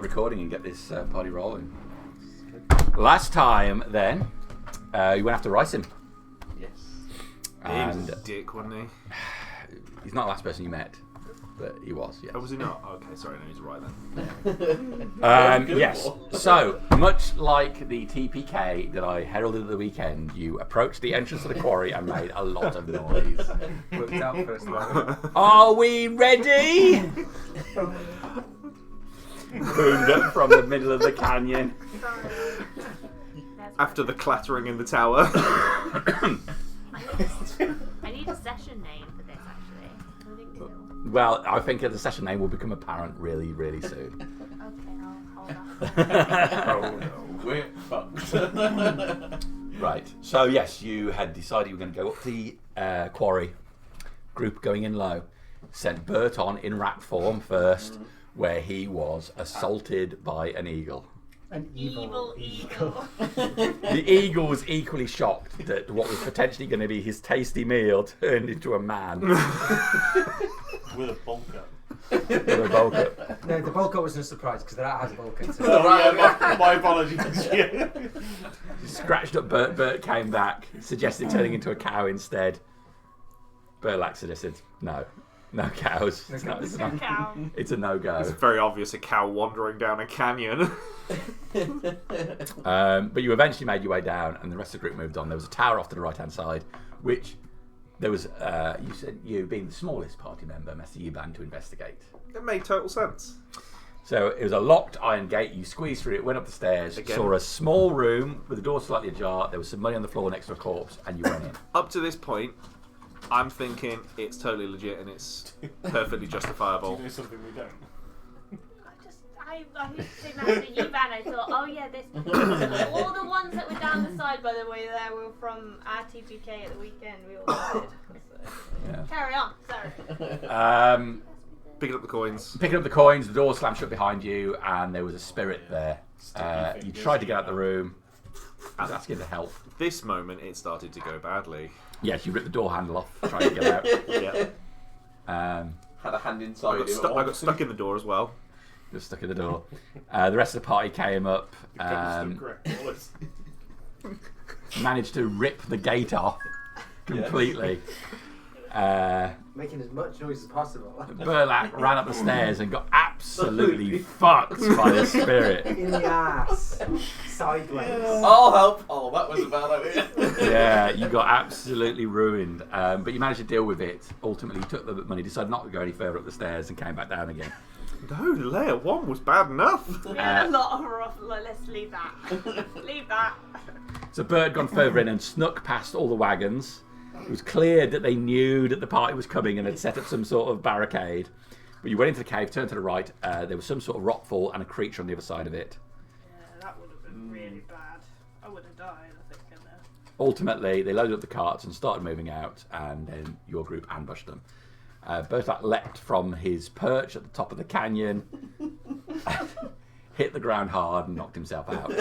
recording and get this party rolling. Last time, then, you went after Rysim. Yes. He was a dick, wasn't he? He's not the last person you met, but he was, yes. Oh, was he not? Oh, okay, sorry, no, he's right then. Yes. So, much like the TPK that I heralded at the weekend, you approached the entrance of the quarry and made a lot of noise. Worked out first time. Are we ready? Boomed up from the middle of the canyon. Sorry. After the clattering in the tower. I need a session name for this, actually. I think so. Well, I think the session name will become apparent really, really soon. Okay, I'll hold off. Oh no, we're fucked. Right. So yes, you had decided you were going to go up the quarry. Group going in low. Sent Bert on in rat form first, where he was assaulted by an eagle. An Evil eagle. The eagle was equally shocked that what was potentially going to be his tasty meal turned into a man With a bolt gun. with a bowl cut. No, the bowl cut wasn't a surprise because the rat has a bowl cut. Oh, yeah, my apologies. Yeah. Scratched up Bert. Bert came back, suggested turning into a cow instead. Bert Laxida said, no cows. It's not. Cow. It's a no-go. It's very obvious a cow wandering down a canyon. But you eventually made your way down, and the rest of the group moved on. There was a tower off to the right-hand side, which there was. You said you being the smallest party member, Messi, you banned to investigate. It made total sense. So it was a locked iron gate. You squeezed through it, went up the stairs, Again. saw a small room with the door slightly ajar. There was some money on the floor next to a corpse, and you went in. Up to this point, I'm thinking it's totally legit and it's perfectly justifiable. Do you know something we don't? I used to say Master U-Ban. I thought, oh yeah, this. All the ones that were down the side, by the way, there were from our TPK at the weekend. We all did. So. Yeah. Carry on. Sorry. Picking up the coins. Picking up the coins, the door slammed shut behind you, and there was a spirit there. You tried to get out of the room. I was asking for help. This moment, it started to go badly. Yes, you ripped the door handle off, trying to get out. Yeah. Had a hand I inside got, it. I got stuck in the door as well. Just stuck in the door. The rest of the party came up, managed to rip the gate off completely. Making as much noise as possible. Burlap ran up the stairs and got absolutely fucked by the spirit. In the ass. Sideways. I'll help. Oh, that was a bad idea. Yeah, you got absolutely ruined. But you managed to deal with it. Ultimately, you took the money, decided not to go any further up the stairs, and came back down again. No, layer 1 was bad enough. We had a lot of rough. Let's leave that. Leave that. So Bert had gone further in and snuck past all the wagons. It was clear that they knew that the party was coming and had set up some sort of barricade. But you went into the cave, turned to the right. There was some sort of rockfall and a creature on the other side of it. Yeah, that would have been really bad. I would have died, I think, in there. Ultimately, they loaded up the carts and started moving out, and then your group ambushed them. Bertak leapt from his perch at the top of the canyon, hit the ground hard, and knocked himself out.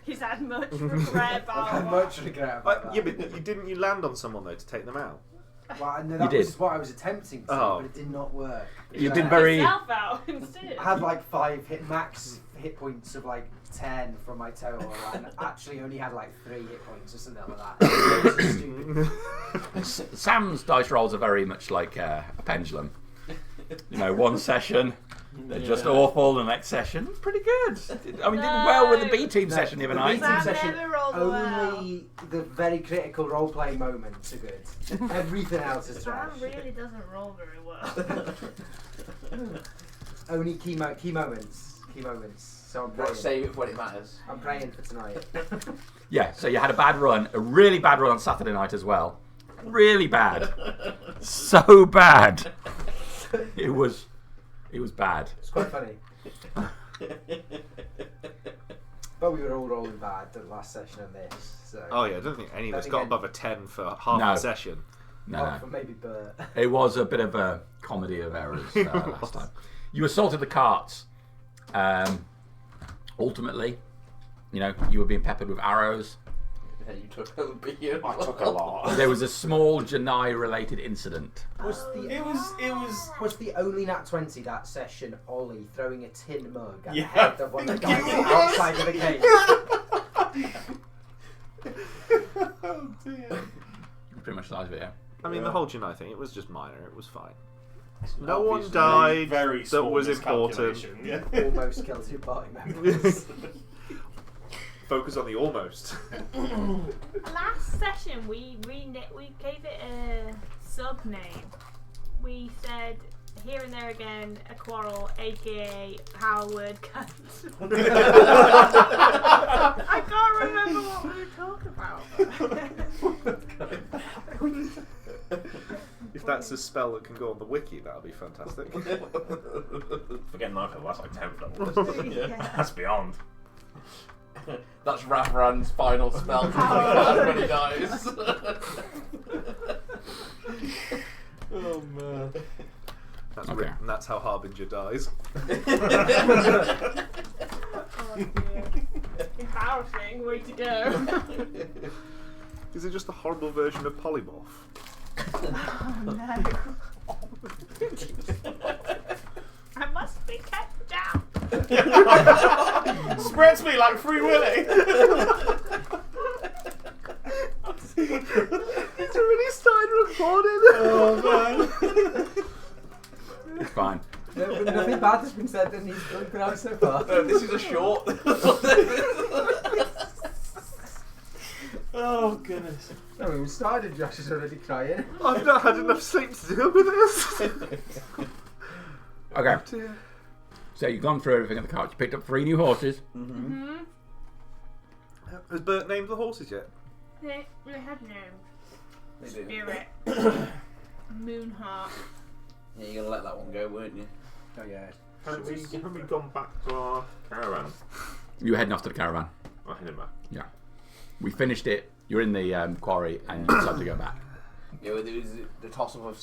He's had much regret about How much regret about that. Yeah, but didn't you land on someone though to take them out? Well, no, that You was did. what I was attempting to, Oh. but it did not work. You've been very... yourself out instead. I had like 5 max hit points of like 10 from my total, and actually only had like 3 hit points or something like that. It was so stupid. Sam's dice rolls are very much like a pendulum. You know, one session, they're just awful. The next session, pretty good. I mean, did well with the B team session the other night. Sam session, never rolled only the very critical role-playing moments are good. Everything else is trash. Sam really doesn't roll very well. Only key moments. So I'm praying. Let's save it for when it matters. I'm praying for tonight. Yeah, so you had a really bad run on Saturday night as well. Really bad. So bad. It was bad. It's quite funny. But we were all rolling bad the last session of this. So. Oh yeah, I don't think any of us got above a 10 for half No. the session. No. For maybe Bert. It was a bit of a comedy of errors last time. You assaulted the carts. Ultimately, you know, you were being peppered with arrows. then you took a beer. I took a lot. There was a small Janai-related incident. Was It was. was the only nat 20 that session Ollie throwing a tin mug at Yeah, the head of one of the I think guys it was. outside of the cave? Oh dear. Pretty much the size of it, yeah. I mean, the whole Janai thing, it was just minor. It was fine. It's No one obviously died Very that small was important. miscalculation, Yeah. Almost killed 2 party members. Focus on the almost. Last session we gave it a sub name. We said here and there again a quarrel, aka Howard cunt. I can't remember what we were talking about. If that's a spell that can go on the wiki, that'll be fantastic. Forget knife level, that's like 10th level. Yeah. That's beyond. That's Rafran's final spell to cast when he dies. Oh man. That's Okay. written, that's how Harbinger dies. Oh dear. Embarrassing way to go. Is it just a horrible version of polymorph? Oh no. I must be kept down. Spreads me like Free Willy. It's already started recording. Oh man. It's fine. Nothing bad has been said in these put out so far. No, this is a short. Oh goodness. No, we started. Josh is already crying. I've not had enough sleep to deal with this. Okay, Dear. so you've gone through everything at the cart. You picked up 3 new horses. Mm-hmm. Has Bert named the horses yet? They had names. They do. Spirit. Moonheart. Yeah, you're gonna let that one go, weren't you? Oh yeah. Haven't we gone back to our caravan? You were heading off to the caravan. I'm heading back. Yeah. We finished it. You're in the quarry and you decided to go back. Yeah, well, there was the toss-up of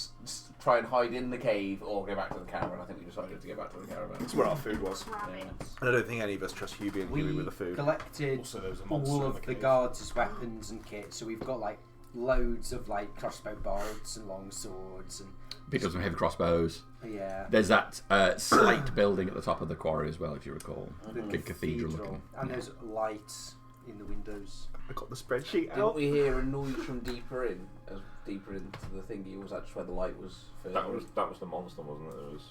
try and hide in the cave or go back to the caravan. I think we decided to go back to the caravan. That's where our food was. Rabbits. I don't think any of us trust Hubie and Huey with the food. Collected Also, there was a monster all in of the the cave. guards' weapons and kits, so we've got like loads of like crossbow bolts and long swords and Picked up some heavy crossbows. yeah. There's that slate building at the top of the quarry as well, if you recall. The Big cathedral looking. and Yeah. there's lights in the windows. I got the spreadsheet Didn't out. we hear a noise from deeper in, as deeper into the thingy? Or was that just where the light was further? That was the monster, wasn't it? It was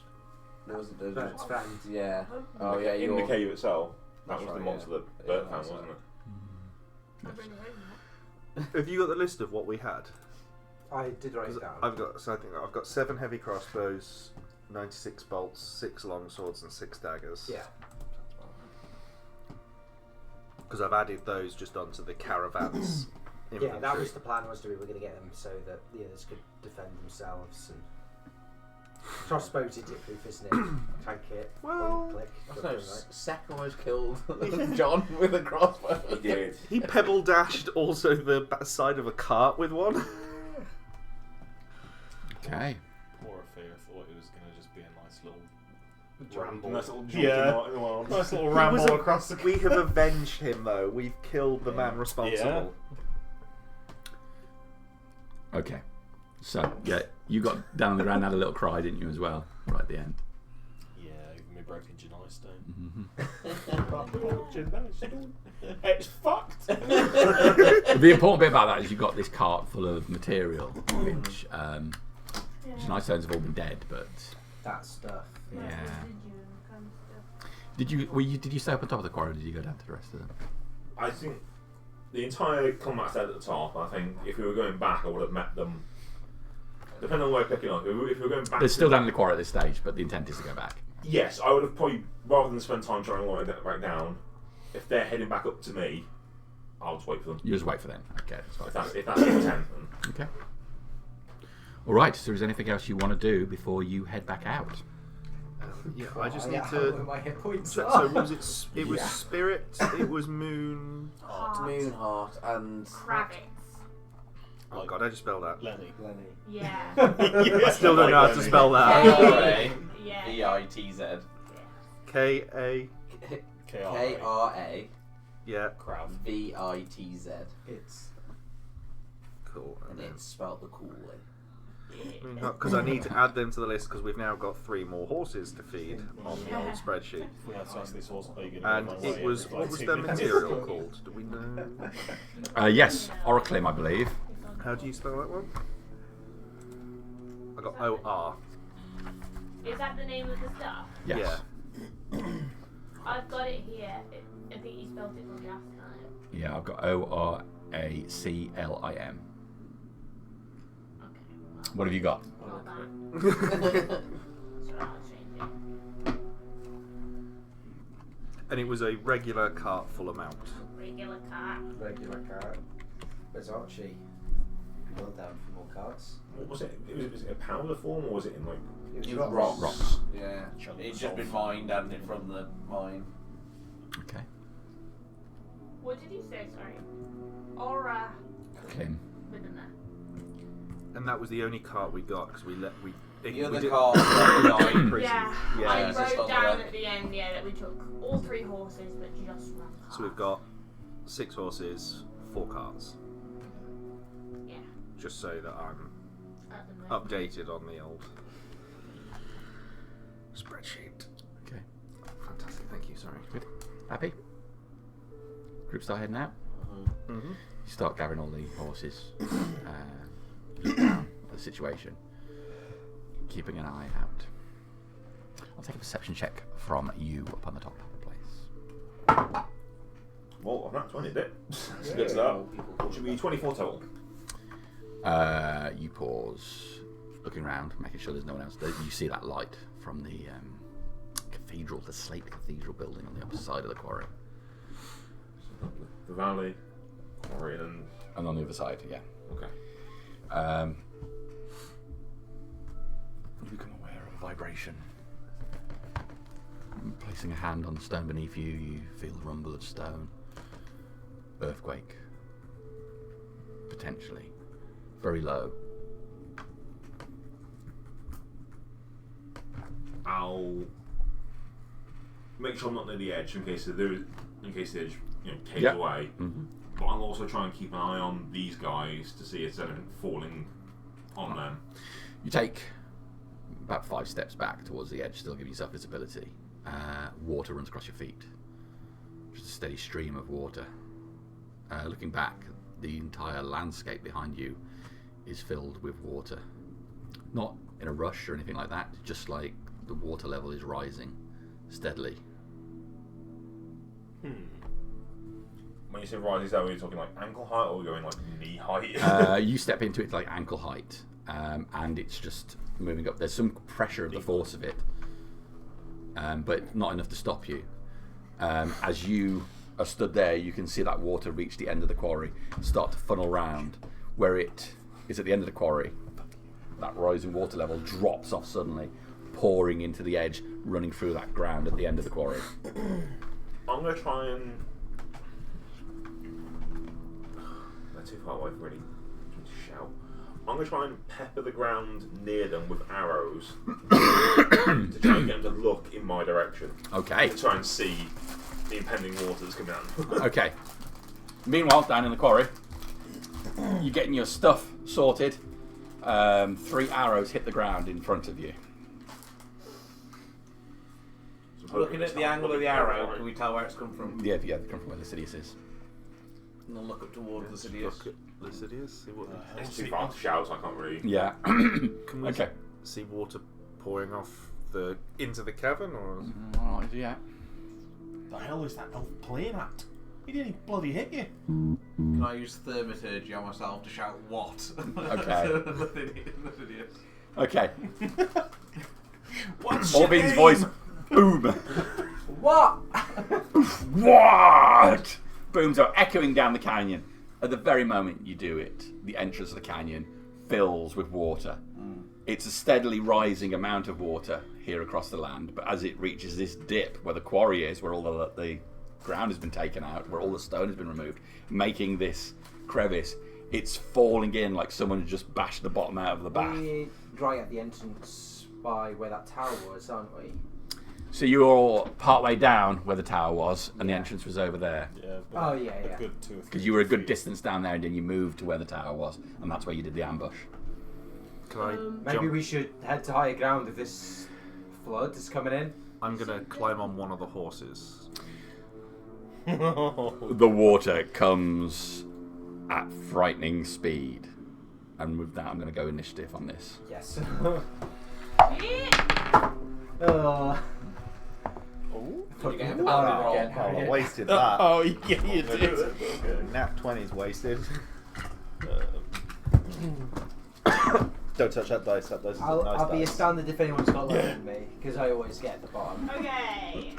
There was Bert's friend. yeah. Oh yeah, in the cave itself. That That's was the right, monster yeah. that Bert Yeah, found, that's wasn't it? I really hope not. Have you got the list of what we had? I did write it down. I've got. So I think I've got 7 heavy crossbows, 96 bolts, 6 long swords, and 6 daggers. Yeah. Because I've added those just onto the caravan's infantry. Yeah, that was the plan. Was we were going to get them so that the others could defend themselves. And crossbows are dip-proof, isn't it? Tank it. Well, click. No, right. Sekimo's killed John with a crossbow. He did. He pebble dashed also the side of a cart with one. Okay. Poor Affair thought it was going to just be a nice little Ramble. nice little jaunt Yeah. in the world. Nice little He was ramble a- across the. We have avenged him though. We've killed the man responsible. Okay. So, yeah, you got down on the ground and had a little cry, didn't you, as well, right at the end? Yeah, even me broken Janai stone. It's fucked. The important bit about that is you've got this cart full of material, which Nicestones have all been dead, but That stuff. yeah. Residuum kind of stuff. Did you stay up on top of the quarry or did you go down to the rest of them? I think the entire combat stayed at the top. I think if we were going back, I would have met them. Depending on where we're picking up, if we were going back, They're still down in the quarry at this stage, but the intent is to go back. yes, I would have probably rather than spend time trying to lure them back down. If they're heading back up to me, I'll just wait for them. You just wait for them. Okay, that's fine. If that's the intent, then. Okay. All right. So, is there anything else you want to do before you head back out? Yeah, I just Yeah, need where to. my hit points So are. was it? It was Yeah. spirit. It was moon. Heart. Moonheart and Rabbits. Oh god, I just spelled that. Lenny. Lenny. Yeah. I still don't know how to spell that. Yeah. K-R-A-V-I-T-Z. K A. K-R-A. K-R-A. Yeah. Crowd. VITZ. It's Cool. And it's spelled the cool way. Because I need to add them to the list because we've now got 3 more horses to feed on the old spreadsheet. If we had to ask this horse, are you going And to it was, what was their material called? Do we know? Yes, Oraclim, I believe. How do you spell that one? I got O-R. Is that the name of the stuff? Yes. Yeah. I've got it here. I think you spelled it from last time. Yeah, I've got Oraclim. Okay. What have you got? Not that. So I'll change it. And it was a regular cart full amount. Regular cat. regular card. There's Archie. Well down for more cards. What was it? Was it a powder form or was it in like? It was rocks. rocks. Yeah. Chunks It's just of- been mined, hadn't it, from the mine. Okay. What did you say? Sorry. Aura. Clim. Within there. And that was the only cart we got because we The other cards are the nine. Yeah. Yeah. I It's just wrote on the down back. at the end, that we took all 3 horses, but just 1 car. So we've got 6 horses, 4 carts. Yeah. Just so that I'm At the moment. updated on the old spreadsheet. Okay. Fantastic, thank you, sorry. Good. Happy? Group start heading out. Mm-hmm. You start gathering all the horses. Look down at the situation. Keeping an eye out. I'll take a perception check from you up on the top, please. Well, I'm not 20, did it? Good start. Should be 24 total. You pause, looking around, making sure there's no one else. You see that light from the cathedral, the slate cathedral building on the opposite side of the quarry. The valley, quarry, and And on the other side, yeah. okay. You become aware of a vibration. Placing a hand on the stone beneath you, you feel the rumble of stone. Earthquake. Potentially. Very low. I'll make sure I'm not near the edge in case the edge caves Yep. away. Mm-hmm. But I'll also try and keep an eye on these guys to see if there's anything falling on them. You take about 5 steps back towards the edge, still giving yourself visibility. Water runs across your feet. Just a steady stream of water. Looking back, the entire landscape behind you is filled with water. Not in a rush or anything like that, just like the water level is rising steadily. When you say rise, is that are we talking like ankle height or are we going like knee height? You step into it like ankle height, and it's just moving up. There's some pressure of the force of it, but not enough to stop you. As you are stood there, you can see that water reach the end of the quarry, start to funnel round. Where it is at the end of the quarry, that rising water level drops off suddenly, pouring into the edge, running through that ground at the end of the quarry. I'm going to try and... They're too far away for any to shout. I'm going to try and pepper the ground near them with arrows to try and get them to look in my direction. Okay. To try and see the impending water that's coming out. Okay. Meanwhile, down in the quarry, you're getting your stuff sorted. 3 arrows hit the ground in front of you. Looking at the angle of the arrow, can we tell where it's come from? Yeah, they come from where Lycidius is. And I'll look up towards the city. Look at Lycidius, see what It's too far to shout, so I can't really... Yeah. can we Okay. see water pouring off into the cavern, or Alright, yeah. The hell is that elf playing at? He didn't bloody hit you. Can I use thaumaturgy on myself to shout what? Okay. Okay. What's your Orbean's name? voice. Boom. What? What? Booms are echoing down the canyon. At the very moment you do it, the entrance of the canyon fills with water. It's a steadily rising amount of water here across the land, but as it reaches this dip where the quarry is, where all the ground has been taken out, where all the stone has been removed, making this crevice, it's falling in like someone had just bashed the bottom out of the bath. We're right at the entrance by where that tower was, aren't we? So you're partway down where the tower was, and the entrance was over there. Yeah. Oh, yeah. A good 2 or 3. Because you were a good distance down there, and then you moved to where the tower was, and that's where you did the ambush. Can I Maybe jump? we should head to higher ground if this flood is coming in. I'm gonna climb on one of the horses. The water comes at frightening speed. And with that, I'm going to go initiative on this. Yes. Yeah. Oh. Did you get a Oh, power roll? again. Oh, I wasted that. Oh, yeah, you did. Nat 20's wasted. Don't touch that dice. That dice is a nice I'll be dice. astounded if anyone's got lower than me, because I always get at the bottom. Okay.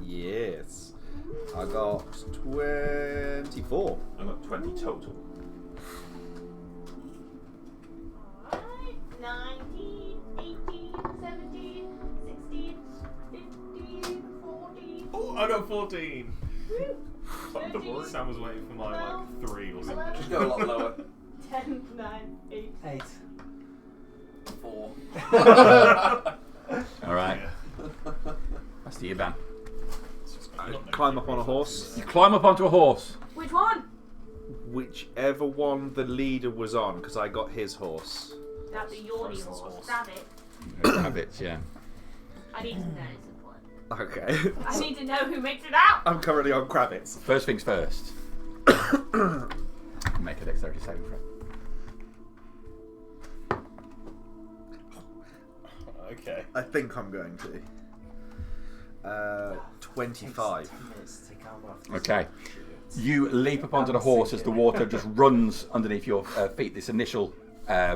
Yes. I got 24. I got 20 total. Alright. 19, 18, 17, 16, 15, 14. Oh, I got 14. Something to worry. Sam was waiting for my like 3 or something. Just go a lot lower. 10, 9, 8. 8. 4. Alright. That's the Iban. I climb up on a horse. You climb up onto a horse. Which one? Whichever one the leader was on, because I got his horse. That's a Yorny Preston's horse. horse. Stab it. Rabbits, yeah. I need to know someone. Okay. I need to know who makes it out. I'm currently on Kravitz. First things first. Make a dexterity saving throw. Okay. I think I'm going to. 25. 10 minutes to take armor off. Okay. You leap up onto the horse as the water just runs underneath your feet, this initial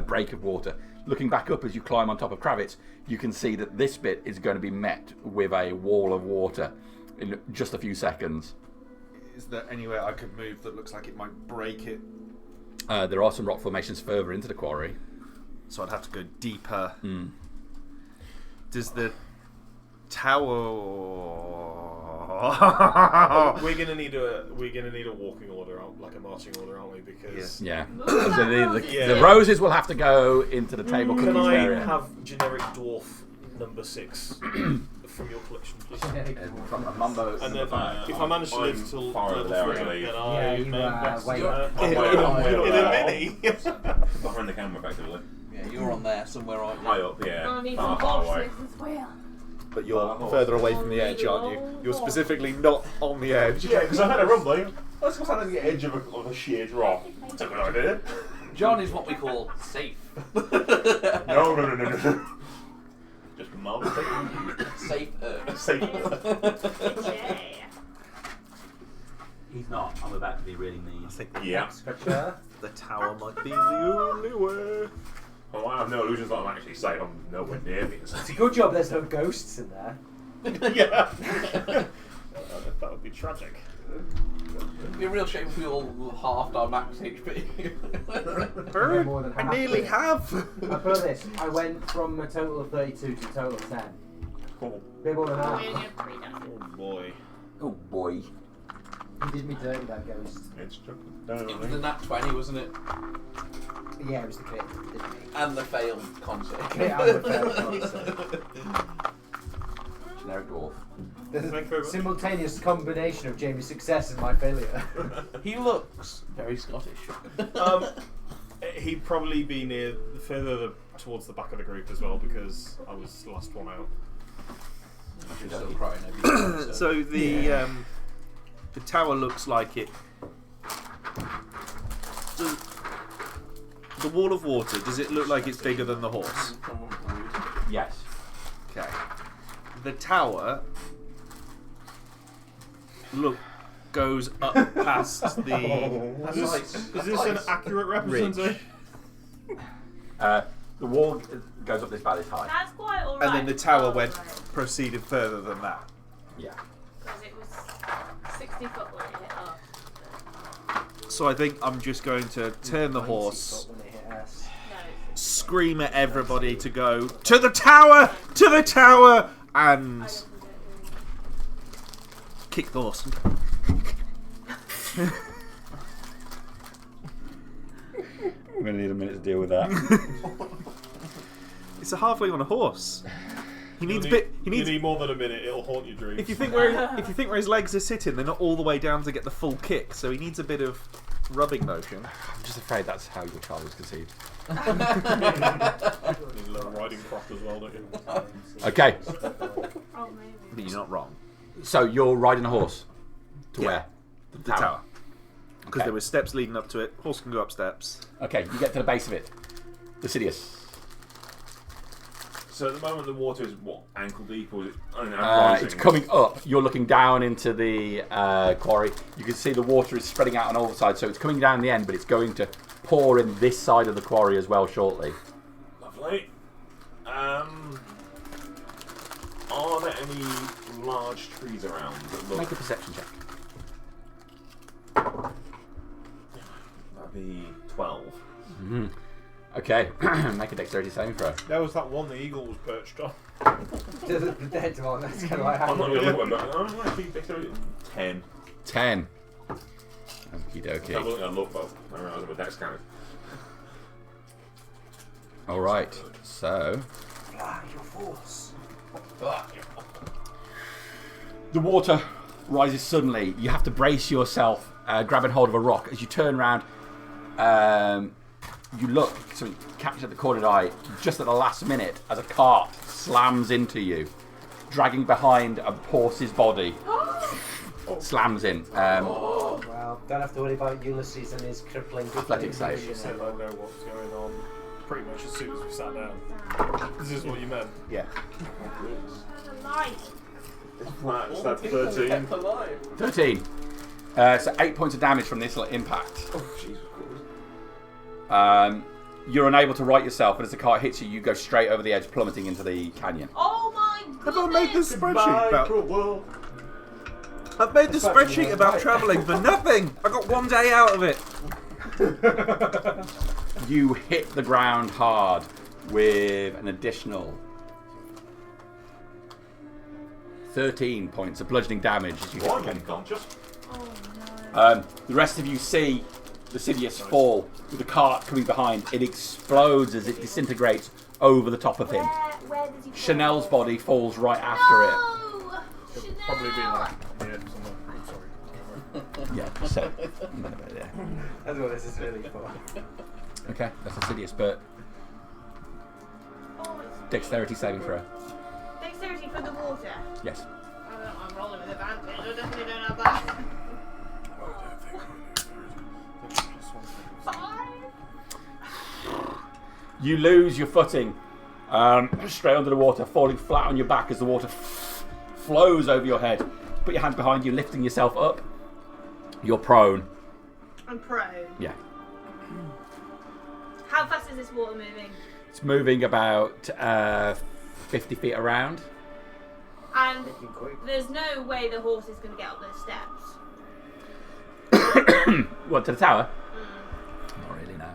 break of water. Looking back up as you climb on top of Kravitz, you can see that this bit is going to be met with a wall of water in just a few seconds. Is there anywhere I could move that looks like it might break it? There are some rock formations further into the quarry. So I'd have to go deeper. Does the tower... We're gonna need a walking order, like a marching order, aren't we? Because Yeah. Move So that the roses will have to go into the table can cookies I area. have generic dwarf number 6 from your collection, please? From a Mumbo. And then if I manage to live I'm till far over level there, 3, I believe. then Yeah, I you, may invest wait. in a mini. Behind the camera, effectively. Yeah, you're on there somewhere, aren't you? High up, yeah. I need Far, some far away. horses as well. But you're further away from the edge, aren't you? You're specifically not on the edge. Yeah, because I had a rumbling. Let's go stand on the edge of a sheer drop. That's a good idea. John is what we call safe. No. Just mildly Safe. safe. Okay. He's not. I'm about to be really mean. I think Yeah. the tower might be the only way. Oh, I have no illusions that I'm actually safe. I'm nowhere near the It's a good job there's no ghosts in there. Yeah. That would be tragic. It'd be a real shame if we all halved our max HP. No more than I half. nearly have. I put this. I went from a total of 32 to a total of 10. Cool. Bit more than We half. only have 3 dice. Oh boy. Oh boy. He did me dirty, that ghost. It's true. It was the nat 20, wasn't it? Yeah, it was the crit. Didn't me. And the failed concert. Crit and the failed concert. Generic dwarf. The Thank you very much. simultaneous combination of Jamie's success and my failure. He looks very Scottish. He'd probably be near further towards the back of the group as well because I was the last one out. You're still crying every day, So the tower looks like it. The wall of water, does it look like it's bigger than the horse? Yes. Okay. The tower goes up past the Is this an accurate representation? The wall goes up this about this high. That's quite alright. and then the tower proceeded further than that. Yeah. Because it was 60 foot when it hit up. So I think I'm just going to turn the horse, When they hit us. No, it's scream at everybody to go to the tower, and I don't kick the horse. I'm going to need a minute to deal with that. It's a halfling on a horse. He needs a You'll bit. He You needs. need more than a minute. It'll haunt your dreams. If you think where his legs are sitting, they're not all the way down to get the full kick. So he needs a bit of rubbing motion. I'm just afraid that's how your child was conceived. You need a little riding crop as well, don't you? Okay, Oh, maybe. But you're not wrong. so you're riding a horse to Yeah. where? The tower. Because Okay. there were steps leading up to it. Horse can go up steps. Okay, you get to the base of it. The Sidious. So at the moment the water is what, ankle deep, or is it? I don't know, rising? It's coming up. You're looking down into the quarry. You can see the water is spreading out on all sides, so it's coming down the end, but it's going to pour in this side of the quarry as well shortly. Lovely. Are there any large trees around that look? Make a perception check. That'd be 12. Okay, make a dexterity saving throw. There was that one the eagle was perched on. The dead one. That's kind of like I'm not how. going to look at them, but I'm going to 10. 10. Okie I dokie. wasn't going to look, but I realised what dex counted. Alright, so. Fly your force. The water rises suddenly. You have to brace yourself, grabbing hold of a rock. As you turn around, you look, so you catch at the cornered eye, just at the last minute, as a cart slams into you, dragging behind a horse's body. Slams in. Well, don't have to worry about Ulysses and his crippling. Athletic save. You said I know what's going on pretty much as soon as we sat down. This is what you meant. Yeah. That's 13. Kept alive. 13. So 8 points of damage from this little impact. Oh, Jesus Christ. You're unable to right yourself, but as the cart hits you, you go straight over the edge, plummeting into the canyon. Oh my goodness! Have I made this spreadsheet Bye, about? trouble. I've made this spreadsheet about travelling for nothing. I got 1 day out of it. You hit the ground hard with an additional 13 points of bludgeoning damage as you hit Why the am I canyon. unconscious? Oh no. The rest of you see the Sidious fall with the cart coming behind. It explodes as it disintegrates over the top of him. Where does he fall? Chanel's body falls right after it. No! It'll probably be like here somewhere. I'm sorry. Yeah, so. Yeah. That's what this is really for. Okay, that's a Sidious, but Oh, it's dexterity saving throw. dexterity for the water. Yes. I don't know, I'm rolling with advantage. I definitely don't have that. Five. You lose your footing straight under the water, falling flat on your back as the water flows over your head. Put your hands behind you, lifting yourself up. You're prone. I'm prone. Yeah. How fast is this water moving? It's moving about 50 feet around. And Quick. there's no way the horse is going to get up those steps. What, to the tower? Not really, no.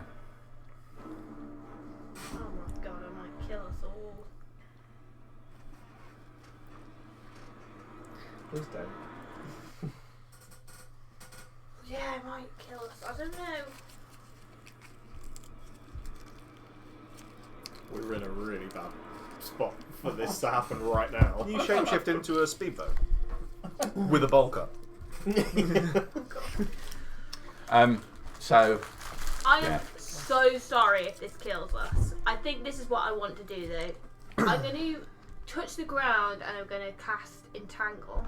Oh my god, I might kill us all. Please don't. Yeah, it might kill us. I don't know. We're in a really bad spot for this to happen right now. You shapeshift into a speedboat with a bulk up. So, I am Yeah. so sorry if this kills us. I think this is what I want to do though. I'm going to touch the ground and I'm going to cast Entangle.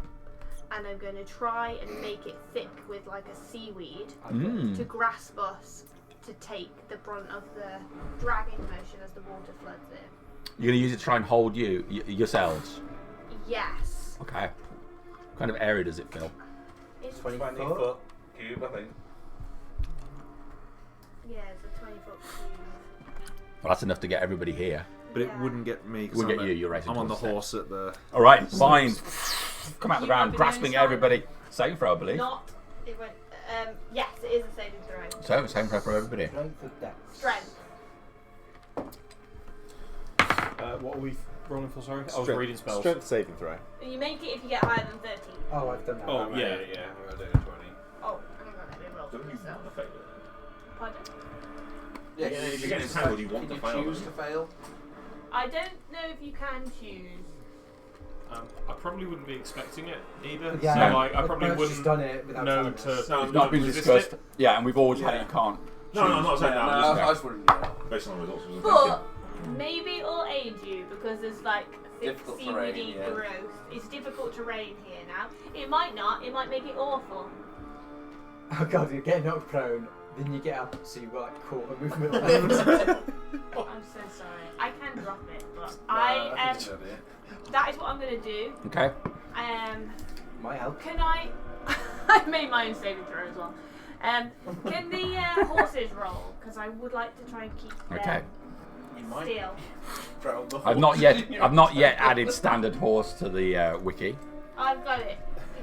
And I'm going to try and make it thick with like a seaweed to grasp us to take the brunt of the dragging motion as the water floods in. you're going to use it to try and hold yourselves. Yes. Okay. What kind of area does it fill? It's 20 foot? foot cube, I think. Yeah, it's a 20-foot cube. Well, that's enough to get everybody here. But it Yeah. wouldn't get me. 'Cause Wouldn't I'm get you, you're racing I'm on the towards the horse at the. All right, fine. Come out the You ground, might be grasping doing something. everybody. Saving throw, I believe. Not. It went. Yes, it is a saving throw. So, saving throw for everybody. Strength of dex. Strength. What are we rolling for? Sorry, I was Strength- reading spells. Strength saving throw. You make it if you get higher than 13. Oh, I've done that. Oh Right. yeah. I'm doing a 20. Oh, hang on, let me roll for Don't you myself. want to fail it? Pardon? Yeah, if you get entangled, you want can to fail, choose don't to fail? I don't know if you can choose. I probably wouldn't be expecting it either. Yeah, So like, I probably Bert's wouldn't just done it without know telling to us. No, It's not been resist discussed. it. Yeah, and we've always had it. Yeah. You can't. No, I'm not saying No, that. I'm I just just wouldn't. Yeah. based on the results. I was But thinking. maybe it'll aid you because there's like thick Difficult terrain, seaweedy yeah. growth. It's difficult terrain here now. It might not. It might make it awful. Oh god, you're getting knocked prone, then you get up, so you've got like quarter movement left. I'm so sorry. I can drop it, but I think it's a good idea. that is what I'm gonna do. Okay. Might help. Can I? I made my own saving throw as well. Can the horses roll? Because I would like to try and keep them Okay. You might still. drown the I've not horse yet. in your- I've not yet added standard horse to the wiki. I've got it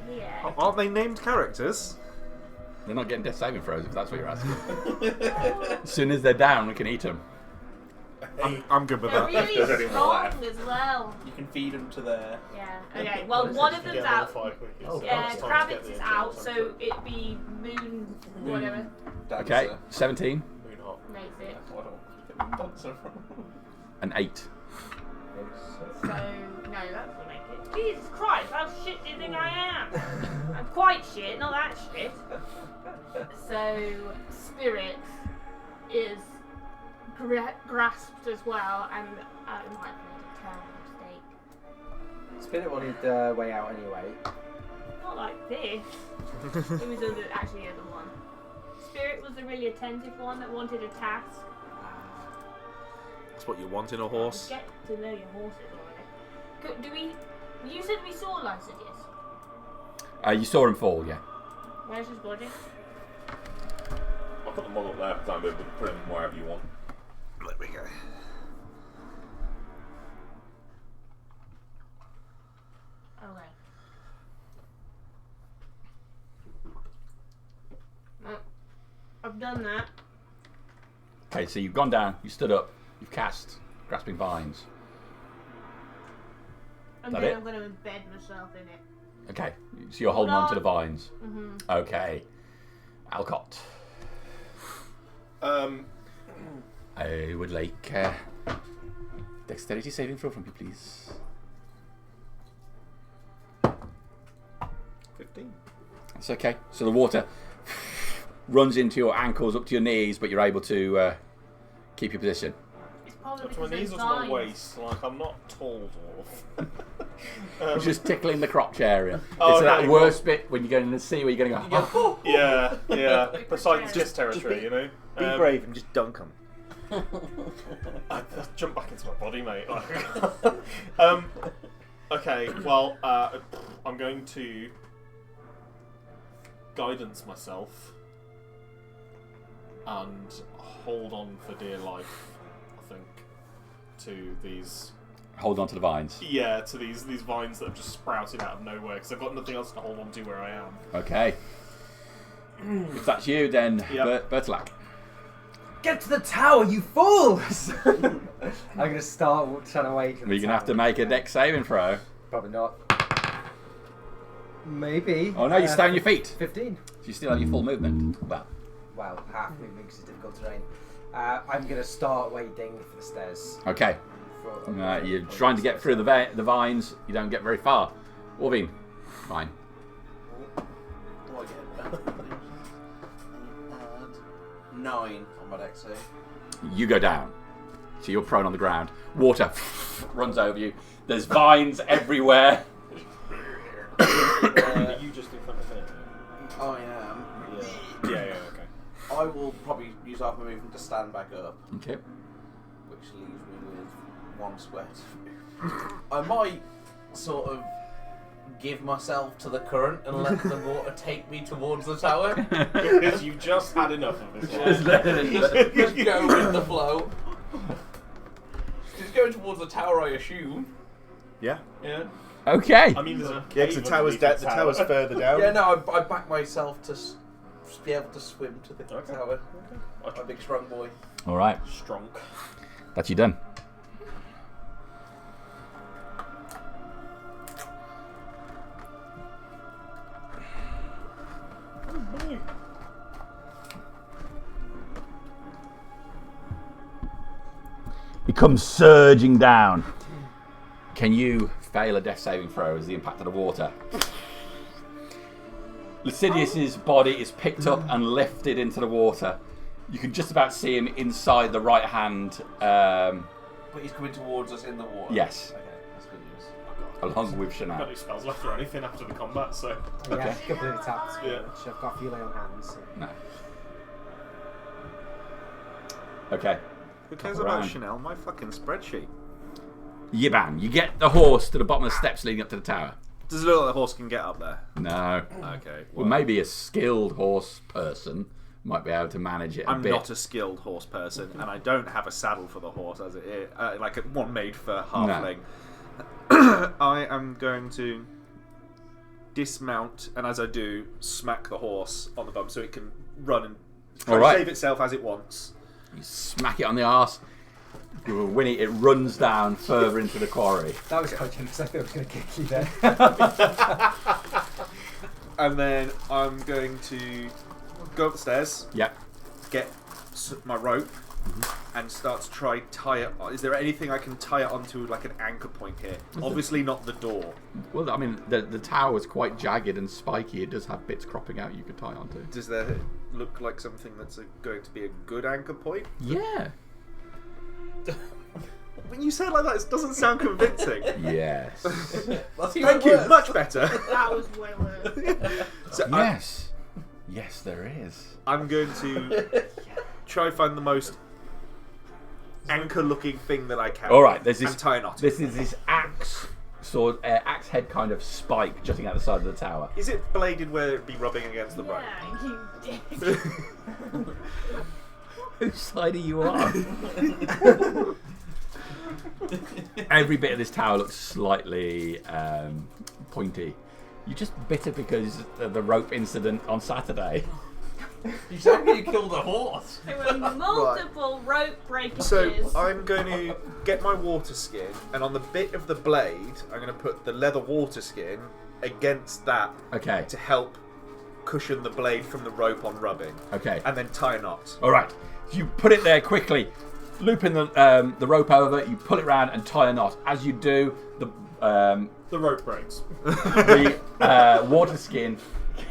here. Aren't they named characters? They're not getting death saving throws if that's what you're asking. As soon as they're down, we can eat them. I'm good with They're that. really there's any more strong left. as well. You can feed them to their. Yeah. Okay. Well, one of Get them's another out. 5 quick. Oh, It's time to Kravitz get the is insurance out, on so foot. it'd be Moon, whatever, Okay. Dancer. 17 Moon hop. makes it. That's what I want to get dancer from. and 8. So no, that doesn't make it. Jesus Christ, how shit do you think I am? I'm quite shit, not that shit. So spirit is grasped as well, and it might have made a terrible mistake. Spirit wanted way out anyway. Not like this. It was actually the other one. Spirit was the really attentive one that wanted a task. That's what you want in a horse. Get to know your horses already. Do we? You said we saw Lycidius. You saw him fall, yeah. Where's his body? I'll put the model there because I'm able to put him wherever you want. There we go. Okay. Well, I've done that. Okay, so you've gone down, you stood up, you've cast Grasping Vines. And That then it? I'm going to embed myself in it. Okay, so you're holding on to the vines. Mm-hmm. Okay. Alcott. I would like dexterity saving throw from you, please. 15. It's okay. So the water runs into your ankles up to your knees, but you're able to keep your position. It's probably Up to my because knees of or to my vines. waist. Like, I'm not tall dwarf. It's just tickling the crotch area. Oh, It's that okay, worst bit when you go in the sea where you're going to go, oh. Yeah. Poseidon's Just territory, you know? Be brave and just dunk them. I jump back into my body, mate. Okay, well, I'm going to guidance myself and hold on for dear life, I think, to these... Hold on to the vines. Yeah, to these vines that have just sprouted out of nowhere, because I've got nothing else to hold on to where I am. Okay. If that's you, then Yep. Bertolac. Get to the tower, you fools! I'm gonna start trying to wait for the We're going to have to tower. make a dex saving throw. Probably not. Maybe. Oh no, you stay on your feet. 15. So you still have your full movement. Well, half movement because it's difficult terrain. I'm gonna start waiting for the stairs. Okay. You're trying to get through the vines. You don't get very far. Orvine. Fine. What again? 9 on my dex save. You go down. So you're prone on the ground. Water runs over you. There's vines everywhere. Are you just in front of me? I am. Yeah, okay. I will probably use half my movement to stand back up, Okay. which leaves me with 1 square. I might sort of give myself to the current and let the water take me towards the tower. Because you just had enough of this. Just let it- Just go with the flow. Just going towards the tower, I assume. Yeah. Yeah. Okay. I mean, there's a Yeah, cave because the tower's underneath the tower's further down. Yeah, no, I back myself to be able to swim to the Okay. tower. I'm a big strong boy. All right. Strong. That's you done. It comes surging down. Can you fail a death saving throw as the impact of the water. Lascidious's body is picked up and lifted into the water. You can just about see him inside the right hand. But he's coming towards us in the water. Yes. Okay, that's good news. Along with I've got Shanae. no spells left or anything after the combat, so. Yeah, completely tapped. Yeah. I've got a few lay on hands. So. No. Okay. Who cares Around. about Chanel? My fucking spreadsheet. Yibam, you get the horse to the bottom of the steps leading up to the tower. Does it look like the horse can get up there? No. Okay. Well, maybe a skilled horse person might be able to manage it a I'm bit. not a skilled horse person, and I don't have a saddle for the horse as it is, like one made for halfling. I am going to dismount, and as I do, smack the horse on the bum so it can run and try All right. to save itself as it wants. You smack it on the arse. Winnie, it runs down further into the quarry. That was quite generous. I thought I was going to kick you there. And then I'm going to go upstairs, Yep. get my rope, and start to try tie it. Is there anything I can tie it onto, like an anchor point here? Obviously not the door. Well, I mean, the tower is quite jagged and spiky. It does have bits cropping out you could tie onto. Does there look like something that's going to be a good anchor point? Yeah. When you say it like that, it doesn't sound convincing. Yes. Thank you, much better. That was way worse. So Yes. Yes, there is. I'm going to try find the most anchor-looking thing that I can. All right, there's this. And tie a knot. This is this axe axe head kind of spike jutting out the side of the tower. Is it bladed where it'd be rubbing against the rope? Yeah, you did. Whose side are you on? Every bit of this tower looks slightly pointy. You're just bitter because of the rope incident on Saturday. You told me you killed a horse. There were multiple rope breakages. So I'm going to get my water skin, and on the bit of the blade, I'm going to put the leather water skin against that Okay. to help cushion the blade from the rope on rubbing, Okay. and then tie a knot. All right. You put it there quickly, looping the rope over. You pull it round and tie a knot. As you do, the rope breaks. water skin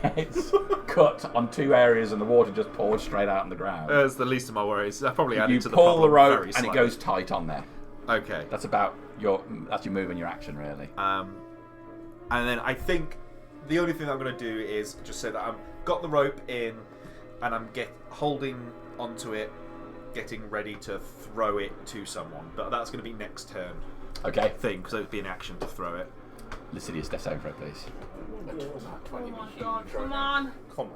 gets cut on two areas, and the water just pours straight out on the ground. That's the least of my worries. I probably added You to the pull the problem rope, very and slightly. it goes tight on there. Okay. That's your move and your action, really. And then I think the only thing I'm going to do is just say that I've got the rope in, and I'm holding onto it, getting ready to throw it to someone. But that's going to be next turn Okay. thing, because it would be an action to throw it. Lascivious death saving throw, please. Oh my god, come on. Come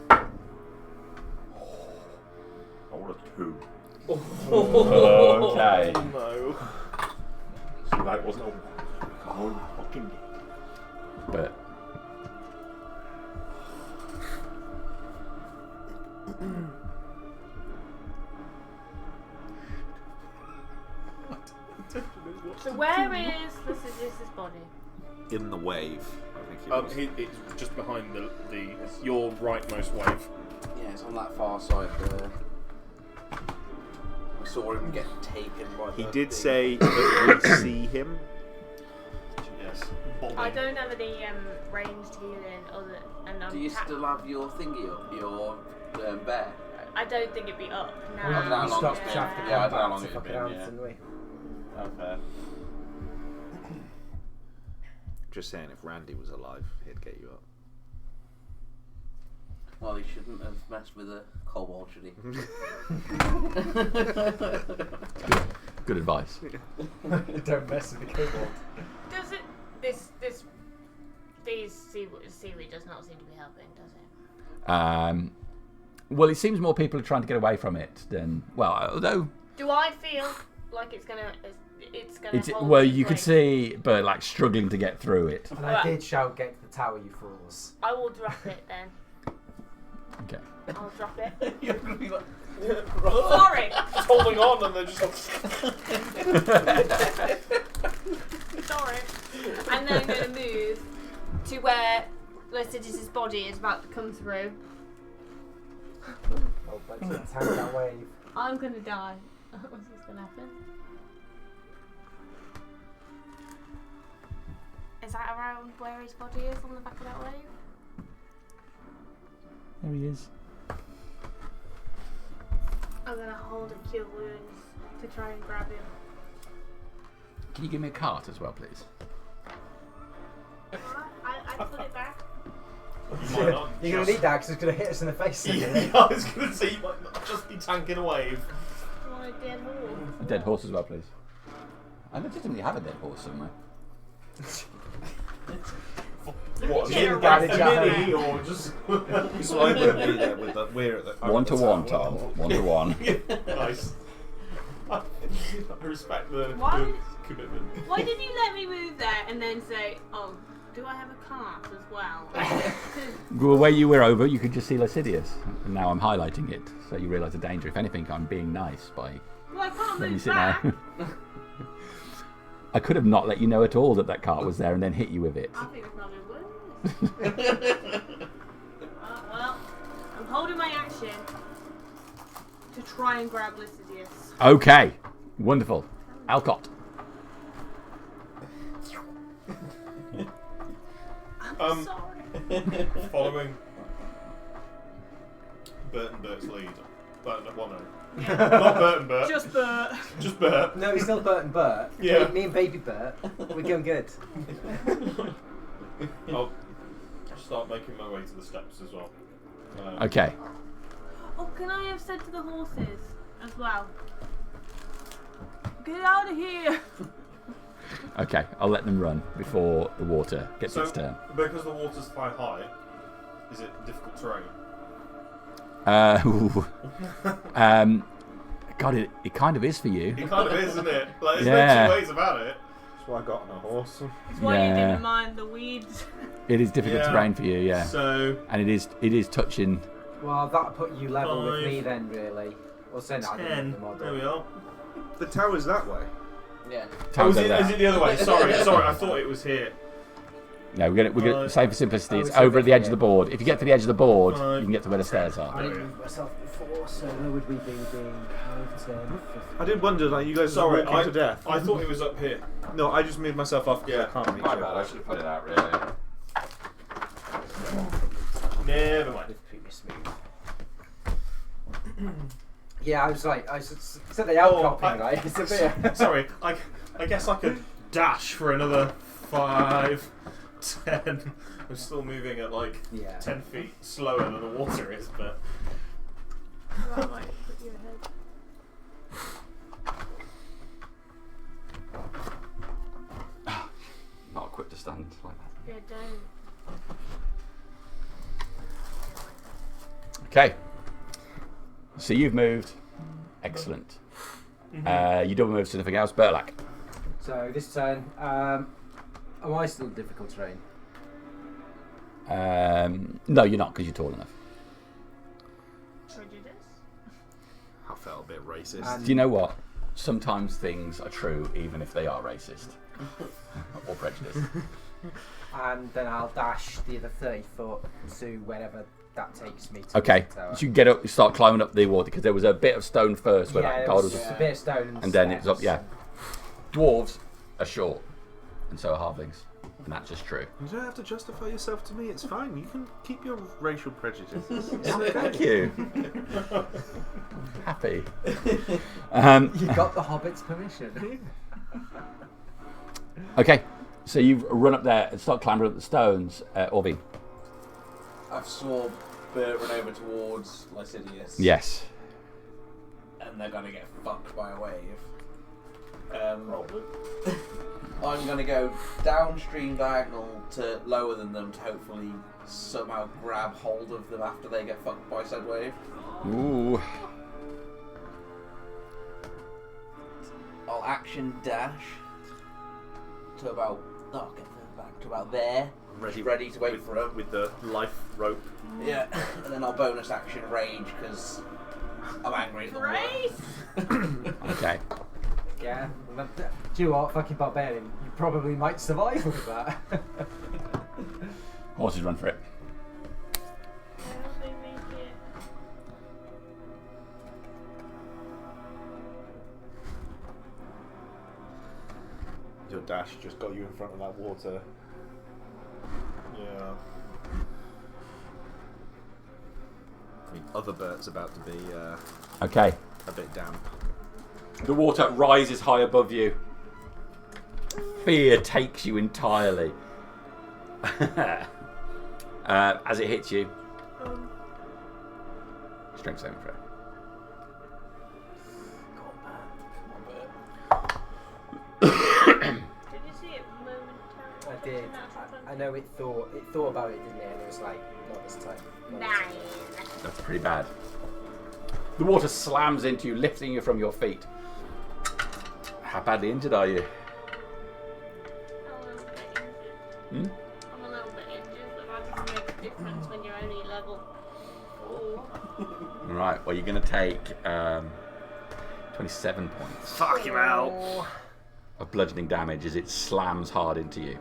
on. I want a 2. Okay. No. So that wasn't a whole fucking game. But So where is Lascidious's body? In the wave, I think it was. It's just behind your rightmost wave. Yeah, it's on that far side there. I saw him get taken by He the did thing. say that we see him. Yes. I don't have any ranged healing other, and I'm Do you still have your thingy up, your bear? I don't think it'd be up now. I don't know how We long stopped it's been. after Yeah, I don't know how combat long to it's fuck been, around, yeah. didn't we? Okay. Just saying, if Randy was alive, he'd get you up. Well, he shouldn't have messed with a kobold, should he? good advice. Don't mess with the kobold. Does it? These seaweed does not seem to be helping, does it? Well, it seems more people are trying to get away from it than although Do I feel like it's gonna hold well, me you could place? see, but like struggling to get through it. And I did shout, "Get to the tower, you fools!" I will drop it then. Okay. I'll drop it. You're gonna be like, Sorry. Just holding on, and they're just like. Sorry. And then I'm going to move to where Lascidious's body is about to come through. Oh, but you attack that wave. I'm going to die. What's this going to happen? sat around where his body is on the back of that wave? There he is. I'm gonna hold a cure wounds to try and grab him. Can you give me a cart as well, please? I put it back. You might not You're going to need that because it's going to hit us in the face. Isn't Yeah, it? I was going to say you might not just be tanking a wave. You want a dead horse? A dead horse as well, please. I legitimately have a dead horse somewhere. What? Yeah, In right. a mini or just? So I wouldn't be there with the. We're at the. I'm One at to the one, tower. Tom. 1 to 1. Nice. I respect the Why? commitment. Why did you let me move there and then say, oh, do I have a cart as well? The way you were over, you could just see Lascivious. And now I'm highlighting it, so you realise the danger. If anything, I'm being nice by Well, I can't letting you move sit back. there. I could have not let you know at all that that cart was there and then hit you with it. I think it's probably worse. Well, I'm holding my action to try and grab Lycidius. Okay, wonderful. Alcott. Um, Sorry. Following Bert and Bert's lead. Well, no. Yeah. Not Bert and Bert. Just Bert. Just Bert. No, it's still Bert and Bert. Yeah. Me and baby Bert, we're going good. I'll start making my way to the steps as well. Okay. Oh, can I have said to the horses as well? Get out of here! Okay, I'll let them run before the water gets So, its turn. because the water's thigh high, is it difficult terrain? Ooh. God, it kind of is for you. It kind of is, isn't it? Like, there's Yeah. no two ways about it. That's why I got on a horse. It's why you Yeah. didn't mind the weeds. It is difficult Yeah. terrain for you, yeah. So, And it is touching. Well, that put you level with 5, me then, really. Or say no, I didn't 10. have the model. There we are. The tower's that way. Yeah. Oh, Towers is over it, is there. it the other way? Sorry, I thought it was here. No, we're gonna say for simplicity, it's it's over over at the edge of here. the board. If you get to the edge of the board, Fine. you can get to where the stairs I are. didn't move myself before, so where would we be being 5, 10, 15? I did wonder, like, you guys Sorry, are walking to death. I thought it was up here. No, I just moved myself off because I can't reach it. should have put it out, really. Never mind. Pretty smooth. Yeah, I said the outcropping, right? It's a bit. Sorry, I guess I could dash for another 5, 10. I'm still moving at like Yeah. 10 feet slower than the water is, but That might put you ahead. Not equipped to stand like that. Yeah, don't. Okay. So you've moved. Excellent. You double move to nothing else. Burlak. So this turn, am I still difficult terrain? No, you're not because you're tall enough. Prejudice? I felt a bit racist. And Do you know what? Sometimes things are true even if they are racist or prejudiced. And then I'll dash the other 30 foot to wherever that takes me to. Okay, the tower. so you get up, you start climbing up the water because there was a bit of stone first where Yeah, that it guard was was. just a bit of stone And then it's up, steps. yeah. Dwarves are short, and so are halflings, and that's just true. You don't have to justify yourself to me. It's fine. You can keep your racial prejudices. Thank you. Happy. You got the Hobbit's permission. Okay, so you've run up there and start climbing up the stones, Orvine. I've saw Bert run over towards Lycidius. Yes. And they're gonna get fucked by a wave. probably. I'm gonna go downstream diagonal to lower than them to hopefully somehow grab hold of them after they get fucked by said wave. Ooh. I'll action dash to about get them back to about there. Ready to wait for them. with the life rope. Yeah, and then I'll bonus action rage because I'm angry at the Grace! Okay. Yeah. Do you know what? Fucking barbarian. You probably might survive with that. Horses run for it. I hope they make it. Your dash just got you in front of that water. other Bert's about to be Okay. a bit damp. The water rises high above you. Fear takes you entirely. As it hits you. Strength saving throw. Did you see it momentarily? I did. I know it thought about it, didn't it? And it was like, not this time. Not this time. 9. That's pretty bad. The water slams into you, lifting you from your feet. How badly injured are you? I'm a little bit injured. Hmm? I'm a little bit injured, but that doesn't make a difference when you're only level 4. Right, well, you're going to take 27 points Fuck him out. of bludgeoning damage as it slams hard into you.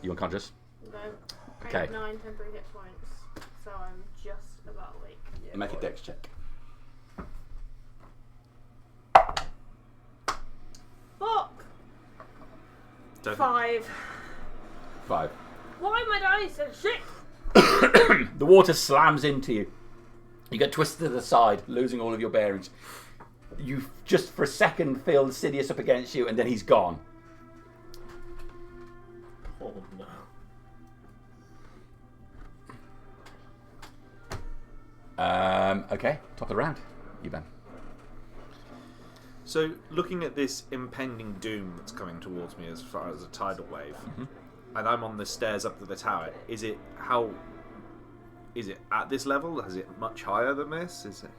You unconscious? No. Okay. 9 temporary hit points, so I'm just about awake. Yeah, Make a boy. dex check. Fuck! Don't- 5. 5. Why am I dying so shit? The water slams into you. You get twisted to the side, losing all of your bearings. You just for a second feel Sidious up against you, and then he's gone. Oh no. Okay, top of the round. You, Ben. So, looking at this impending doom that's coming towards me as far as a tidal wave, and I'm on the stairs up to the tower, is it at this level? Is it much higher than this? Is it?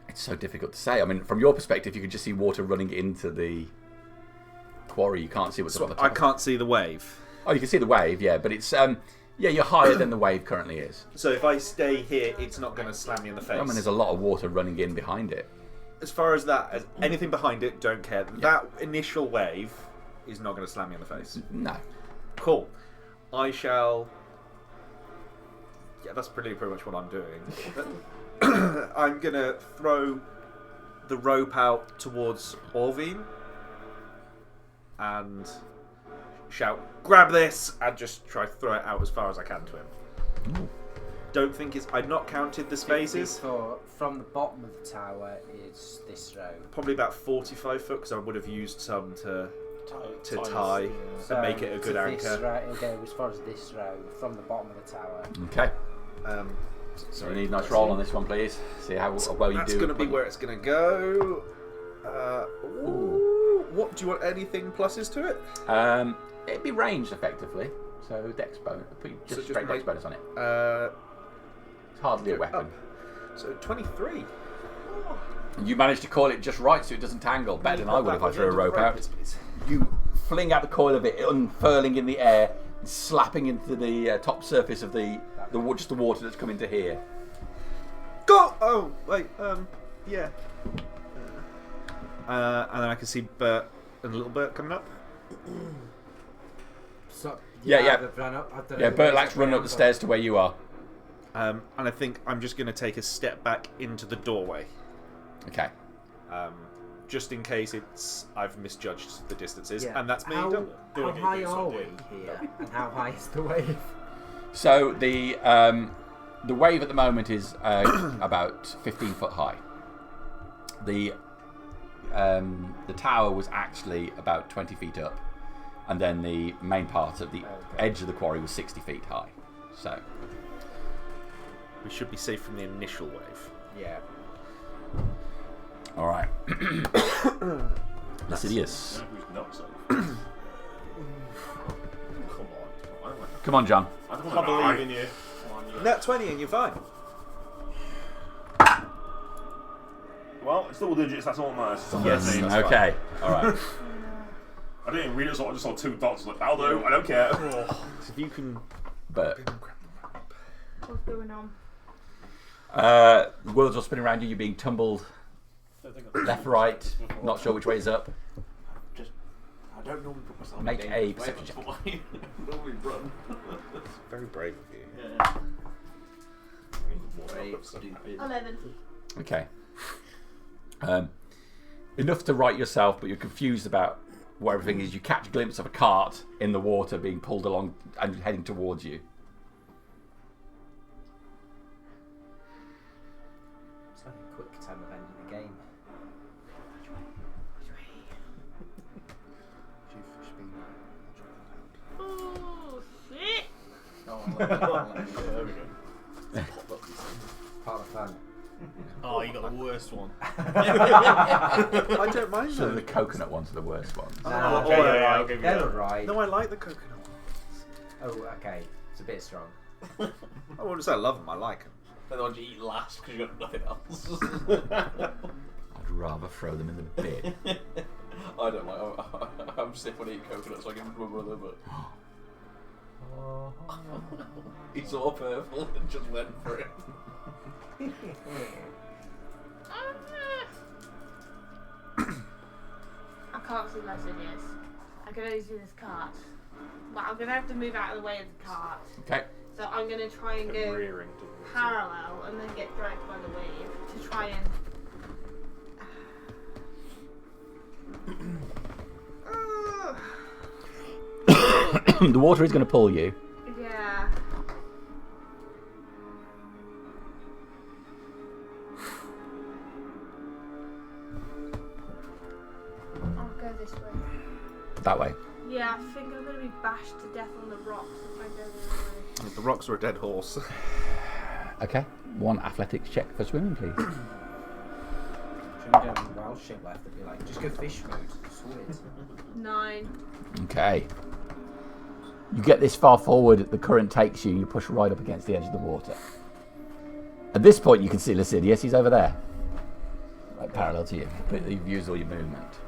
It's so difficult to say. I mean, from your perspective, you can just see water running into the quarry. You can't see what's up on the top. I can't see the wave. Oh, you can see the wave, yeah, but it's yeah, you're higher than the wave currently is. So if I stay here, it's not going to slam me in the face. I mean, there's a lot of water running in behind it. As far as that, as anything behind it, don't care. That initial wave is not going to slam me in the face. No. Cool. I shall. Yeah, that's pretty much what I'm doing. I'm gonna throw the rope out towards Orvine and shout, "Grab this!" and just try to throw it out as far as I can to him. Don't think it's. I've not counted the spaces. From the bottom of the tower is this row. Probably about 45 foot because I would have used some to tie So and make it a to good this anchor. row, it'll go as far as this row from the bottom of the tower. Okay. Sorry, So we need a nice roll on this one, please. See how well you That's do. going to be where it's going to go. Ooh, what do you want? Anything pluses to it? It'd be ranged effectively. So dex bonus. Put So just just straight dex make- bonus on it. It's hardly a go weapon. up. So 23. You managed to coil it just right so it doesn't tangle. Better than I would if I threw a rope out. You fling out the coil of it, unfurling in the air, and slapping into the top surface of just the water that's come into here. Go! Oh, wait, yeah. And then I can see Bert and little Bert coming up. So, Yeah. I've run up. I've done Yeah, it. Bertlak's running up the stairs to where you are. And I think I'm just going to take a step back into the doorway. Okay. Just in case I've misjudged the distances. Yeah. And that's me How, done. how high are we here? And how high is the wave? So the wave at the moment is about 15 foot high. The tower was actually about 20 feet up, and then the main part of the edge of the quarry was 60 feet high. So We should be safe from the initial wave. Yeah. all right. Lascivious. Who's not safe? Come on. Come on, John. I don't I want to believe die. in you. Nat 20 and you're fine. Well, it's double digits, that's all nice. It's a Yes. 13, that's fine. Okay. All right. I didn't even read it, so I just saw 2 dots. Like, I'll do, I don't care. So if you can. But What's going on? the world's all spinning around you. You're being tumbled left, right. Not sure which way is up. I don't normally put myself Make in a danger, perception that's why I normally run. Very brave of you. Yeah. Brave, stupid. 11. Okay. Enough to right yourself, but you're confused about what everything is. You catch a glimpse of a cart in the water being pulled along and heading towards you. There we go. Part of fun. Oh, you got the worst one. I don't mind So the them. coconut ones are the worst ones. Nah, okay, yeah, I'll give you they're that. alright. No, I like the coconut ones. Oh, okay. It's a bit strong. I wouldn't say I love them. I like them. They're the ones you eat last because you've got nothing else. I'd rather throw them in the bin. I don't like. I'm sick when I eat coconuts. So I give them to my brother, but he saw purple and just went for it. I can't see my Sidious. I can only see this cart. Well, I'm gonna have to move out of the way of the cart. Okay. So I'm gonna try and go Rearing towards parallel and then get dragged by the wave to try and. The water is going to pull you. Yeah. I'll go this way. That way. Yeah, I think I'm gonna be bashed to death on the rocks if I go the other way. The rocks are a dead horse. Okay. One athletics check for swimming, please. Shouldn't go wild shit left and be like, just go fish mode. Sweet. 9. Okay. You get this far forward, the current takes you, and you push right up against the edge of the water. At this point, you can see Lycidius. He's over there. Right parallel to you. But you've used all your movement.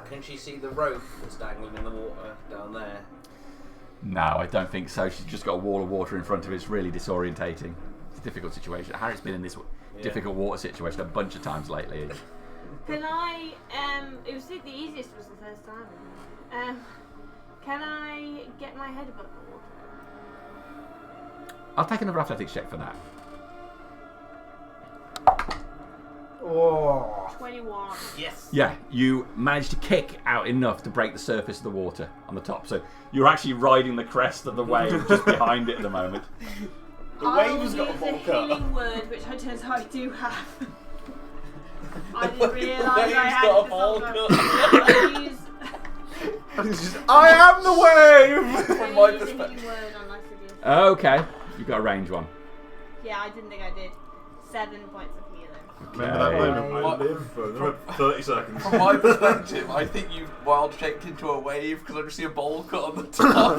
Can she see the rope that's dangling in the water down there? No, I don't think so. She's just got a wall of water in front of her. It's really disorientating. It's a difficult situation. Harry's been in this difficult water situation a bunch of times lately. Can I, it was the easiest was the first time. Can I get my head above the water? I'll take another athletics check for that. Oh. 21. Yes. Yeah, you managed to kick out enough to break the surface of the water on the top. So you're actually riding the crest of the wave just behind it at the moment. The wave has got a I'll bowl use a cut. healing word, which I turns out I do have. I didn't realise The I wave's had got a it bowl for cut. I'll use I am the wave! From my a healing perspective. word on Lycidius. Okay, you got a range one. Yeah, I didn't think I did. 7 points of healing. Remember that moment? I live for another 30 seconds. From my perspective, I think you've wild shaped into a wave because I just see a bowl cut on the top.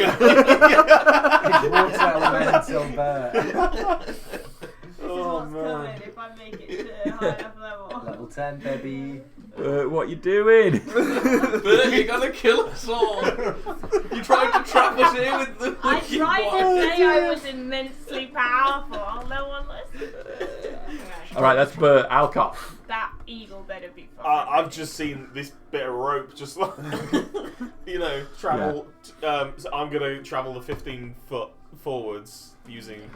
Water elemental bird. This is what's coming if I make it to a high enough level. Level 10, baby. What you doing? Bert, you're gonna kill us all. You tried to trap us here with the. I tried to say I was immensely powerful. No one listened. Okay. All right, that's Bert. Alcott. That eagle better be fucking I've just seen this bit of rope just like, travel. So I'm going to travel the 15 foot forwards using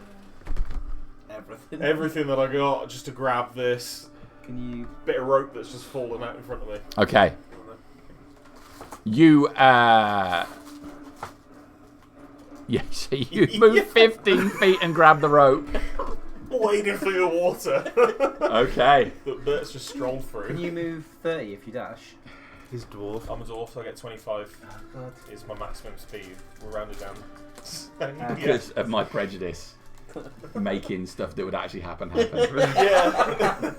everything that I got just to grab this Can you... bit of rope that's just fallen out in front of me. Okay. You, yeah, so you move 15 feet and grab the rope. Wading through the water. Okay. That Bert's just strolled through. Can you move 30 if you dash? He's dwarf. I'm a dwarf, so I get 25 God. is my maximum speed. We're rounded down. Because of my prejudice. Making stuff that would actually happen. Yeah.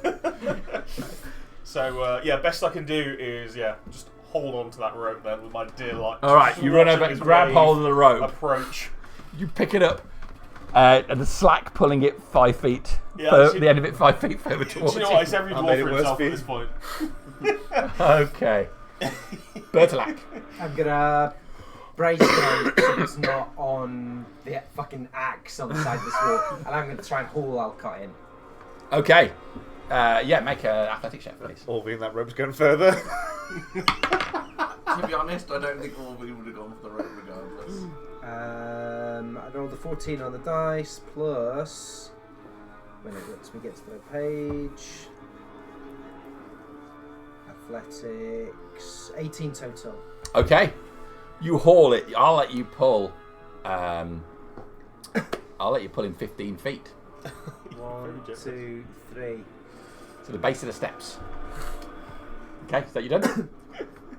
So, best I can do is, just hold on to that rope then with my dear life. All right, you run over and grab hold of the rope. Approach. You pick it up, and the slack pulling it 5 feet. The end of it 5 feet further Do towards you know you. what? It's every I made dwarf it for worse himself for at you. this point. Okay. Bertolac. I'm gonna brace them so it's not on the fucking axe on the side of this wall, and I'm gonna try and haul Alcott in. Okay. Make an athletics check, please. All being that rope's going further. To be honest, I don't think all we would have gone for the rope regardless. I rolled a 14 on the dice, plus... when it lets me get to the page... Athletics... 18 total. Okay. You haul it. I'll let you pull. I'll let you pull in 15 feet 1, 2, 3. to the base of the steps. Okay, is that you done?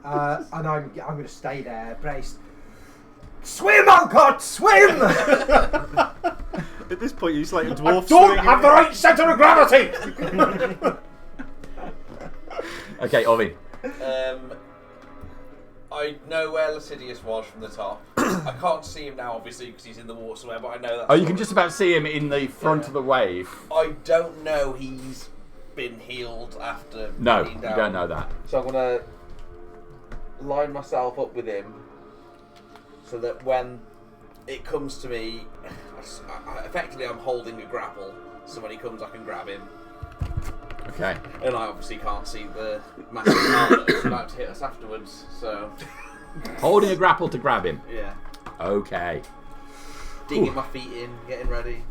And I'm going to stay there, braced. Swim, Alcott, swim! At this point, you like a dwarf. Don't have the right centre of gravity! Okay, Ollie. I know where Lascivious was from the top. I can't see him now, obviously, because he's in the water somewhere, but I know that. Oh, you can just about see him in the front of the wave. I don't know he's been healed after No, being you down. don't know that. So I'm going to line myself up with him so that when it comes to me, effectively I'm holding a grapple, so when he comes I can grab him. Okay. And I obviously can't see the massive arm that's about to hit us afterwards, so... Holding a grapple to grab him. Yeah. Okay. Digging my feet in, getting ready.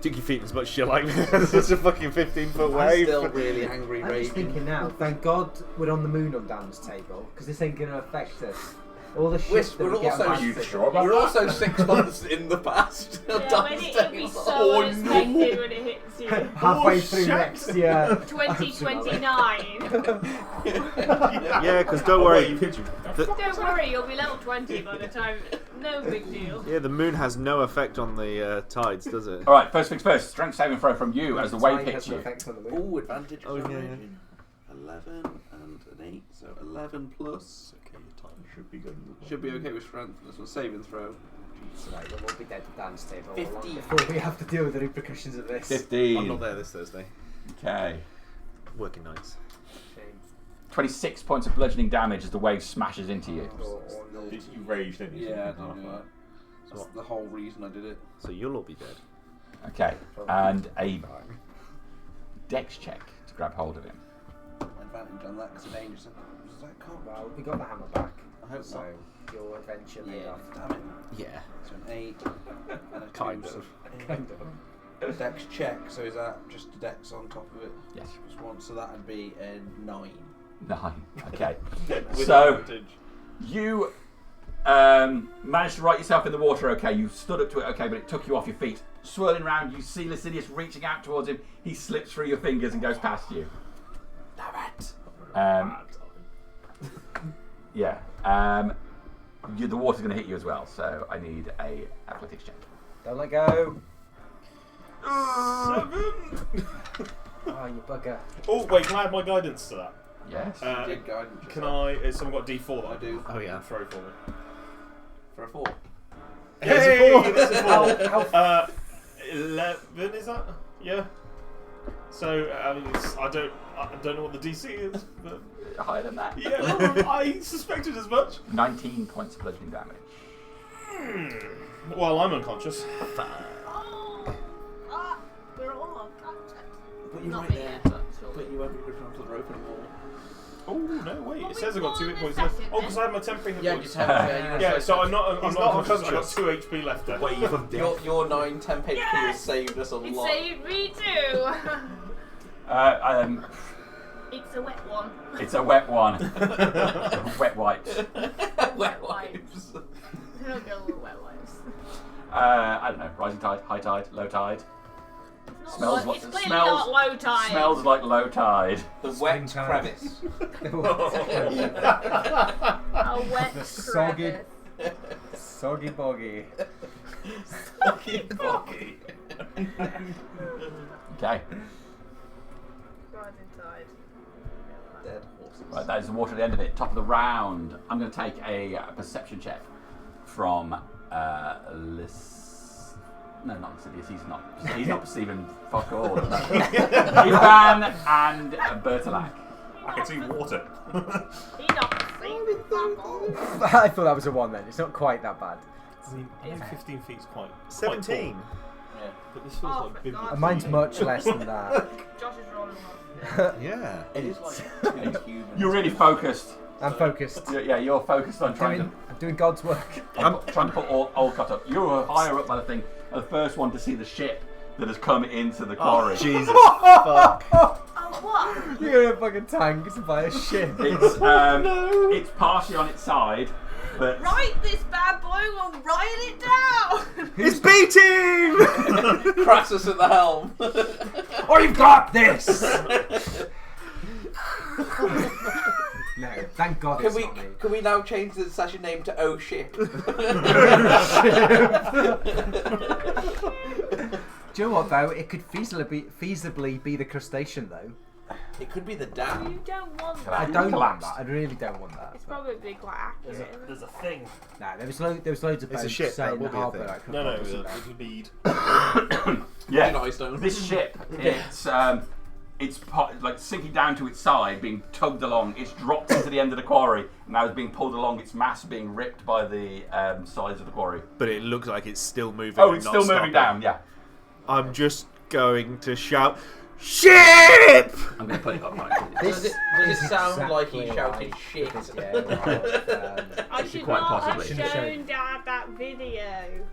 Dig your feet as much as you like. It's such a fucking 15-foot I'm wave. still really angry, I'm just raging. thinking now, thank God we're on the moon on Dan's table, because this ain't going to affect us. All the shit We're that we get also- on Are you Dan's sure table. about We're also 6 months in the past. Yeah, when it'll be so Oh, unexpected when it hits you. Halfway through shit. next year. 2029. Yeah, because don't worry. Don't worry, you'll be level 20 by the time. No big deal. Yeah, the moon has no effect on the tides, does it? All right. First things first. Strength saving throw from you as the wave Tide hits has no you. effect on the moon. Oh, advantage. Oh, on yeah, raging. 11 and an 8, so 11 plus. Okay, your time should be good. Should be okay with strength. That's a saving throw. So like, we'll be dead at Dan's table 50. before we have to deal with the repercussions of this. 15. I'm not there this Thursday. Okay. Working nights. Shame. 26 points of bludgeoning damage as the wave smashes into you. Did you rage, didn't you? Yeah, I did do that. That's the whole reason I did it. So you'll all be dead. Okay. And a dex check to grab hold of him. Advantage on that because of danger. So that can't. Well, we got the hammer back. I hope So so. your adventure paid Yeah, off. damn it. Yeah. So an 8 and a 2. Kind so of. Kind of. Dex check. So is that just a dex on top of it? Yes. Just one. So that'd be a 9. 9. Okay. With So advantage. you managed to right yourself in the water okay. You stood up to it okay, but it took you off your feet. Swirling around, you see Lascivious reaching out towards him. He slips through your fingers and goes past you. Damn it. Yeah. The water's going to hit you as well, so I need a athletics check. Don't let go. 7! Oh, you bugger. Oh, wait, can I add my guidance to that? Yes. Did guidance Can yourself. I... Someone got a D4 that I do. Oh yeah. throw for me. For a 4. Hey, that's a 4. How 11 is that? Yeah. So I don't know what the DC is, but Higher than that. yeah, well, I suspected as much. 19 points of bludgeoning damage. Well, I'm unconscious. Oh, we're all unconscious. Put you Not right me there. yet, but sure. But you won't be gripping onto the rope anymore. Oh no, wait! Well, It says I got 2 hit we've points gone left. in a Oh, because I had my temporary hit Yeah, points. you have. Yeah, so I'm not He's not unconscious. I got unconscious. 2 HP left there. Wave of death. Your 9 temp HP has Yes! saved us a It lot. saved me too. It's a wet one. It's a wet one. Wet wipes. Wet wipes. I'll go with wet wipes. I don't know. Rising tide, high tide, low tide. It's Smells not, like- it's clearly smells- not low tide. Smells like low tide. The wet Springtime. crevice. A wet The soggy- crevice. Soggy boggy. Soggy boggy. Okay. Rising tide. Dead horses. Right, that is the water at the end of it. Top of the round. I'm going to take a perception check from No, not Insidious. He's not perceiving fuck all. Ivan and Bertolac. I can see water. He not perceiving fuck all. I thought that was a 1 then. It's not quite that bad. I think 15 feet's quite 17. Yeah. but this feels Oh, like for big. God's Mine's much less than that. Josh is rolling off. Yeah. It is like 2 humans. You're really focused. I'm focused. Yeah, you're focused on trying I'm doing God's work. I'm trying to put all cut up. You were higher up by the thing, and the first one to see the ship that has come into the quarry. Jesus. Fuck. Oh, what? You're in a fucking tank by a ship. It's partially on its side, but Right, this bad boy will ride it down. It's beating! Crassus at the helm. I've got this! No, thank God Can it's we not me. can we now change the session name to Oh Shit? Do you know what though? It could feasibly be the crustacean though. It could be the dam. You don't want I that. don't want Collapsed. that. I really don't want that. It's probably quite accurate. isn't There's it? a thing. Nah, there was loads of It's a boats ship, that sailing will the be a harbour. thing. that I could No, have it'll about. lead. Yeah. Ice stone. This ship, it's like sinking down to its side, being tugged along. It's dropped into the end of the quarry, and now it's being pulled along. Its mass being ripped by the sides of the quarry. But it looks like it's still moving. Oh, and it's not still moving stopping. down. Yeah. I'm just going to shout, "Ship!" I'm going to put it up like Does it is sound like he exactly shouted shit? because, yeah, well, I should quite not possibly. have shown Dad that video.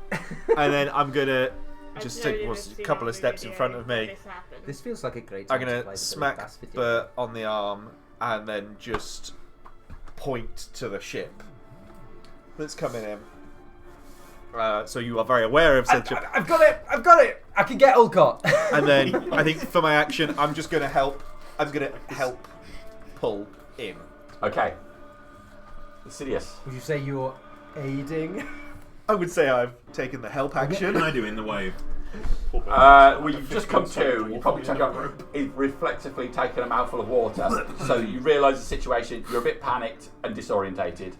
And then I'm gonna I've just known take him a to see couple that of steps in video front of when me. this happened. this feels like a great I'm time to play gonna the smack Bass video. Bert on the arm and then just point to the ship that's coming in. So you are very aware of said ship. I've got it! I've got it! I can get Olcott! And then I think for my action, I'm just gonna help. I'm gonna help pull in. Okay. Insidious. Would you say you're aiding? I would say I've taken the help What action. can I do in the wave? Well, you've just come to. You probably took up, reflexively taken a mouthful of water, so you realise the situation. You're a bit panicked and disorientated.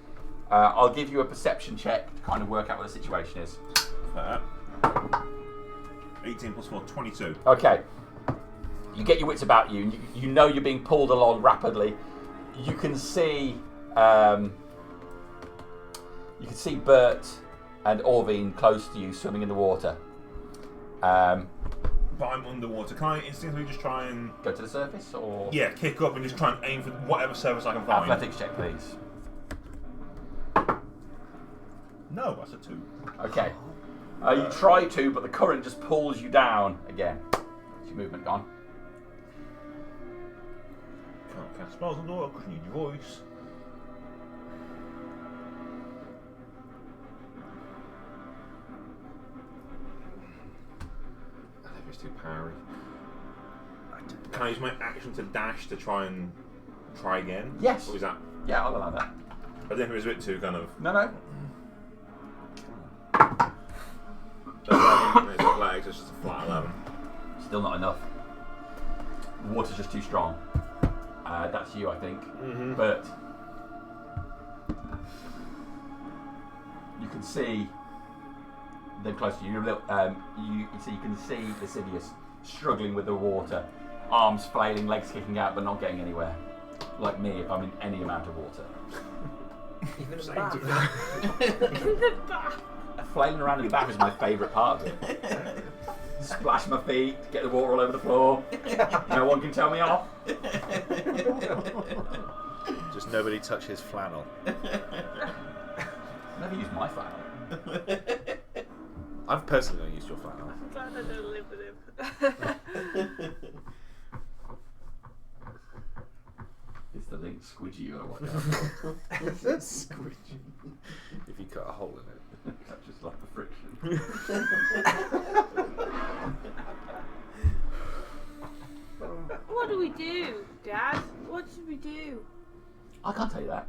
I'll give you a perception check to kind of work out what the situation is. 18 plus 4, 22. Okay. You get your wits about you, and you know you're being pulled along rapidly. You can see, Bert and Orvine close to you, swimming in the water. But I'm underwater. Can I instinctively just try and Go to the surface, or kick up and just try and aim for whatever surface I can find? athletics check, please. No, that's a 2. Okay. You try to, but the current just pulls you down again. Is your movement gone? Can't cast spells underwater because you need your voice. I think it's too powery. Can I use my action to dash to try again? Yes. Or is that? Yeah, I'll allow that. I think it was a bit too kind of. No. It's athletics, it's just a flat 11. Still not enough. The water's just too strong. That's you, I think. Mm-hmm. But you can see them close to you. You can see Lascivious struggling with the water, arms flailing, legs kicking out, but not getting anywhere. Like me, if I'm in any amount of water. Even Same bad. to In the bath. Flailing around in the bath is my favourite part of it. Splash my feet, get the water all over the floor. No one can tell me off. Just nobody touch his flannel. Never use my flannel. I've personally not used your flannel. I'm glad I don't live with him. It's the link squidgy you gotta watch out for. Squidgy. If you cut a hole in it. That's just like the friction. What do we do, Dad? What should we do? I can't tell you that.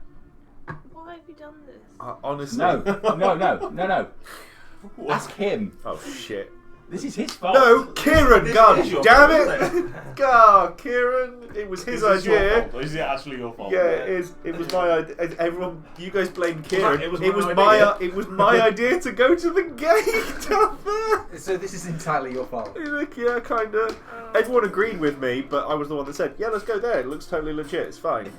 Why have you done this? Honestly. No. Ask him. Oh shit. This is his fault. No, Kieran, God It's your damn fault, it! God, Kieran, it was his Is this your idea. fault, or is it actually your fault? Yeah, it is. It was my idea. Everyone, you guys blame Kieran. It was It was my my. idea. It was my idea to go to the gate down there. So this is entirely your fault. He's like, yeah, kinda. Everyone agreed with me, but I was the one that said, "Yeah, let's go there. It looks totally legit. It's fine."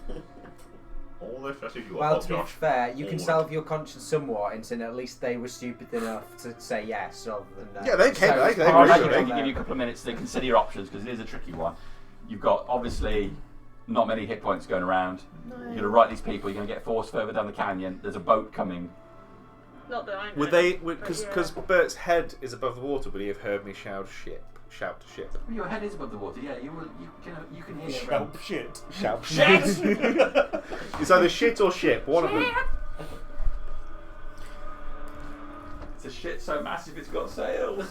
All the stress is your Well, fault, to be Josh. fair, you can All of salve your conscience somewhat in saying at least they were stupid enough to say yes rather than no. Yeah, they came- So they- it's they fine. I agreed reckon with I it. can give you a couple of minutes to consider your options because it is a tricky one. You've got obviously not many hit points going around. You're going to right these people. You're going to get forced further down the canyon. There's a boat coming. Not that I know. Would they? but Because yeah. Bert's head is above the water, would he have heard me shout ship? Shout to ship. Your head is above the water. Yeah, you can hear. Shout shit. Shout shit. It's either shit or ship. One of them. It's a shit so massive it's got sails.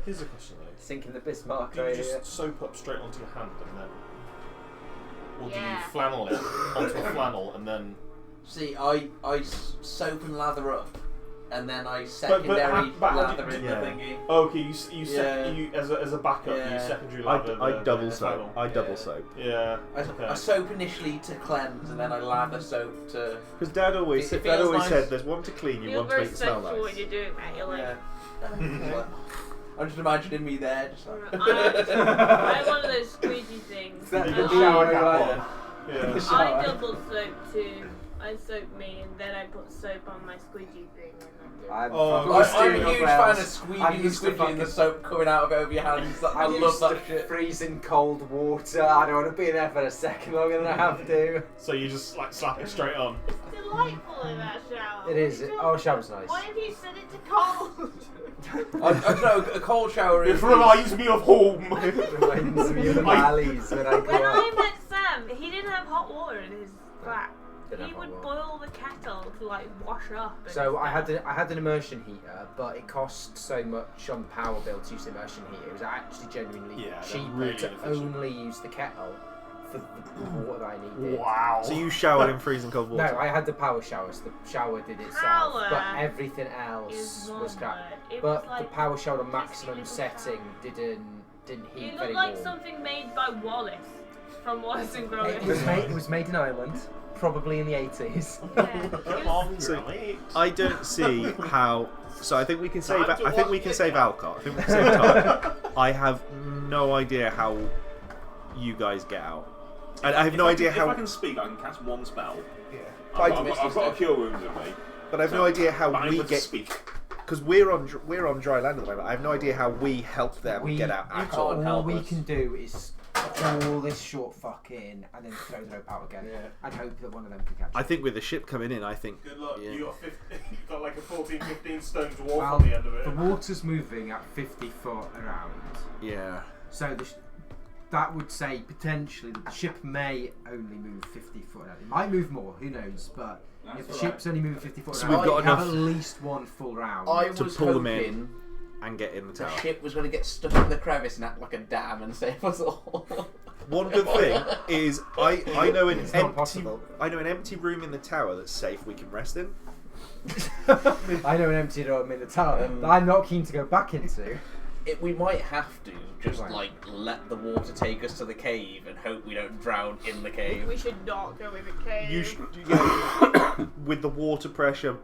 Here's a question though. Sinking the Bismarck Do you right here. just soap up straight onto your hand and then or do Yeah. you flannel it onto a flannel and then? See, I soap and lather up, and then I But secondary how do you- lather in the Yeah. thingy. Oh, okay, you Yeah. you as a backup, Yeah. you secondary lather. I the double flannel. soap. I double soap. Yeah. I Okay. soap initially to cleanse, and then I lather soap to. Because Dad always It feels nice. said there's one to clean you, You're one to very make it smell sensual when nice. you're doing that. You're like, Yeah. I'm just imagining me there, just like. I have one of those squeegee things. That and the I- shower, Yeah. Yeah. The shower. I double soap too. I soap me and then I put soap on my squeegee thing and then do I'm, Oh, fucking I'm I'm a steering huge up fan rails. of I'm squeegee used to and the fucking- soap coming out of over your hands. I I'm love used that to shit. freezing cold water. I don't want to be there for a second longer than I have to. So you just like slap it straight on. It's delightful in that shower. It is. Oh, shower's nice. Why have you set it to cold? I don't know, a cold shower is. It reminds me of home. It reminds me of the valleys when I When grew I up. met Sam, he didn't have hot water in his flat. Didn't He have would hot boil the kettle to like wash up. and So I stuff. had an immersion heater, but it cost so much on the power bill to use the immersion heater. It was actually genuinely Yeah, they're cheaper really to inefficient. only use the kettle for the water that I needed. Wow. So you showered in freezing cold No, water? I had the power shower, so the shower did itself, Power but everything Is else one was crap. word. It But was like the power shower just a maximum little setting shower. didn't heat It very looked like warm. something made by Wallace from Wallace and It Gromit. was made in Ireland, probably in the 80s. Yeah. Come on, So- right. I don't see how. So I think we can save. Time to I think we watch can it. save Alcott. I think we can save time. I have no idea how you guys get out. And I have no idea If I how. can speak, I can cast one spell. Yeah. I've got a cure wounds in me. But I have no idea how But I'm we able to get. speak. Because we're on dry land at the moment. I have no idea how we help them get out you at can't all. help All we us. can do is pull this short fuck in and then throw the rope out again. Yeah. And hope that one of them can catch it. I think with the ship coming in, I think. Good luck. Yeah. You got 50, you got like a 14, 15 stone dwarf Well, on the end of it. the water's moving at 50 foot around. Yeah. So that would say potentially that the ship may only move 50 foot around. It might move more, who knows, but if the ship's only moving 50 foot So around, we've got we have enough- at least one full round. I To was pull them hoping in. And get in the the tower. ship was going to get stuck in the crevice and act like a dam and save us all. One good thing is I know an It's not empty possible. I know an empty room in the tower that's safe we can rest in. I know an empty room in the tower that I'm not keen to go back into. We might have to just Right. like let the water take us to the cave and hope we don't drown in the cave. We should not go in the cave. You should, yeah, with the water pressure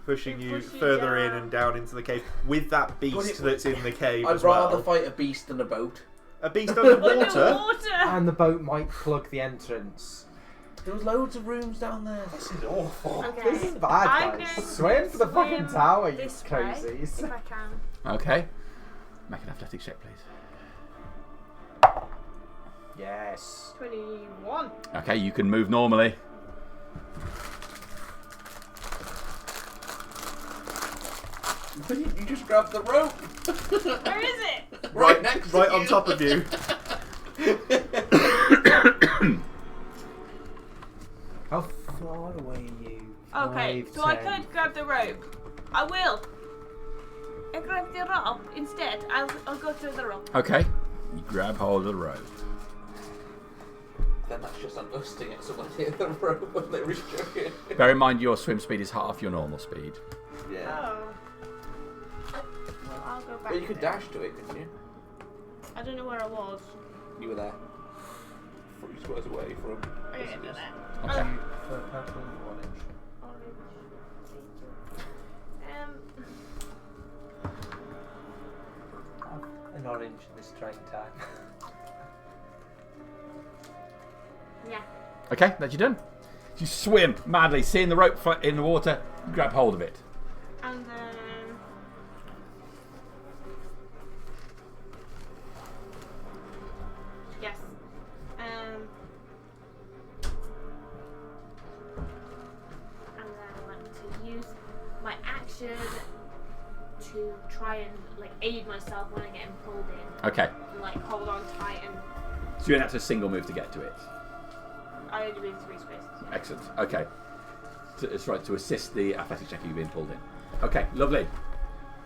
pushing you Push you further in down. and down into the cave with that But beast it- that's in the cave I'd as rather well. fight a beast than a boat. A beast underwater. Underwater. And the boat might plug the entrance. There was loads of rooms down there. This is awful. Okay. This is bad, I'm guys. going to Swim for the fucking swim tower, you this way, cozies. if I can. Okay. Make an athletics check, please. Yes. 21. Okay, you can move normally. You just grabbed the rope. Where is it? Right next to Right you. on top of you. How far away are you? Okay, 5, so I 10. could grab the rope. I will. I grab the rope instead. I'll go through the rope. Okay. You grab hold of the rope. Then that's just on us to get someone near the rope when they reach you. Bear in mind your swim speed is half your normal speed. Yeah. Oh. Well, I'll go back. But you could there. dash to it, couldn't you? I don't know where I was. You were there. 3 squares away from. I didn't know that. Okay. For purple, orange. An orange this train time. Yeah. Okay, that's you done. You swim madly, seeing the rope in the water, you grab hold of it. And then. Yes. And then I want to use my action to try and like aid myself when I get pulled in. Okay. And, like hold on tight and So you don't have to single move to get to it. I only move 3 spaces. Yeah. Excellent. Okay. It's right to assist the athletic check you've been pulled in. Okay, lovely.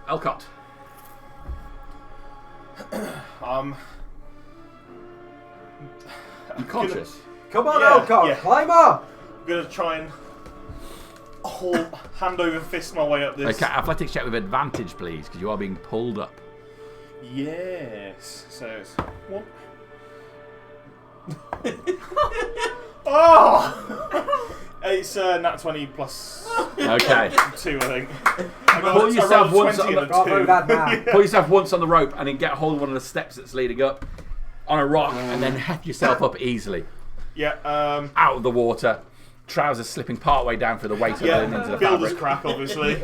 Alcott. Um. You conscious? Come on, Yeah, Alcott, yeah. climb up! I'm gonna try and hand over fist my way up this. Okay, athletics check with advantage, please, because you are being pulled up. Yes. So it's one. Oh! It's nat 20 plus Okay. 2, I think. Pull yourself once on the Bravo, that man. Pull yourself once on the rope and then get hold of one of the steps that's leading up on a rock and then heft yourself up easily. Yeah. Out of the water. Trousers slipping part way down through the weight of Yeah. it into the Builder's fabric. crack, obviously. You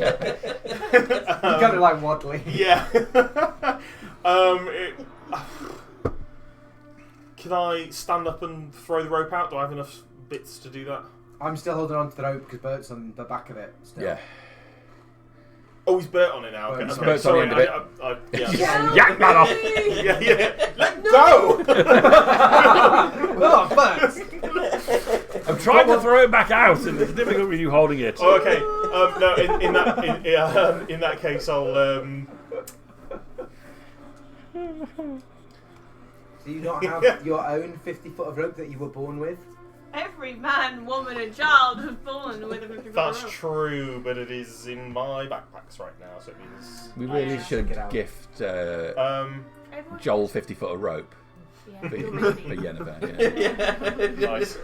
got it like Wadley. Yeah. Can I stand up and throw the rope out? Do I have enough bits to do that? I'm still holding on to the rope because Bert's on the back of it. Still. Yeah. Oh, he's Bert on it now. Okay. Bert's Okay. Bert's on the Sorry, end of it. yeah. Yank that off! Yeah. Let go! Oh, Bert! I'm trying to throw it back out and it's difficult with you holding it. Oh, okay. No. In that case, I'll. Do you not have your own 50-foot of rope that you were born with? Every man, woman, and child was born with a 50-foot That's rope. true, but it is in my backpacks right now, so it is. We really Yeah. should Get out. gift Everyone- Joel 50 foot of rope Yeah, for you're for ready. Yennefer. Yeah. Nice.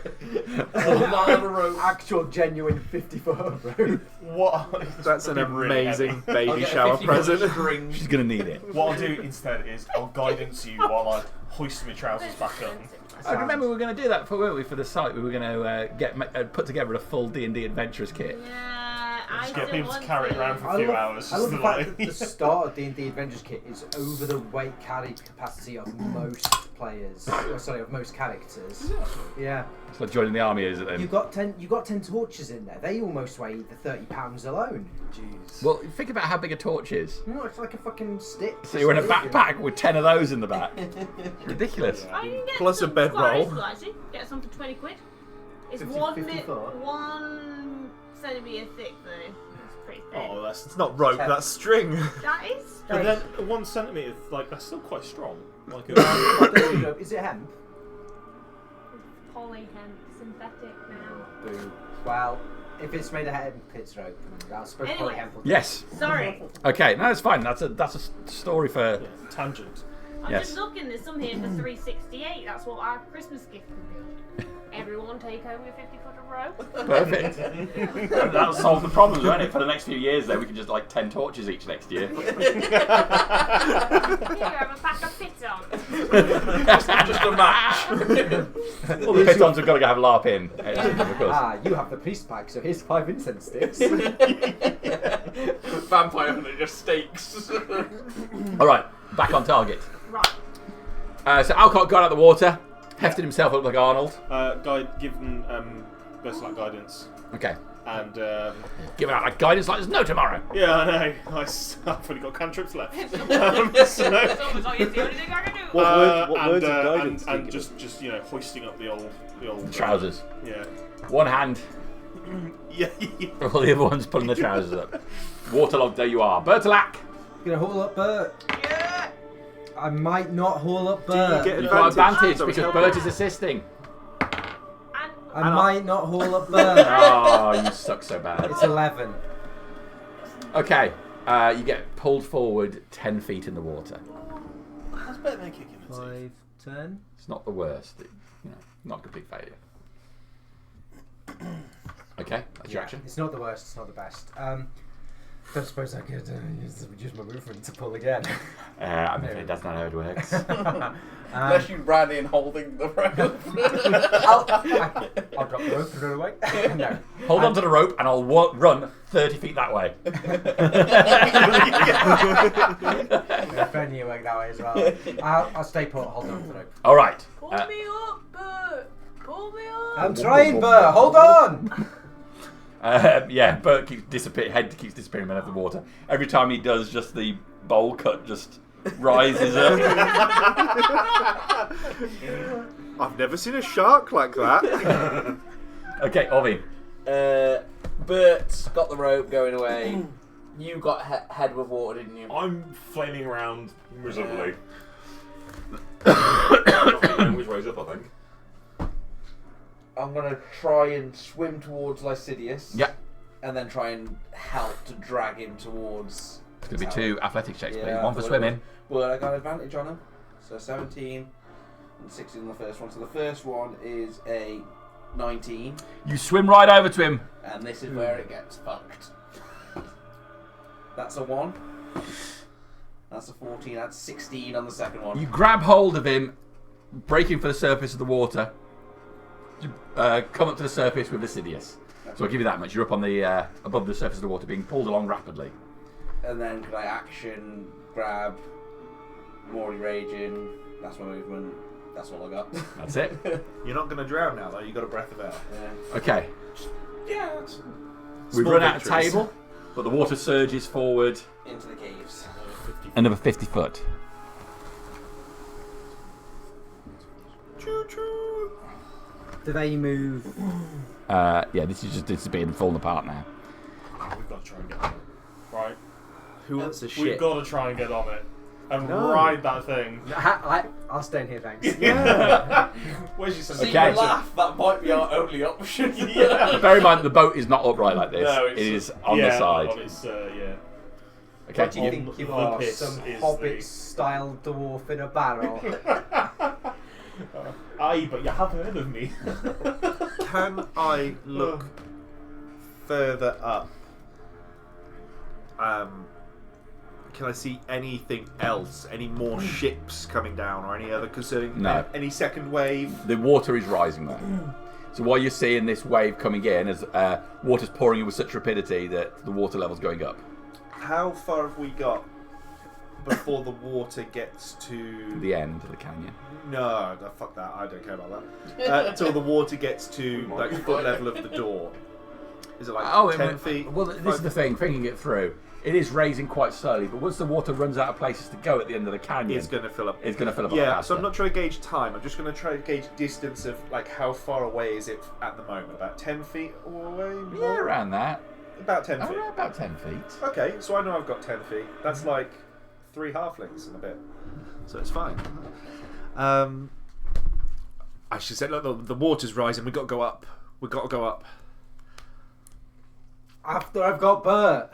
Actual, genuine 50-foot of rope. What? That's an It'd be really amazing heavy. baby I'll get a shower 50-foot present. string. She's gonna need it. What I'll do instead is I'll guidance you while I hoist my trousers back up. I remember we were going to do that, weren't we, for the site? We were going to put together a full D&D adventurers kit. Yeah, I Just get still people to want carry it to. around for a few hours. I love the just fact like- that the start of D&D Adventures Kit is over the weight carry capacity of most players. Sorry, of most characters. Yeah. It's like joining the army, is it then? You got 10 torches in there. They almost weigh the 30 pounds alone. Jeez. Well, think about how big a torch is. No, it's like a fucking stick. So you're in a backpack with 10 of those in the back. Ridiculous. Oh, you can get Plus a some bedroll. quite reasonable, actually. Get some for 20 quid. It's 50 1 centimetre thick though. It's pretty thick. Oh, that's It's not rope, that's string. That is. But then 1 centimetre, like that's still quite strong. Like Is it hemp? Poly hemp, synthetic now. Boo. Well, if it's made of hemp, it's rope. I suppose Anyway. polyhemp will Yes. Sorry. Okay, no, it's fine. That's a story for... tangent. I'm Yes. just looking, there's some here for 368. That's what our Christmas gift can be. Everyone take home your 50-foot of rope. Perfect. That'll solve the problems, won't it? For the next few years, then we can just like 10 torches each next year. Here, have a pack of pitons. Just a match. All the pitons have got to go have LARP in, of course. Ah, you have the priest pack, so here's 5 incense sticks. Vampire hunter just stakes. All right, back on target. Right. So Alcott got out of the water, hefted himself up like Arnold. Give them best like guidance, Okay. and Giving out like guidance like there's no tomorrow. yeah, I know. I've only got cantrips left. It's almost like it's the only thing I can do. What words of and guidance do you and give just hoisting up the old Trousers. Yeah. One hand, Yeah. all the other one's pulling the trousers up. Waterlogged there you are. Bertolac. Gonna haul up Bert. Yeah. I might not haul up you Bert. get You've got advantage So we because help Bert him. is assisting. And I might not haul up Bert. Oh, you suck so bad. It's 11. Okay, you get pulled forward 10 feet in the water. That's better than kicking the teeth. 5, 10. It's not the worst. Not a complete failure. Okay, that's your action. It's not the worst, it's not the best. Don't suppose I could use my movement to pull again. I'm afraid that's not how it works. Unless you ran in holding the rope. I'll drop the rope and run away. No. Hold on to the rope and I'll run 30 feet that way. If only it worked that way as well. I'll stay put, hold on to the rope. All right. pull me up, Bert. Pull me up. I'm trying, Bert, hold on! Yeah, Bert keeps disappearing. Head keeps disappearing out of the water. Every time he does, just the bowl cut just rises up. I've never seen a shark like that. Okay, Ovi. Bert's got the rope going away. You got head with water, didn't you? I'm flailing around miserably. Which way's up, I think. I'm gonna try and swim towards Lycidius. Yeah. And then try and help to drag him towards. It's going to be 2 athletics checks, please. Yeah, One for swimming. Well, I got advantage on him. So 17 and 16 on the first one. So the first one is a 19. You swim right over to him. And this is where it gets fucked. That's a 1. That's a 14. That's 16 on the second one. You grab hold of him, breaking for the surface of the water. You come up to the surface with Lycidius. So I'll give you that much. You're up on the above the surface of the water, being pulled along rapidly. And then could I action, grab, Morty Raging? That's my movement. That's all I got. That's it. You're not going to drown now, though. You got a breath of air. Yeah. Okay. Yeah. That's We've Small run out of victories. table, but the water surges forward into the caves. another 50 foot. Choo choo. Do they move? Yeah, this is just disappearing and falling apart now. We've got to try and get on it. Right? Who wants a We've shit? got to try and get on it. And No. ride that thing. I'll stay in here, thanks. Yeah. Where's your sense See, of Okay. you laugh. That might be our only option. Yeah. Bear in mind, the boat is not upright like this. No, It it's is on the side. On its, yeah. Okay. What do you On think you the are? pits Some is Hobbit-style dwarf in a barrel? Aye, but you have heard of me. Can I look further up? Can I see anything else? Any more ships coming down, or any other concerning? No. Any second wave? The water is rising there. So while you're seeing this wave coming in, as water's pouring in with such rapidity that the water level's going up. How far have we got before the water gets to The end of the canyon. No, fuck that. I don't care about that. Until the water gets to like foot level of the door. Is it like 10 feet? Well, this is the thing, thinking it through. It is raising quite slowly, but once the water runs out of places to go at the end of the canyon, It's going to fill up. it's going to fill up a lot Yeah, faster. so I'm not trying to gauge time. I'm just going to try to gauge distance of like how far away is it at the moment? About 10 feet away? Yeah, More? around that. About 10 feet. Around about 10 feet. Okay, so I know I've got 10 feet. That's like 3 halflings in a bit. So it's fine. I should say, look, the water's rising. We've got to go up. We've got to go up. After I've got Bert.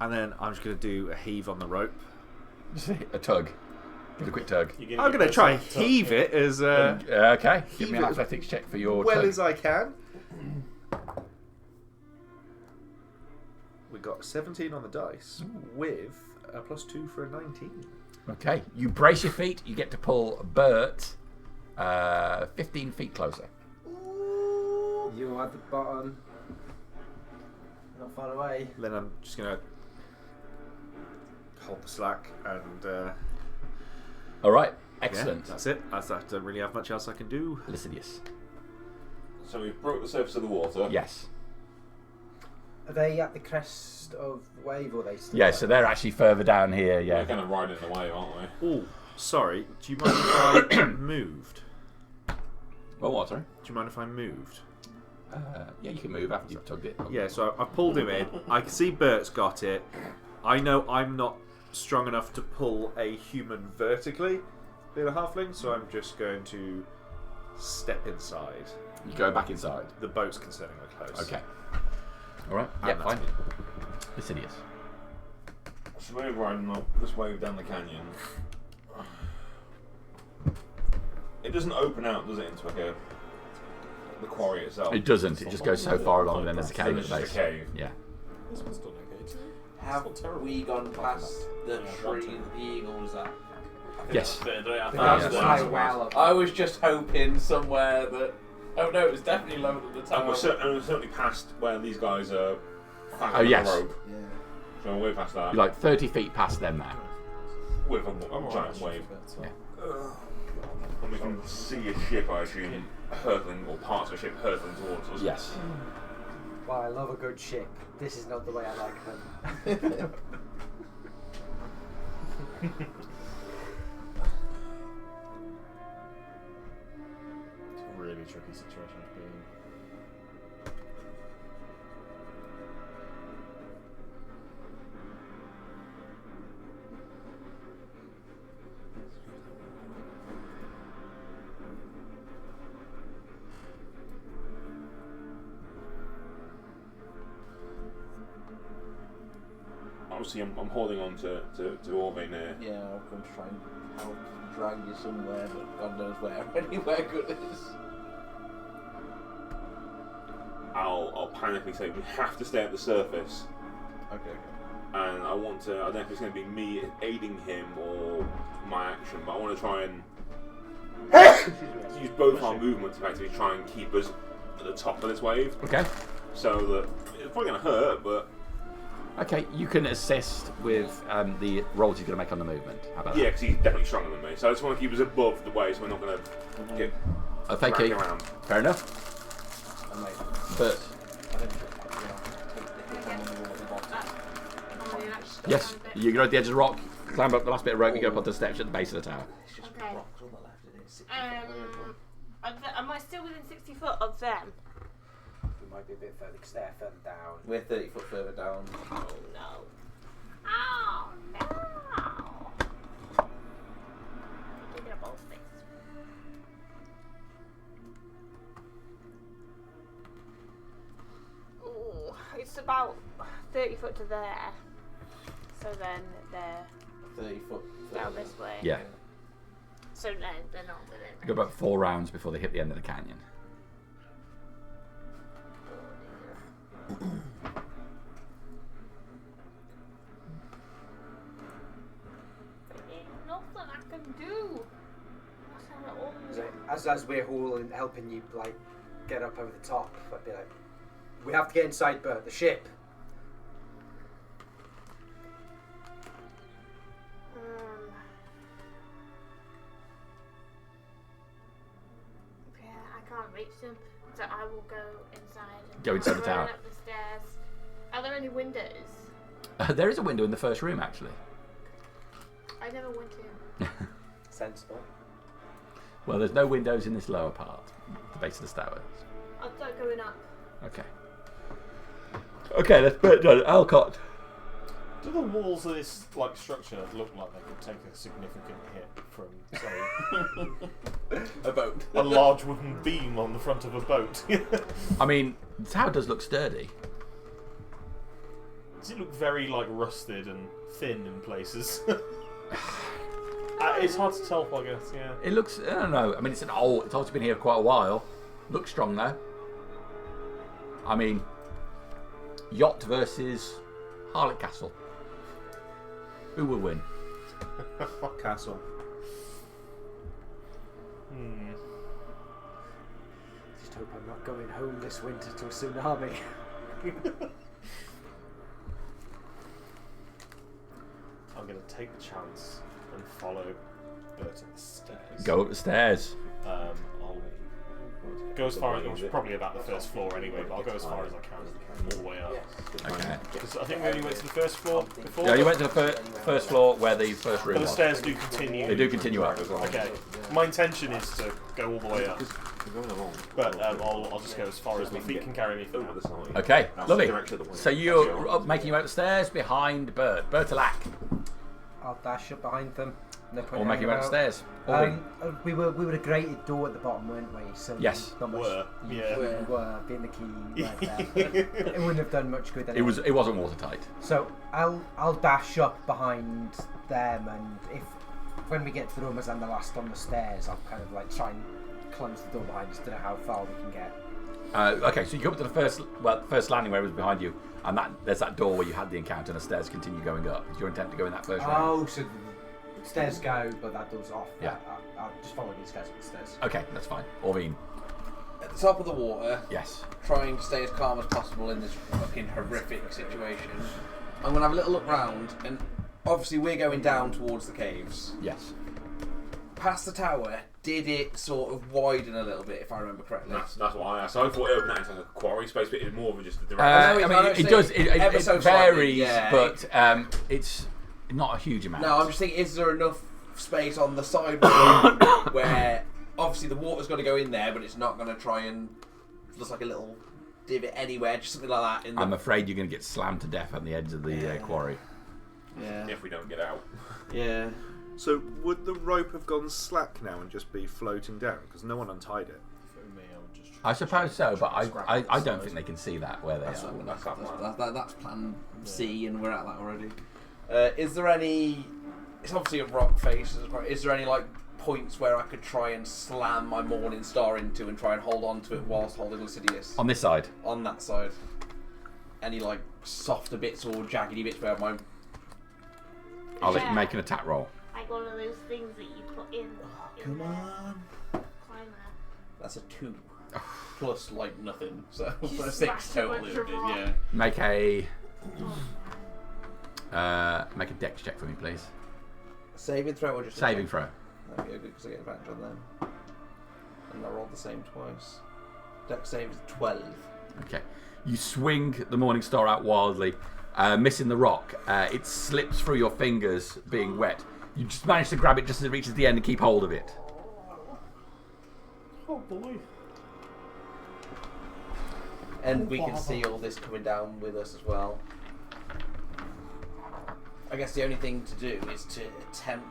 And then I'm just going to do a heave on the rope. Just a tug. Give it a quick tug. I'm going to try and heave it as Okay. Give Heave me an it athletics check for your well tug. as I can. We got 17 on the dice with a +2 for a 19. Okay. You brace your feet. You get to pull Bert 15 feet closer. You're at the bottom. Not far away. Then I'm just going to hold the slack and All right. yeah, Excellent. that's it. I don't really have much else I can do. Lycidius. So we've broke the surface of the water. Yes. Are they at the crest of the wave, or are they still? Yeah, so they're actually further down here, We're yeah. kind of riding the wave, aren't we? Oh, sorry. Do you mind if I moved? Well, what, sorry? Do you mind if I moved? Yeah, you can move after you've tugged it. Yeah, so I pulled him in. I can see Bert's got it. I know I'm not strong enough to pull a human vertically, being a halfling, so I'm just going to step inside. You go back inside. The boat's concerningly close. Okay. All right. And Yeah, that's fine. me. Lycidius. So we're riding up this wave down the canyon. It doesn't open out, does it, into like the quarry itself? It doesn't. It just goes so far along, and then there's a So cave at it's the just base. a cave. Yeah. This one's done okay too. Have It's not terrible. we gone past the Yeah, tree one that the eagle was at? Yes. Further out. But Ah, that's yes. quite well up. I was just hoping somewhere that. Oh no, it was definitely lower than the And tower. we're certainly past where these guys are. Oh, yes. The rope. Yeah. So we're past that. You're like 30 feet past them now. With a giant wave. Yeah. And we can see a ship, I assume, hurtling, or parts of a ship hurtling towards us. Yes. Well, I love a good ship. This is not the way I like them. It's a really tricky situation to be in. obviously I'm holding on to Orvin here. Yeah, I'm going to try and help drag you somewhere, but God knows where. Anywhere good is. I'll panically say we have to stay at the surface. Okay. And I don't know if it's going to be me aiding him or my action, but I want to try and use both our movements to actually try and keep us at the top of this wave. Okay. So that it's probably going to hurt, but Okay, you can assist with the rolls he's going to make on the movement. How about yeah, because he's definitely stronger than me. So I just want to keep us above the wave, so we're not going to get that? Thank you. around. Fair enough. But yes, you go at the edge of the rock, climb up the last bit of rope, you go up onto the steps at the base of the tower. It's just Okay. rocks on the left, isn't it? 60 Am I still within 60 foot of them? We might be a bit further because they're further down. We're 30 foot further down. Oh no. Oh no. Give it a ball space. Ooh, it's about 30 foot to there. So then they're 30 foot down further. this way. Yeah, So no, they're not within. go about 4 rounds before they hit the end of the canyon. There's nothing I can do. Nothing at all. As we're hauling, helping you like get up over the top, I'd be like, we have to get inside the ship. Yeah, I can't reach them, so I will go inside. And Go inside the run tower. Up the stairs. Are there any windows? There is a window in the first room, actually. I never went in. Sensible. Well, there's no windows in this lower part, the base of the stairs. I'll start going up. Okay. Okay, let's put it done. Alcott. Do the walls of this like structure look like they could take a significant hit from, say, A boat. a large wooden beam on the front of a boat? I mean, the tower does look sturdy. Does it look very like rusted and thin in places? It's hard to tell, I guess. Yeah. It looks, I don't know. I mean, it's also been here quite a while. Looks strong though. I mean, yacht versus Harlot Castle. Who will win? Castle. Just hope I'm not going home this winter to a tsunami. I'm gonna take the chance and follow Bert up the stairs. Go up the stairs. I'll go as far as it was probably about the first floor anyway, but I'll go as far as I can all the way up. Okay. Because I think we only went to the first floor before. Yeah, you went to the first floor where the first But room the was. stairs do continue. They do continue up. Okay. My intention is to go all the way up, but I'll just go as far as my feet can carry me for now. Okay, lovely. So you're up, making your way up the stairs behind Bert. Bertolac. I'll dash up behind them. No point Or making your way up the hanging stairs. about. We were a grated door at the bottom, weren't we? So Yes. not much. Were, yeah. We were being the key. Right there. It wouldn't have done much good. Anyway. It wasn't watertight. So I'll dash up behind them, and if when we get to the room as I'm the last on the stairs, I'll kind of like try and close the door behind us. Don't know how far we can get. Okay, so you go up to the first landing where it was behind you, and there's that door where you had the encounter, and the stairs continue going up. Is your intent to go in that first room? Oh, so the stairs go, but that door's off. Yeah. I'll just follow these guys up the stairs. Okay, that's fine. Orvine. At the top of the water, Yes. trying to stay as calm as possible in this fucking horrific situation. I'm going to have a little look round, and obviously we're going down towards the caves. Yes. Past the tower, did it sort of widen a little bit, if I remember correctly? That's what I asked. So I thought it opened out into like a quarry space, but it's more of just a direct. I know I mean, it's it does. ever It so slightly, varies, yeah. but it's not a huge amount. No, I'm just thinking, is there enough space on the sidewalk where obviously the water's got to go in there, but it's not going to try and looks like a little divot anywhere, just something like that. I'm afraid you're going to get slammed to death on the edge of the quarry. Yeah. if we don't get out. Yeah. So would the rope have gone slack now and just be floating down? Because no one untied it. For me, I would just I suppose so, but I don't think they can see that where they That's, are. that's plan C, and we're at that already. Is there any? It's obviously a rock face. Is there any like points where I could try and slam my Morning Star into and try and hold on to it whilst holding Lucidius? On this side. On that side. Any like softer bits or jaggedy bits where my... I'll let you make an attack roll. Like one of those things that you put in. Come on. Climber. That's a 2. Plus like nothing. So You for a smash 6 a total. bunch It of would be, rock. yeah. Make a dex check for me, please. Saving throw or just a Saving check? throw. That'd be good because I get advantage on them. And I rolled the same twice. Dex save is 12. Okay. You swing the Morning Star out wildly, missing the rock. It slips through your fingers, being wet. You just manage to grab it just as it reaches the end and keep hold of it. Oh boy. And we can see all this coming down with us as well. I guess the only thing to do is to attempt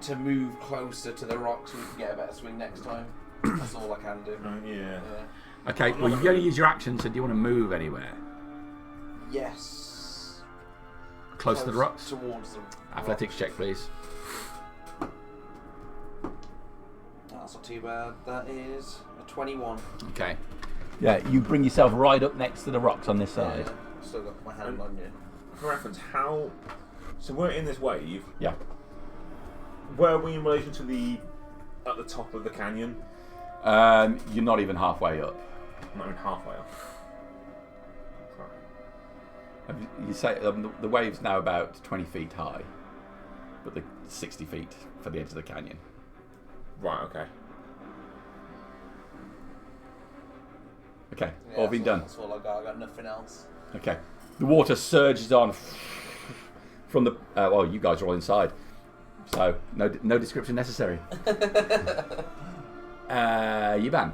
to move closer to the rock so we can get a better swing next time. That's all I can do. Yeah. Okay, well, you've got to use your action, so do you want to move anywhere? Yes. Close to the rocks? Towards the Athletics check, please. That's not too bad. That is a 21. Okay. Yeah, you bring yourself right up next to the rocks on this side. Yeah, I've still got my hand on you. For reference, how... So we're in this wave. Yeah. Where are we in relation to the... At the top of the canyon? You're not even halfway up. Not even halfway up. Okay. You say the wave's now about 20 feet high, but the 60 feet for the edge of the canyon. Right, okay. Okay, Yeah, all been done. That's all I got. I got nothing else. Okay, the water surges on from the. Well, you guys are all inside, so no description necessary. Yiban.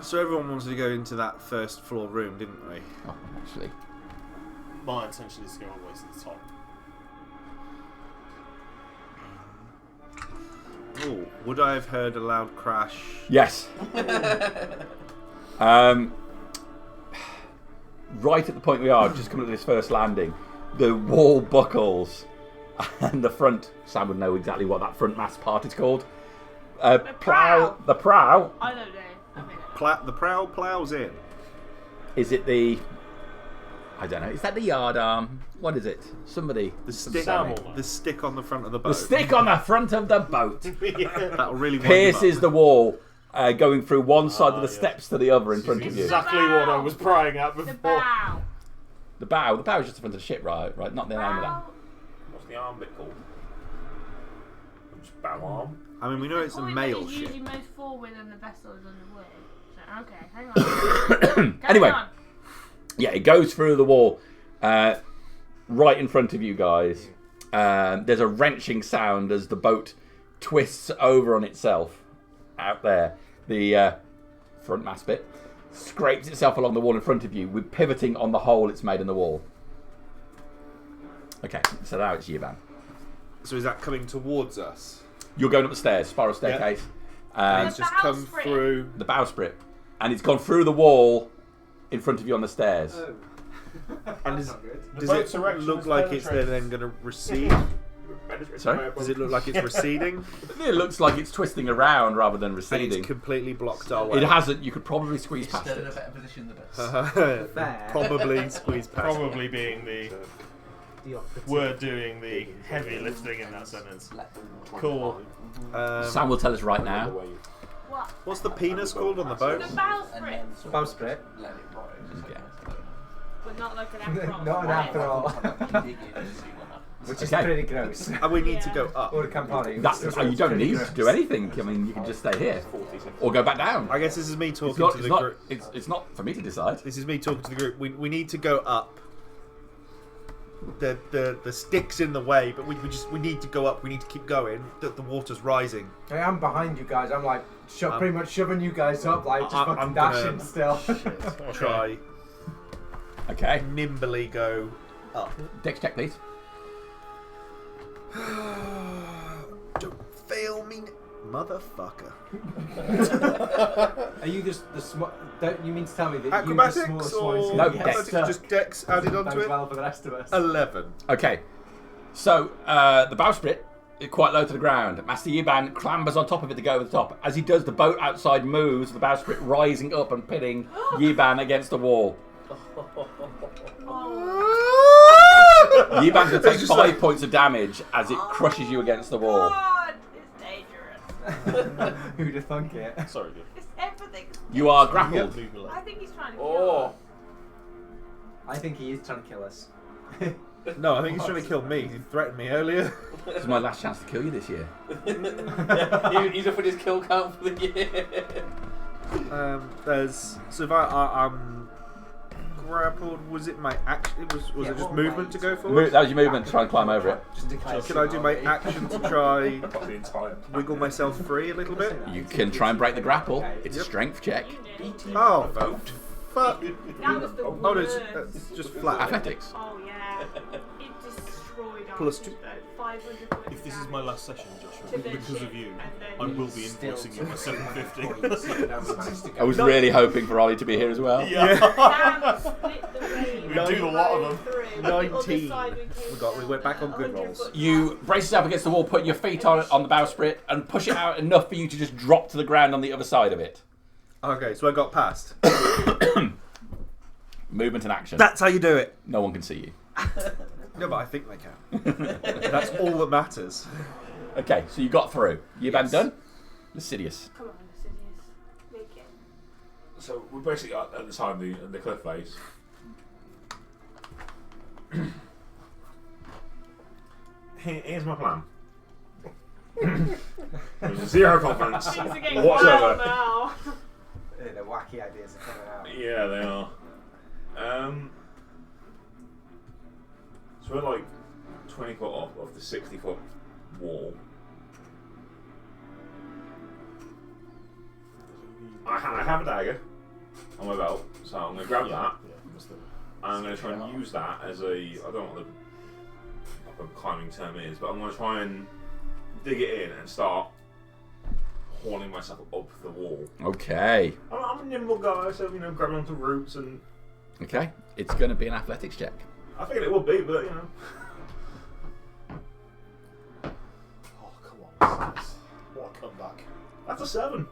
So everyone wanted to go into that first floor room, didn't we? Oh, actually, My intention is to go all the way to the top. Oh, would I have heard a loud crash? yes. Right at the point we are, just coming to this first landing, the wall buckles, and the front. Sam would know exactly what that front mast part is called. prow. The prow. I don't know. I mean, The prow plows in. Is it the? I don't know. Is that the yard arm? What is it? Somebody. The stick, Samuel. the stick on the front of the boat. The stick on the front of the boat That'll really wind him pierces up. the wall, going through one side of the yeah. steps to the other in front of you. Exactly what I was prying at the before. bow. The bow. The bow is just the front of the ship, right? Right. Not the name of that. Bow. What's the arm bit called? Just bow arm. I mean, we know it's a Point male that is ship. usually most forward and the vessel is underway. So, okay, hang on. Anyway. Carry on. Yeah, it goes through the wall, right in front of you guys. There's a wrenching sound as the boat twists over on itself out there. The front mast bit scrapes itself along the wall in front of you, with pivoting on the hole it's made in the wall. Okay, so now it's Yivan. So is that coming towards us? You're going up the stairs, spiral staircase. And it's The just come bowsprit. through. The bowsprit, and it's gone through the wall in front of you on the stairs. And does boat's it erection look is like it's penetrated. then going to recede? Sorry? Does it look like it's receding? It looks like it's twisting around rather than And receding. it's completely blocked our way. It hasn't. You could probably squeeze past Still in a it. better position than us. Fair. Probably squeeze past. Probably being the word doing the heavy lifting in that sentence. Cool. Sam will tell us right now. What? What's the penis called on the boat? The bowsprit. Bowsprit? Let it rise. Yeah. But not like an afro. Not an right? afro, Dig in and see what happens. which is Okay. pretty gross. And we need to go up. Or the Campari. You don't need to do anything. I mean, you can just stay here or go back down. I guess this is me talking It's not. to It's the not. group. It's not for me to decide. This is me talking to the group. We need to go up. The stick's in the way, but we need to go up. We need to keep going. The water's rising. I am behind you guys. I'm like pretty much shoving you guys up, like just I'm fucking gonna- dashing still. Try Okay. nimbly go up. Dex check, please. Don't fail me. Motherfucker. Are you just the small? Don't you mean to tell me that Acrobatics you're the smallest or one? No, Acrobatics, Dex. just Dex added onto it? Well for the rest of us. 11. Okay, so the bowsprit is quite low to the ground. Master Yuban clambers on top of it to go over the top. As he does, the boat outside moves, the bowsprit rising up and pitting Yuban against the wall. Yuban's going to take 5 points of damage as it crushes you against the wall. God, it's dangerous. Who'd have thunk it? Sorry, dude. It's everything. You are grappled. Leave me alone. I think he's trying to kill Oh. us. I think he is trying to kill us. No, I think he's trying to kill me. He threatened me earlier. This is my last chance to kill you this year. He's up with his kill count for the year. There's so if I'm grappled. Was it my action? Was it just movement to go forward? That was your movement to try and climb over it. Just declare. Can I do my action to try The entire wiggle myself free a little bit? You can try and break the grapple. It's a strength check. You knew. Oh, fuck! That was the Oh no, worst. it's just flat. Athletics. Oh yeah. It destroyed our Plus two. 500 points. If this is my last session, Joshua, To the because ship, of you, and then I will be Still invoicing you for 750. I was really hoping for Ollie to be here as well. Yeah. Sam split the rain. We do a lot of them. through. 19. The other side We went back on good 100 rolls. foot You down. brace yourself against the wall, put your feet on the bowsprit, and push it out enough for you to just drop to the ground on the other side of it. Okay, so I got past. Movement and action. That's how you do it. No one can see you. No, but I think they can. That's all that matters. Okay, so you got through. You been Yes. done? Lascivious. Come on, Sidious. Make it. So we're basically at the time the cliff face. Here's my plan. There's zero confidence Things are getting wild whatsoever. now. The wacky ideas are coming out. Yeah, they are. So we're like 20 foot off of the 60-foot wall. I have a dagger on my belt, so I'm going to grab that. And I'm going to try and use that as a, I don't know what the proper climbing term is, but I'm going to try and dig it in and start hauling myself up the wall. Okay. I'm a nimble guy, so grabbing onto roots, and Okay. It's going to be an athletics check. I figured it would be, but Oh, come on. What a comeback. that's a 7.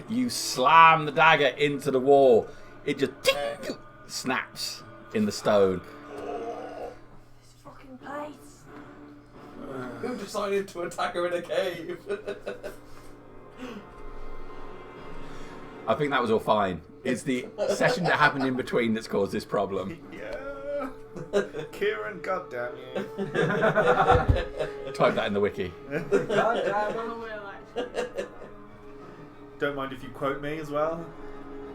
You slam the dagger into the wall. It just snaps in the stone. This fucking place. Who decided to attack her in a cave? I think that was all fine. It's the session that happened in between that's caused this problem. Yeah. Kieran, goddamn you. Type that in the wiki. God damn it. Oh, we're like, Don't mind if you quote me as well.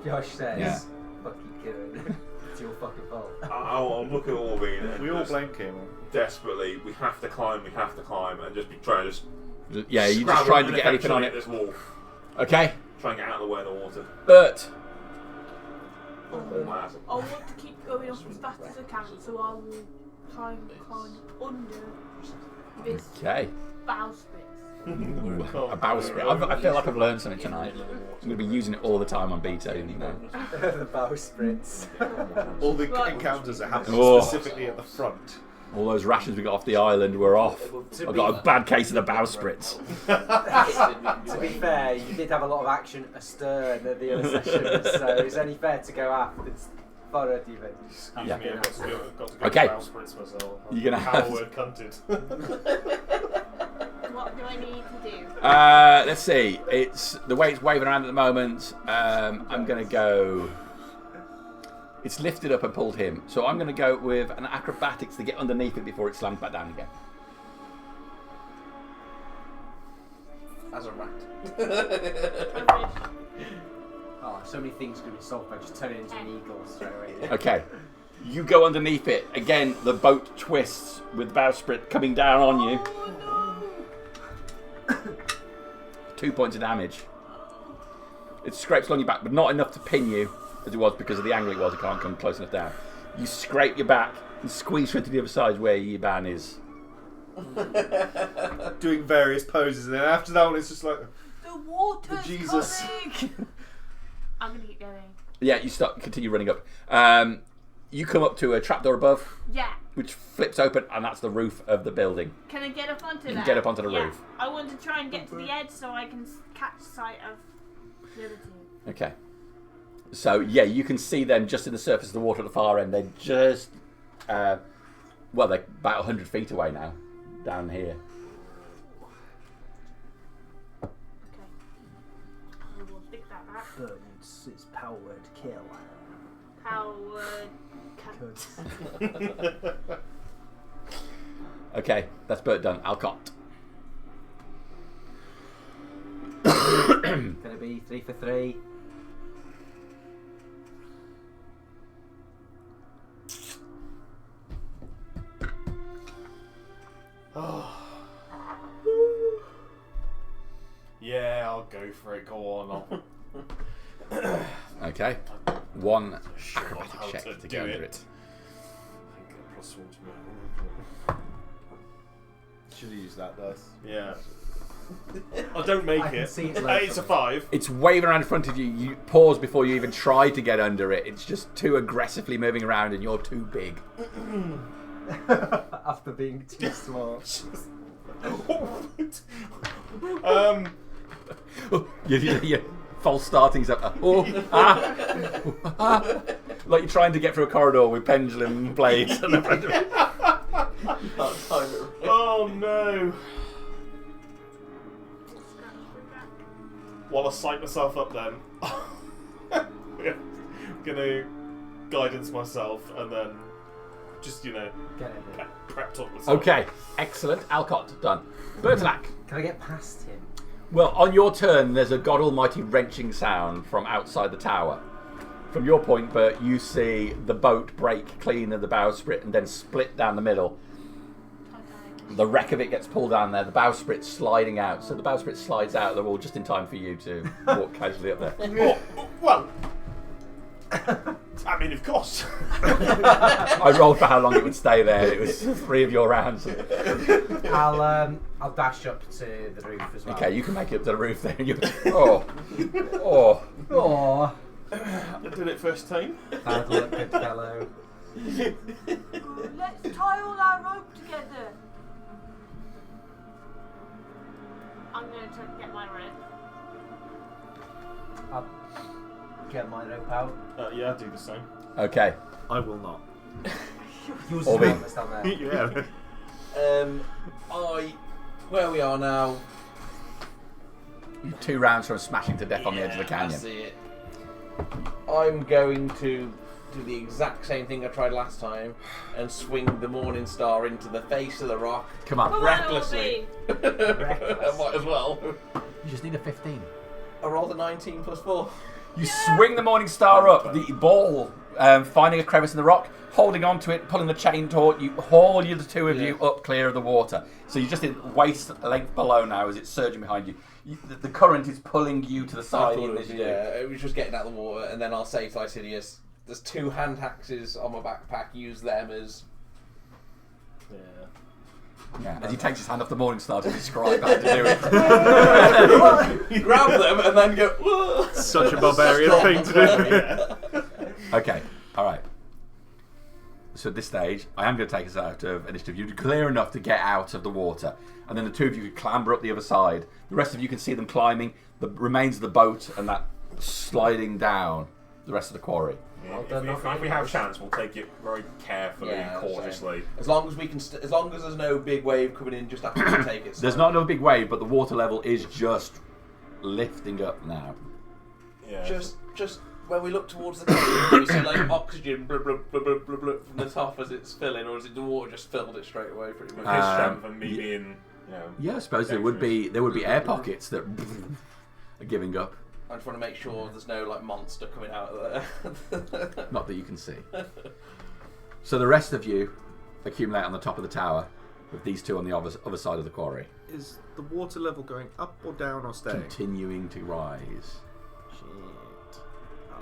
Josh says, Yeah. "Fuck you, Kieran. It's your fucking fault." I'll look at Orbean and We all just blame Kieran. desperately, we have to climb, and just be trying to just Yeah, you just scrabble tried to get anything on at it. this wall. Okay. Try and get out of the way of the water. Bert. Oh, my ass. I want to keep going up as fast as I can, so I will try and climb under this Okay. bowsprit. Ooh, a bowsprit. I feel like I've learned something tonight. I'm going to be using it all the time on beta. You know. The bowsprits. All the Right. encounters are happening Oh. specifically at the front. All those rations we got off the island were off. I've got a bad case of the bowsprits. To be fair, you did have a lot of action astern at the other session, so it's only fair to go aft. It's forward even. Excuse Yeah. me, I've got to go Okay. to Bowspritz myself. You're gonna Power have- word cunted. What do I need to do? Let's see. It's the way it's waving around at the moment. I'm going to go. It's lifted up and pulled him, so I'm going to go with an acrobatics to get underneath it before it slams back down again. As a rat. Average. Oh, so many things could be solved by just turning into an eagle straight away. Okay. You go underneath it. Again, the boat twists with the bowsprit coming down on you. Oh 2 points of damage. It scrapes along your back, but not enough to pin you, as it was because of the angle it was. It can't come close enough down. You scrape your back and squeeze through to the other side where your ban is. doing various poses, and then after that one, it's just like The water's Jesus. coming! I'm gonna keep going. Yeah, you continue running up. You come up to a trapdoor above, Yeah. which flips open, and that's the roof of the building. Can I get up onto You that? can get up onto the Yeah. roof. I want to try and get to the edge so I can catch sight of the other two. Okay. So, yeah, you can see them just in the surface of the water at the far end. They're just, they're about 100 feet away now, down here. Okay. I will pick that back. Burns is power word kill. Powered cut. Okay, that's Bert done. Alcott. Gonna be 3 for 3. Yeah, I'll go for it. Go on. Okay. One Sure, acrobatic how check to to do get under it. it. +1 to should have used that dice. Yeah. I don't make I can it. see it's It's a 5. It's waving around in front of you. You pause before you even try to get under it. It's just too aggressively moving around, and you're too big. After being too small. You're false starting up. Like you're trying to get through a corridor with pendulum blades. And Oh no. While I psych myself up then, yeah, gonna guidance myself and then just, Get in there. prep talk myself. Okay, excellent. Alcott, done. Bertolac. Can I get past him? Well, on your turn, there's a god almighty wrenching sound from outside the tower. From your point, Bert, you see the boat break clean of the bowsprit and then split down the middle. The wreck of it gets pulled down there, the bowsprit sliding out. So the bowsprit slides out, they're all just in time for you to walk casually up there. Oh, well, I mean, of course. I rolled for how long it would stay there. It was 3 of your rounds. I'll dash up to the roof as well. Okay, you can make it up to the roof there. Oh. Oh, I did it first time. hard luck, good fellow. Let's tie all our rope together. I'm going to try to get my rope. I'll get my rope out. Yeah, I'd do the same. Okay. I will not. Use Orby. his helmet down there. Yeah. Where we are now. You're 2 rounds from smashing to death on the edge of the I canyon. see it. I'm going to do the exact same thing I tried last time and swing the Morning Star into the face of the rock. Come on. Come on, Recklessly. Orby. Might as well. You just need a 15. I rolled a 19 plus 4. You swing the Morning Star up, the ball finding a crevice in the rock, holding onto it, pulling the chain taut. You haul the 2 of you up clear of the water. So you're just in waist length below now as it's surging behind you. The current is pulling you to the side. It was just getting out of the water, and then I'll say to Lycidius, there's 2 hand axes on my backpack, use them as... Yeah, as he takes his hand off the Morning Star to describe how to do it. Grab them and then go... "Whoa." Such a barbarian thing to do. Okay, alright. So at this stage, I am going to take us out of initiative. You're clear enough to get out of the water. And then the 2 of you can clamber up the other side. The rest of you can see them climbing the remains of the boat and that sliding down the rest of the quarry. Yeah, Well done, if we have a chance, we'll take it very carefully, Yeah, cautiously. As long as we can, as long as there's no big wave coming in just after we take it. There's not another big wave, but the water level is just lifting up now. Yeah. Just when we look towards the cave, we see like oxygen blub, blub, blub, blub, blub, blub, from the top as it's filling, or is it the water just filled it straight away pretty much? his strength and me being, Yeah, I suppose there would be air pockets that are giving up. I just want to make sure there's no like monster coming out of there. Not that you can see. So the rest of you accumulate on the top of the tower, with these 2 on the other side of the quarry, Is the water level going up or down or staying? continuing to rise. Shit.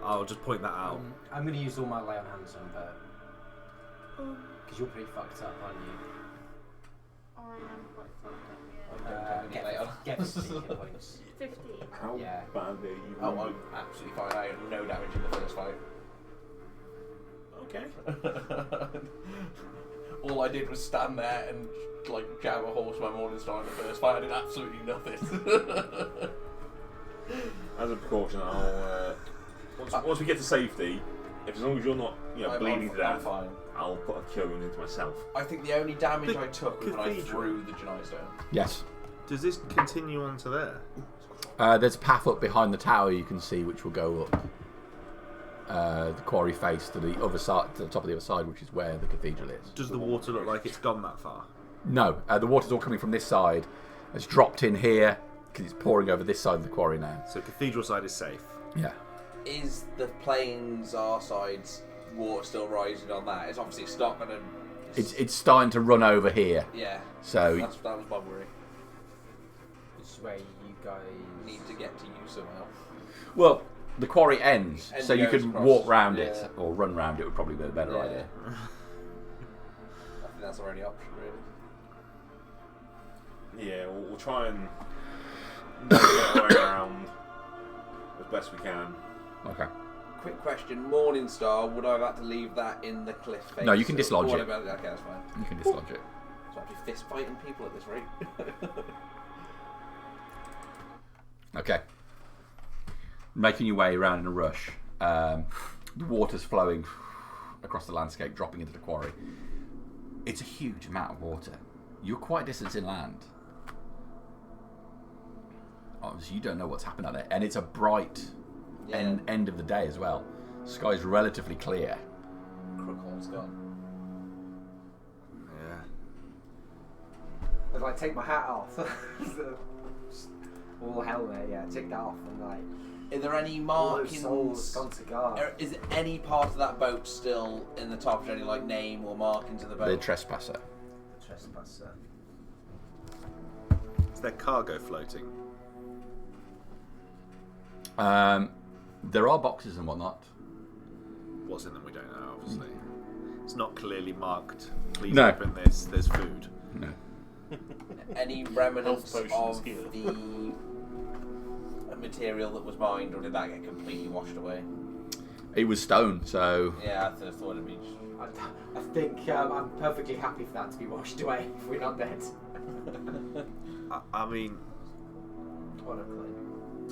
I'll just point that out. I'm going to use all my lay on hands on Bert. Because you're pretty fucked up, aren't you? I am quite fucked up, yeah. Get 15 hit points. 15. How Yeah. bad are you? Oh, I'm absolutely fine. I had no damage in the first fight. Okay. All I did was stand there and like jab a horse my Morningstar in the first fight. I did absolutely nothing. As a precaution, I'll once we get to safety, if as long as you're not bleeding to I'm death, fine. I'll put a cure wound into myself. I think the only damage The I took was when I cathedral. threw the Janai Stone. Yes. Does this continue on to there? There's a path up behind the tower you can see, which will go up the quarry face to the other side, to the top of the other side, which is where the cathedral is. Does the water look like it's gone that far? No, the water's all coming from this side. It's dropped in here because it's pouring over this side of the quarry now. So cathedral side is safe. Yeah. Is the plains our side's water still rising on that? It's obviously it's not going to. It's starting to run over here. Yeah. So that was my worry. Which is where you guys Need to get to you somehow. well, the quarry ends, And so you goes could across, walk round yeah. it or run round it would probably be a better Yeah. idea. I think that's the only option, really. Yeah, we'll try and navigate our way around as best we can. Okay. Quick question: Morningstar, would I have had to leave that in the cliff face? No, you can dislodge What it. about okay, that's fine. You can dislodge it. So I'd be fist fighting people at this rate. Okay. Making your way around in a rush. The water's flowing across the landscape, dropping into the quarry. It's a huge amount of water. You're quite a distance inland. Obviously, you don't know what's happened out there. And it's a bright end of the day as well. Sky's relatively clear. Crookhorn's gone. Yeah. I'd like take my hat off. All hell there, yeah. Take that off and like. Are there any All those souls markings? gone to God. Is any part of that boat still in the top? Is there any like name or markings of the The boat? trespasser. Trespasser. Is there cargo floating? There are boxes and whatnot. What's in them we don't know, obviously. It's not clearly marked. Please No. open this. There's food. No. Any remnants Health of potions here. the material that was mined, or did that get completely washed away? It was stone, so Yeah, I thought it'd be. I think I'm perfectly happy for that to be washed away if we're not dead. I mean, Honestly.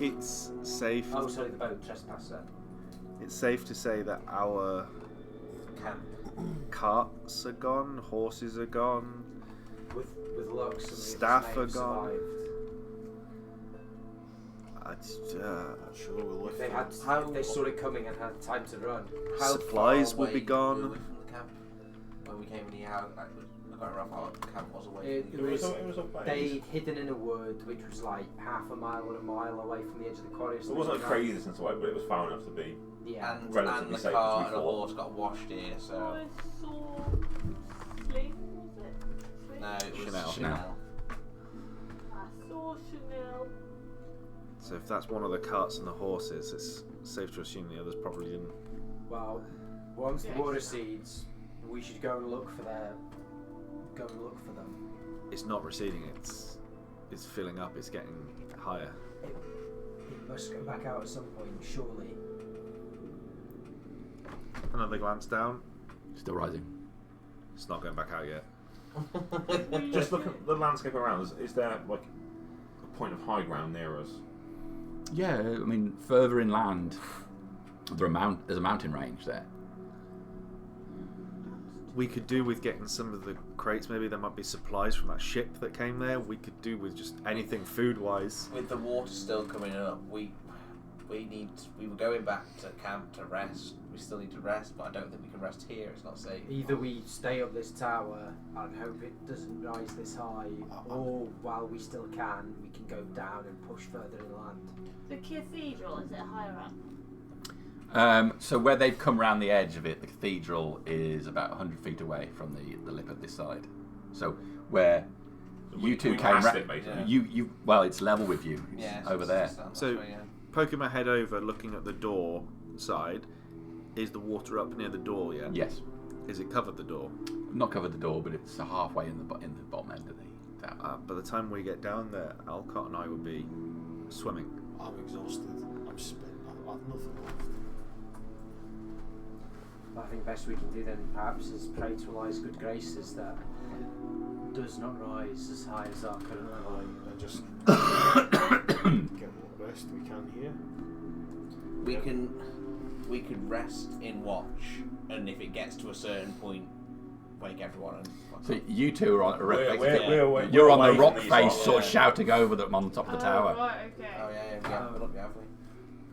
it's safe. Oh, sorry, the boat trespasser. It's safe to say that our Camp. carts are gone, horses are gone. With luck, some of the Staff slaves are gone. survived. Sure, we'll If they had, How- if they saw it coming and had time to run. How Supplies far will be away gone. were we from the camp when we came in here? I can't remember how the camp was away. It From the was, It was a base. they'd hidden in a wood, which was like half a mile or a mile away from the edge of the quarry. It wasn't a crazy distance away, but it was far enough to be. Yeah. and relatively the safe car as and the before. horse got washed here, Oh, so I saw Sling, was it? Sling? no, it was Chanel. Chanel. I saw Chanel. So if that's one of the carts and the horses, it's safe to assume the others probably didn't. Well, once Yes. the water cedes, we should go and look for them. Go and look for them. It's not receding. It's filling up. It's getting higher. It must go back out at some point, surely. Another glance down. still rising. It's not going back out yet. Just look at the landscape around us. Is there like a point of high ground near us? Yeah, I mean, further inland, there's a mountain range there. We could do with getting some of the crates. Maybe there might be supplies from that ship that came there. We could do with just anything food-wise. With the water still coming up, we were going back to camp to rest. We still need to rest, but I don't think we can rest here. It's not safe. Either we stay up this tower and hope it doesn't rise this high, or while we still can, we can go down and push further inland. The cathedral, is it higher up? So where they've come round the edge of it, the cathedral is about 100 feet away from the lip of this side. So where you two we came passed round, it, basically. you well, it's level with you. It's Yeah, over there. So- Poking my head over, looking at the door side, is the water up near the door yet? Yes, Is it covered the door? not covered the door, but it's halfway in the bottom end of the By the time we get down there, Alcott and I will be swimming. I'm exhausted. I'm spent. I've nothing left. I think best we can do then perhaps is pray to Eli's good graces that it does not rise as high as our current level. And just get what rest we can here. We could rest in watch, and if it gets to a certain point, wake everyone. And So you two are on a We're you're on away the from rock these face, lot, sort of yeah. shouting over them on the top of the tower. Right, okay. Oh yeah, we have we?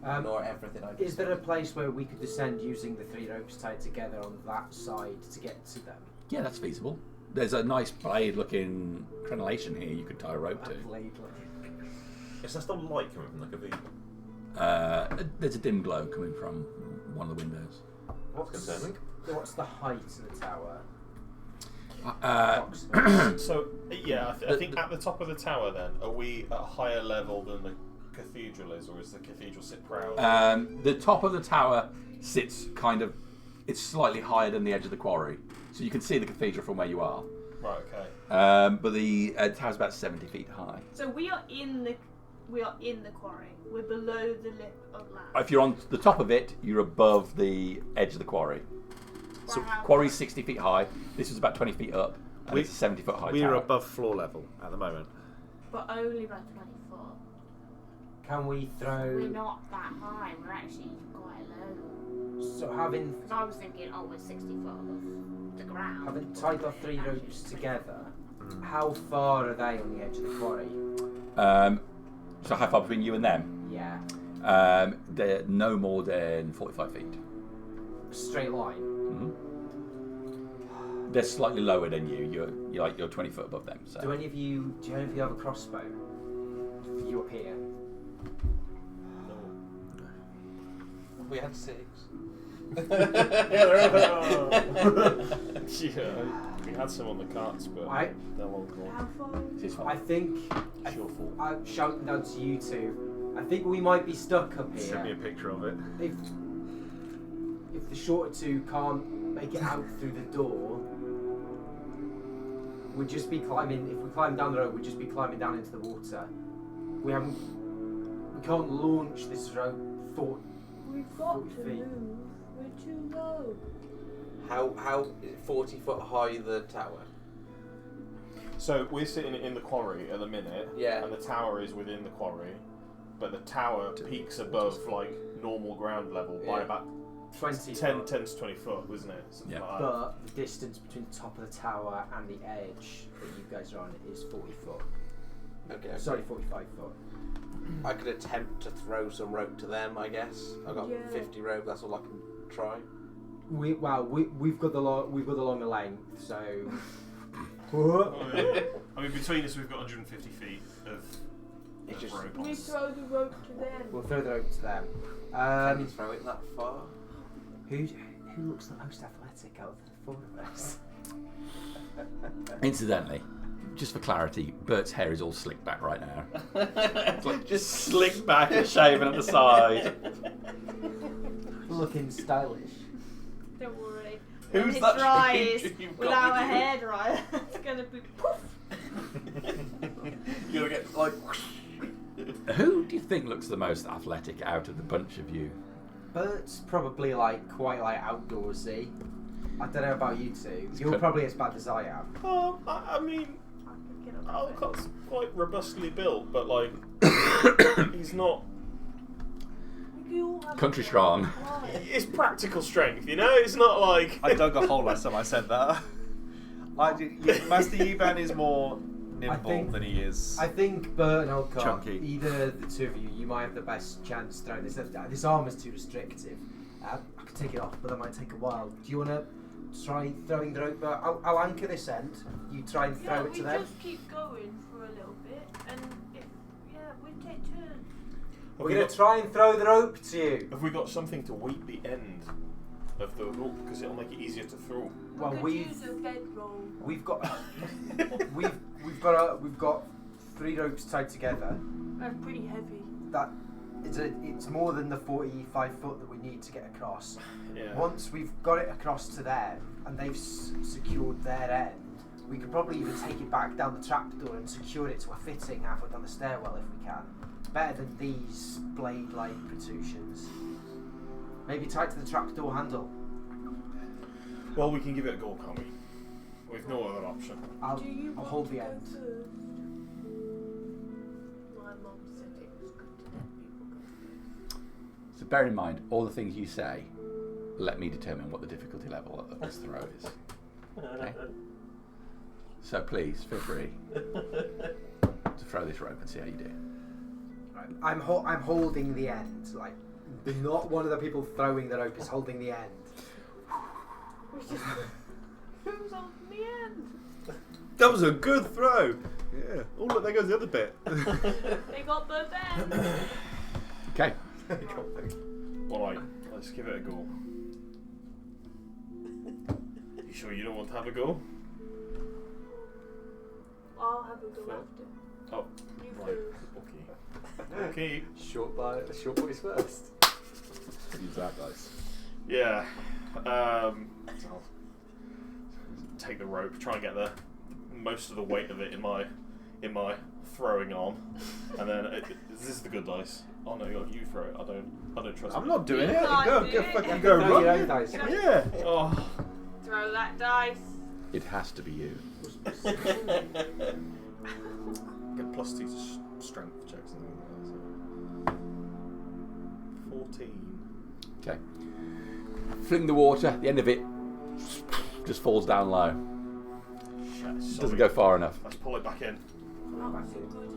Ignore everything I just Is there a place where we could descend using the 3 ropes tied together on that side to get to them? Yeah, that's feasible. There's a nice blade-looking crenellation here you could tie a rope to. Is there still light coming from the cathedral? There's a dim glow coming from one of the windows. That's concerning. What's the height of the tower? So yeah, I think at the top of the tower, then, are we at a higher level than the cathedral is, or is the cathedral sit proud? The top of the tower sits kind of, it's slightly higher than the edge of the quarry, so you can see the cathedral from where you are. Right. Okay. But the tower's about 70 feet high. So we are in the quarry. We're below the lip of land. If you're on the top of it, you're above the edge of the quarry. So Wow. quarry's 60 feet high. This was about 20 feet up, and it's a 70 foot high We tower. are above floor level at the moment. But only about 20 foot. Can we We're throw... not that high. We're actually quite low. So having Because I was thinking, oh, we're 60 foot above the ground. having tied our 3 ropes together, how far are they on the edge of the quarry? So how far between you and them? Yeah. They're no more than 45 feet. Straight line. hmm They're slightly lower than you. You're 20 foot above them. So. Do any of you have a crossbow? You up here? we had 6. Yeah, we had some on the carts, but they're long gone. How far? This is fine. I think Sure fall. I'm shouting down to you two. I think we might be stuck up Send me a here. picture of it. If the shorter two can't make it out through the door, we'd just be climbing. If we climb down the road, we'd just be climbing down into the water. We can't launch this rope. We've got 40 to feet. move. We're too low. How 40 foot high the tower? So we're sitting in the quarry at the minute, Yeah. and the tower is within the quarry, but the tower peaks above like normal ground level by Yeah. about 20 10 foot. to 20 foot, wasn't it? Something Yeah. like that. But the distance between the top of the tower and the edge that you guys are on is 40 foot. Okay. Sorry, 45 foot. I could attempt to throw some rope to them, I guess. I've got Yeah. 50 rope, that's all I can try. We've got the longer length, so. Oh, yeah. I mean, between us, we've got 150 feet of It's just- rope. We throw the rope to them. We'll throw the rope to them. Can you throw it that far? Who looks the most athletic out of the 4 of us? Incidentally, just for clarity, Bert's hair is all slicked back right now. It's like Just slicked back and shaven at the side. Looking stylish. Don't worry. Who's when it that dries stranger you've with got our with you? hairdryer, it's going to be poof. You're gonna get like. Who do you think looks the most athletic out of the bunch of you? Bert's probably quite outdoorsy. I don't know about you two. You're cut- probably as bad as I am. I mean, I can get on Alcott's quite robustly built, but like, he's not. Country strong. It's practical strength, you know? It's not like. I dug a hole last time I said that. Master Yuban is more nimble than he is. I think Bert and Alcott, Chunky. either the two of you might have the best chance throwing this. This armor's too restrictive. I could take it off, but that might take a while. Do you want to try throwing the rope? I'll anchor this end. You try and throw it to we them. just keep going for a little bit, and we take turns. We're going to try and throw the rope to you. Have we got something to weight the end of the rope because it'll make it easier to throw? Well, we could use a bedroll. we've got we've got 3 ropes tied together. That's pretty heavy. It's more than the 45 foot that we need to get across. Yeah. Once we've got it across to them and they've secured their end, We could probably even take it back down the trapdoor and secure it to a fitting halfway down the stairwell if we can. Better than these blade-like protrusions. Maybe tie it to the trapdoor handle. Well, we can give it a go, can't we? With no other option. I'll Do you want hold to the go end. first? My mum said it was good to let people go. So bear in mind, all the things you say, let me determine what the difficulty level of this throw is. Okay? So please, feel free to throw this rope and see how you do. Right. I'm holding the end. Like, not one of the people throwing the rope is holding the end. Who's on the end? That was a good throw. Yeah. Oh look, there goes the other bit. They got both ends. Okay. Alright, let's give it a go. You sure you don't want to have a go? I'll have a go after. Oh, You right. first. Okay. Short boys first. Use that dice. Yeah. I'll take the rope, try and get the most of the weight of it in my throwing arm, and then this is the good dice. Oh no, you throw it. I don't trust. I'm me. not doing You it. can't Go, do go, it. fucking You go throw your own run. dice. Yeah. Oh. Throw that dice. It has to be you. Get +2 to strength checks and things like that. So. 14. Okay. Fling the water, the end of it just falls down low. Shit, Doesn't go far enough. Let's pull it back in. That was a good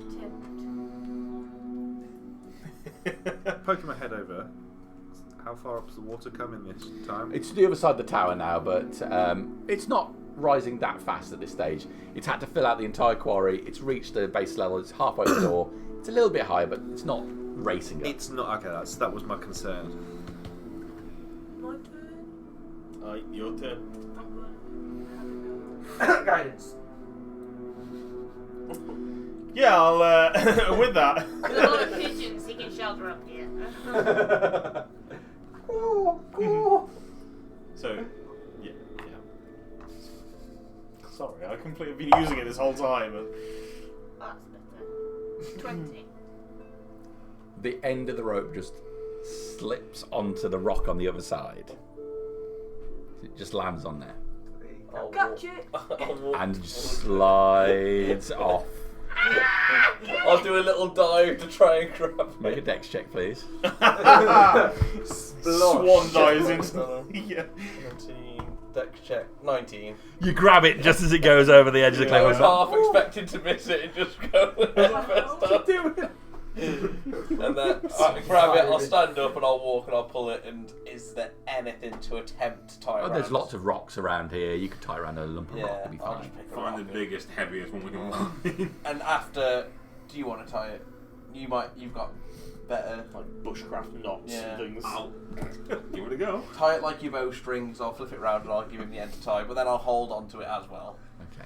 attempt. Poking my head over. How far up does the water come in this time? It's to the other side of the tower now, but it's not rising that fast at this stage. It's had to fill out the entire quarry. It's reached the base level. It's halfway to the door. It's a little bit higher, but it's not racing up. It's not okay. That was my concern. My turn. Your turn. I'm gonna have a go. Guidance. Yeah, I'll with that. There's a lot of pigeons. He can shelter up here. So, yeah. Sorry, I completely been using it this whole time. And That's better. 20. The end of the rope just slips onto the rock on the other side. It just lands on there Gotcha. and just slides off. I'll do a little dive to try and grab it. Make a dex check, please. Swan dives into. Yeah. 17, dex check, 19. You grab it just as it goes over the edge of the I was cliff. half expecting to miss it and just go first time. And then I grab it, I'll stand up and I'll walk and I'll pull it. And is there anything to attempt to tie around? There's lots of rocks around here. You could tie around a lump of rock. Yeah, It'd be I'll fine. just pick a Find rock the up. biggest, heaviest one we can find. And after, do you want to tie it? You've got better. Like bushcraft knots Yeah. and things. I'll give it a go. Tie it like your bowstrings. I'll flip it round and I'll give him the end to tie, but then I'll hold on to it as well. Okay.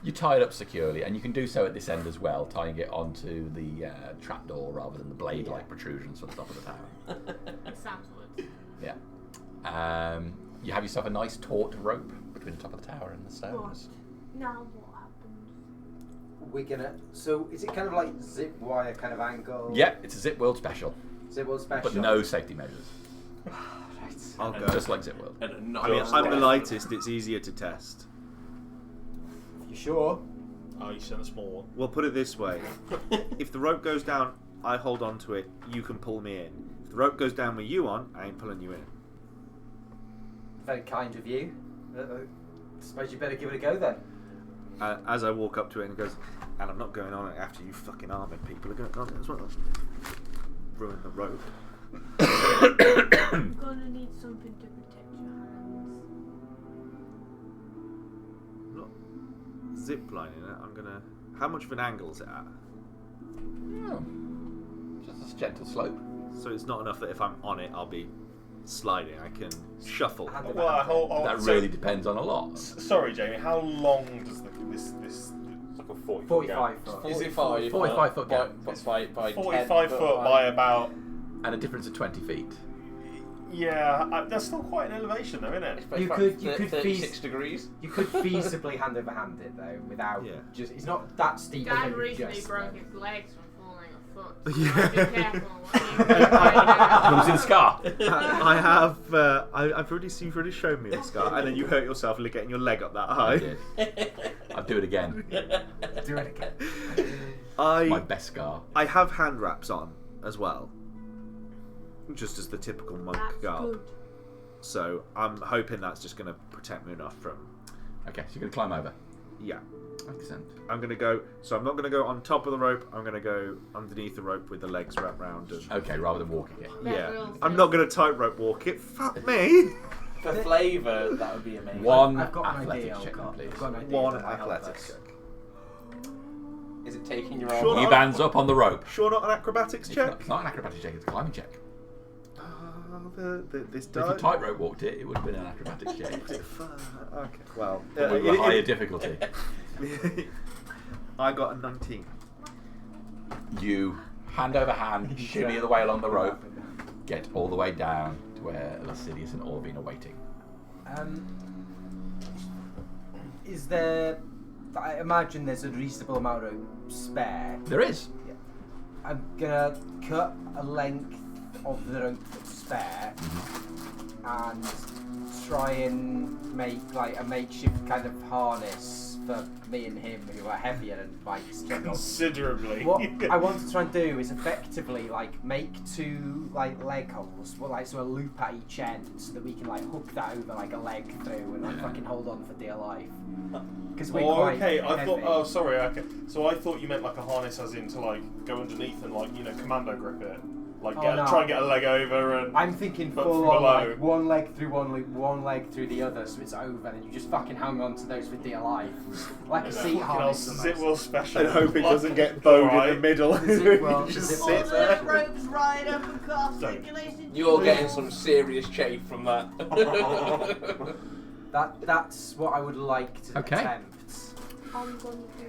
You tie it up securely, and you can do so at this end as well, tying it onto the trapdoor rather than the blade-like protrusions on the top of the tower. It sounds good. Yeah. You have yourself a nice taut rope between the top of the tower and the stones. Now what happens? We're gonna. So is it kind of like zip wire kind of angle? Yeah, it's a Zip World special, Zip wire special. but no safety measures. Right. I'll go. Just like Zip World. And not I mean, I'm the lightest. It's easier to test. You sure? Oh, you sent a small one. Well, put it this way: if the rope goes down, I hold on to it. You can pull me in. If the rope goes down with you on, I ain't pulling you in. Very kind of you. Suppose you better give it a go then. As I walk up to it and it goes, and I'm not going on it after you fucking armoured people are going on it as well. Ruin the rope. I'm gonna need something to protect your hands. I'm not zip lining it. I'm gonna. How much of an angle is it at? Oh. Just a gentle slope. So it's not enough that if I'm on it, I'll be sliding. I can shuffle. Hand over Well, hand. That really depends on a lot. Sorry, Jamie. How long does this It's like a 40 45 foot. Is it 5? 45 foot gap. By 10 45 foot by about? And a difference of 20 feet. That's still quite an elevation, though, isn't it? You could 36 degrees. You could feasibly hand over hand it though, without just. It's not that steep. Dan but recently just, broke his legs from falling a foot. Yeah. Be careful. Comes in Scar. I have. I've already seen. You've already shown me a scar, and then you hurt yourself getting your leg up that I high. did. I'll do it again. Do it again. My best Scar. I have hand wraps on as well, just as the typical monk That's garb. good. So I'm hoping that's just going to protect me enough from. Okay, so you're going to climb over. Yeah. Excellent. I'm going to go. So I'm not going to go on top of the rope. I'm going to go underneath the rope with the legs wrapped round. And, Okay, rather than walking it. yeah. I'm not going to tightrope walk it. Fuck me. For flavour, that would be amazing. One I've got an athletics idea. check, please. I've got an idea One that might help athletics us. check. Is it taking your Sure. arm? He bands up on the rope. Sure, not an acrobatics check. It's not an acrobatics check, it's a climbing check. This If you tightrope walked it, it would have been an acrobatics check. Okay. Well, With a higher difficulty. I got a 19. You, hand over hand, shimmy the way along the rope, get all the way down to where Lascivious and Orvine are waiting. Is there? I imagine there's a reasonable amount of spare. There is. I'm gonna cut a length of the rope that's spare and try and make like a makeshift kind of harness for me and him who are heavier and might struggle. Considerably. What I want to try and do is effectively like make two like leg holes, so a loop at each end, so that we can like hook that over like a leg through and like fucking hold on for dear life. Because we're quite okay. I heavy. thought. Oh, sorry. Okay. So I thought you meant like a harness, as in to like go underneath and like commando grip it, like no. try and get a leg over and. I'm thinking But full from on below. like one leg through one loop, one leg through the other, so it's over, and you just fucking hang on to those for dear life, like a seat harness. Zip will special. And hope it doesn't get bowed in the middle. Zip well, Just zip sit well. there. The ropes right up and cut off circulation. You're getting some serious chafe from that. That's what I would like to Okay. attempt. I'm gonna do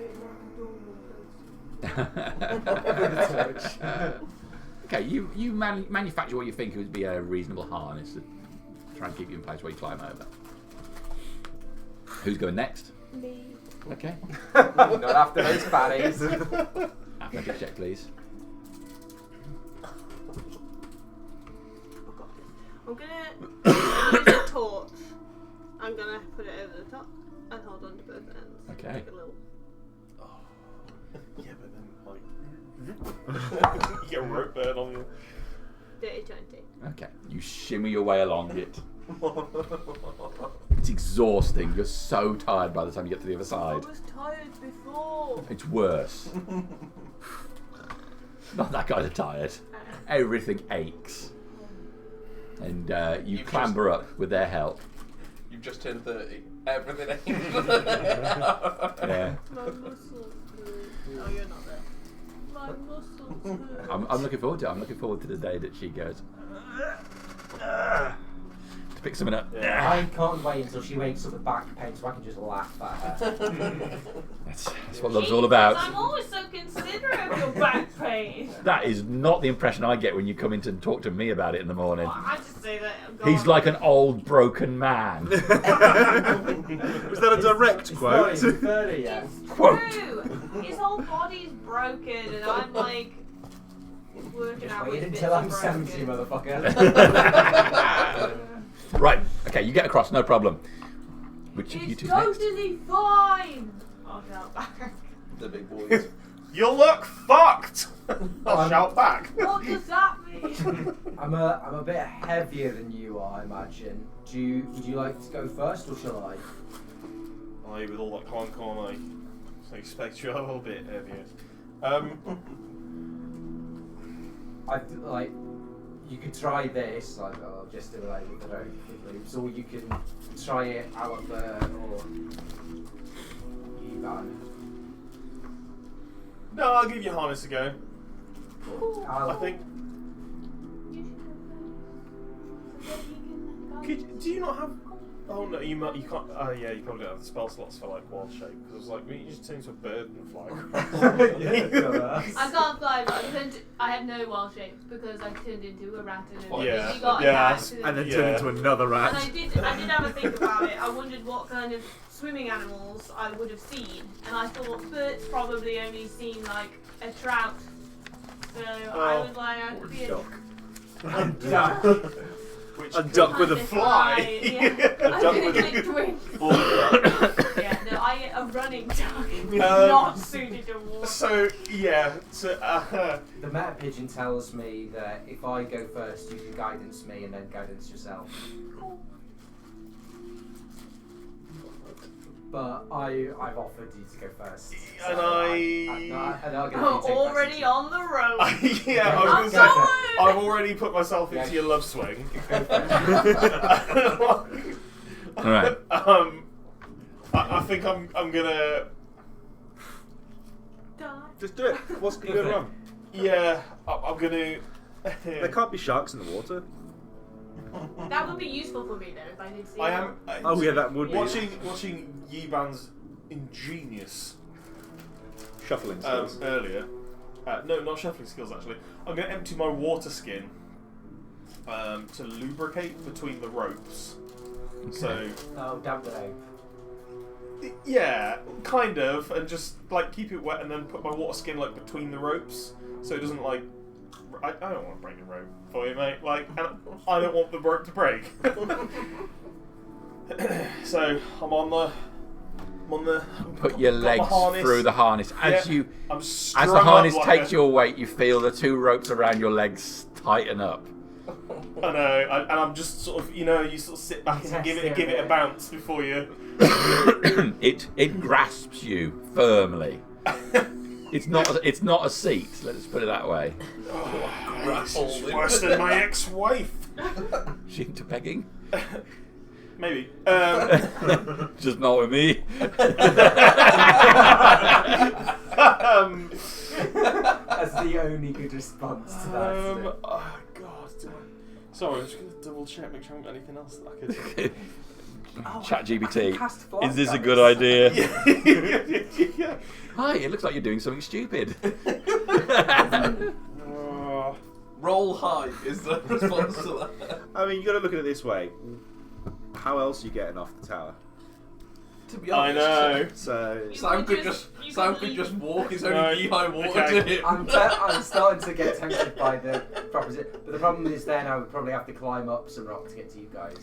it like a normal Okay, you manufacture what you think would be a reasonable harness to try and keep you in place while you climb over. Who's going next? Me. Okay. Not after those fatties. Athletics check, please. I'm gonna use a torch. I'm gonna put it over the top and hold on to both ends. Okay. Make a little. Yeah, but then like you get a rope burn on you. Dirty 20. Okay. You shimmy your way along it. It's exhausting. You're so tired by the time you get to the other I side. was tired before. It's worse. Not that kind of tired. Everything aches. And you You've clamber up with their help. You've just turned 30. Everything ain't. Yeah. My muscles hurt. Oh, you're not there. My muscles hurt. I'm looking forward to it. I'm looking forward to the day that she goes to pick something up. I can't wait until she wakes up with back pain so I can just laugh at her. That's what love's all about. I'm always so considerate of your back pain. That is not the impression I get when you come in to talk to me about it in the morning. Well, I just say that. He's like an old broken man. Was that a direct It's quote? not even 30 yet. Quote. True. His whole body's broken, and I'm like working out. Wait which until bits I'm are 70, broken. motherfucker. Right, okay, you get across, no problem. Which of you It's two's next? totally fine. I'll shout back. The big boys. You look fucked. I'll shout back. What does that mean? I'm a bit heavier than you are, I imagine. Would you like to go first, or shall I? Aye, with all that clunk on, I expect you're a little bit heavier. You could try this, like I'll just do like with the rope loops, or you can try it out of the or you can. No, I'll give you harness a go. I think. You should go first. So that you can then go. Do you not have? Oh no, you can't. Oh yeah, you probably don't have the spell slots for like wild shape because I was like, you just turn into a bird and fly. I can't fly, but I have no wild shape because I turned into a rat and then Yeah. you got a Yeah. cat. And then turn into another rat. And I did have a think about it. I wondered what kind of swimming animals I would have seen, and I thought Bert's probably only seen like a trout. So I was like, I could be a Duck. Which A duck with a kind of fly. Yeah. A duck I with think a... it's twins. Bull- Yeah, no, a running duck is not suited to water. So yeah, The meta pigeon tells me that if I go first, you can guidance me and then guidance yourself. But I've offered you to go first. And I'm gonna Already on the road. yeah, I was Go gonna for say, I've already put myself into your love swing. All right. I think I'm gonna. Just do it. What's going to go wrong? Yeah, I'm gonna. There can't be sharks in the water. That would be useful for me though if I did see I them. am. Oh yeah, that would be. Watching Yiban's ingenious Shuffling skills. earlier. No, not shuffling skills actually. I'm going to empty my water skin to lubricate between the ropes. So Oh, damn the rope. yeah, kind of, and just like keep it wet, and then put my water skin like between the ropes, so it doesn't like. I don't want to break a rope for you, mate. Like, and I don't want the rope to break. So I'm on the. Put your got my legs harness. through the harness. As Yeah, I'm the strung harness up like takes a- your weight, you feel the two ropes around your legs tighten up. I know, and I'm just sort of, you sort of sit back and give it a bounce before you. It grasps you firmly. It's not a seat. Let's put it that way. It's worse than my ex-wife. She into pegging? Maybe. Just not with me. That's the only good response to that. Isn't it? Oh God. Sorry, I'm just going to double check, make sure I haven't got anything else that I could. ChatGPT. Cast fly Is this a guns. good idea? Yeah. Hi, it looks like you're doing something stupid. Roll high is the response to that. I mean, you got to look at it this way. How else are you getting off the tower? To be I honest, know. So Sam could just walk his own knee-high water Okay. to him. I'm starting to get tempted by the proposition, but the problem is then I would probably have to climb up some rock to get to you guys.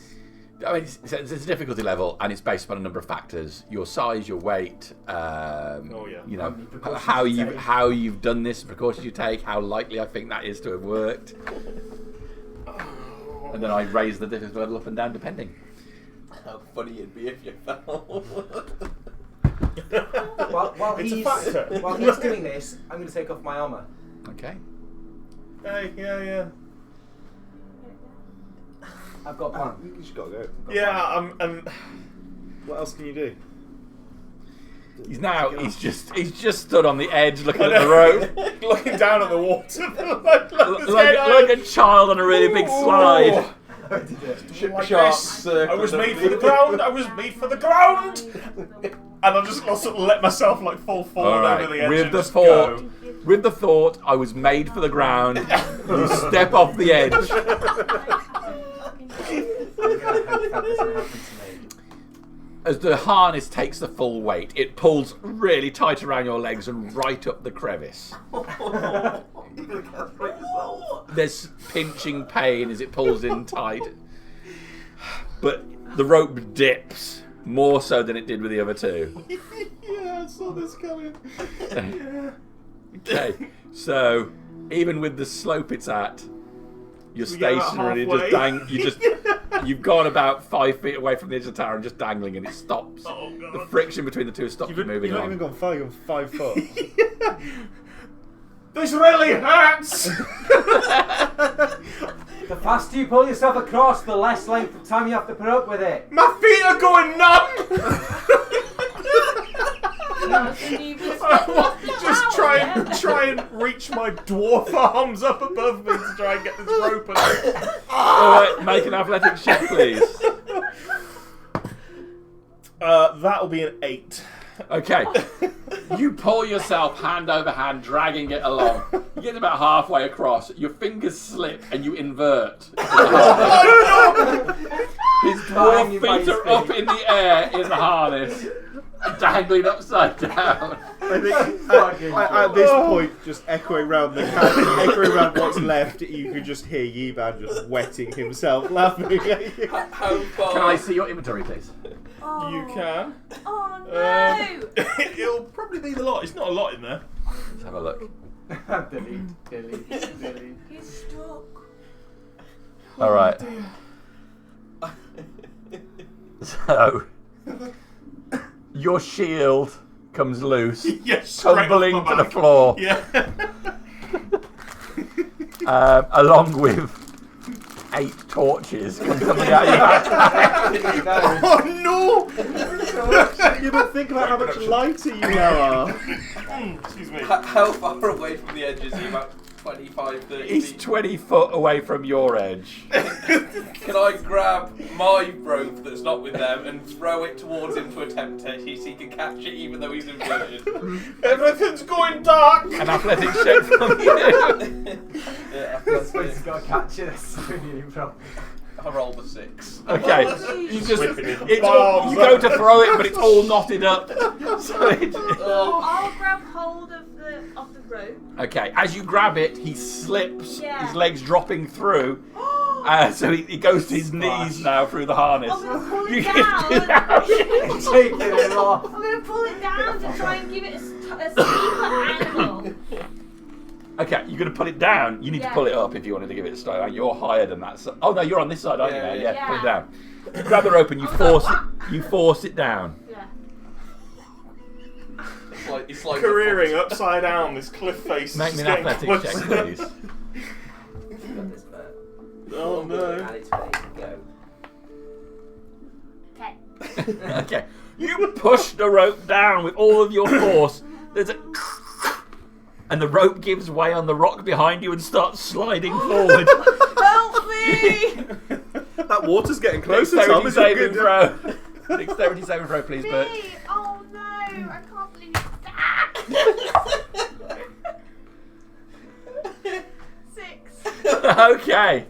I mean, it's a difficulty level, and it's based upon a number of factors: your size, your weight, you know, Precautions how you've done this, the precautions you take, how likely I think that is to have worked, and then I raise the difficulty level up and down depending. How funny it'd be if you fell. While It's a he's factor. doing this, I'm going to take off my armor. Okay. Hey, yeah. I've got a plan. you just got to go. Yeah, and What else can you do? He's just stood on the edge looking at the rope, looking down at the water. like a child on a really big slide. I did it. Like Sharks this. I was made for the ground. I was made for the ground. And I just sort of let myself like fall forward All over the right. edge With and the just thought, go. with the thought, I was made for the ground. You step off the edge. I'm going to hope that doesn't happen to me. As the harness takes the full weight, it pulls really tight around your legs and right up the crevice. You're gonna castrate yourself. There's pinching pain as it pulls in tight. But the rope dips more so than it did with the other two. Yeah, I saw this coming. Yeah. Okay, so even with the slope it's at, you're We get about stationary. halfway. You've gone about 5 feet away from the edge of the tower and just dangling, and it stops. Oh, God. The friction between the two stops you moving You've not on. even gone far, you've gone 5 foot. This really hurts. The faster you pull yourself across, the less length of time you have to put up with it. My feet are going numb. Just try and reach my dwarf arms up above me to try and get this rope. Alright, make an athletics check, please. That'll be an 8. Okay. You pull yourself hand over hand, dragging it along. You get about halfway across. Your fingers slip and you invert. His dwarf feet are up in the air in the harness, dangling upside down. I think at this point, just echoing around echoing around what's left, you could just hear Yiban just wetting himself, laughing at you. How far? Can I see your inventory, please? Oh. You can. Oh no! It'll probably be the lot. It's not a lot in there. Let's have a look. Delete. He's stuck. All right. So, your shield comes loose, Yes, straight off tumbling my to the back. floor, Yeah. along with 8 torches come coming out of your back. Oh no! You don't think about how much lighter you now are. Excuse me. How far away from the edge is he? About 25, 30 He's feet? 20 foot away from your edge. Can I grab my rope that's not with them and throw it towards him to attempt to see if he can catch it even though he's inverted? Everything's going dark. An athletics check from you. Yeah, I suppose he's got to catch it. That's so nearly from. I rolled a 6. Okay, you just Whipping it. it's all, you go to throw it, but it's all knotted up. So I'll grab hold of the rope. okay, as you grab it, he slips, Yeah. his legs dropping through. So he goes to his knees now through the harness. I'm gonna pull You it can down. do that. Taking it off. I'm gonna pull it down to try and give it a steeper angle. Okay, you're going to pull it down. You need to Yeah. pull it up if you wanted to give it a start. You're higher than that. So, oh no, you're on this side, aren't you? Now? Yeah, Yeah, pull it yeah. down. You grab the rope and you force it. You force it down. Yeah. It's like Careering upside down, this cliff face. Make me is an getting athletics check, closer. please. Got this bit. Oh no. And it's ready to go. 10. Okay, you push the rope down with all of your force. There's a and the rope gives way on the rock behind you and starts sliding forward. Help me! That water's getting closer, Tom. Dexterity Is it saving good? throw. Dexterity saving throw, please, Bert. Me! Oh no! I can't believe that! 6. Okay.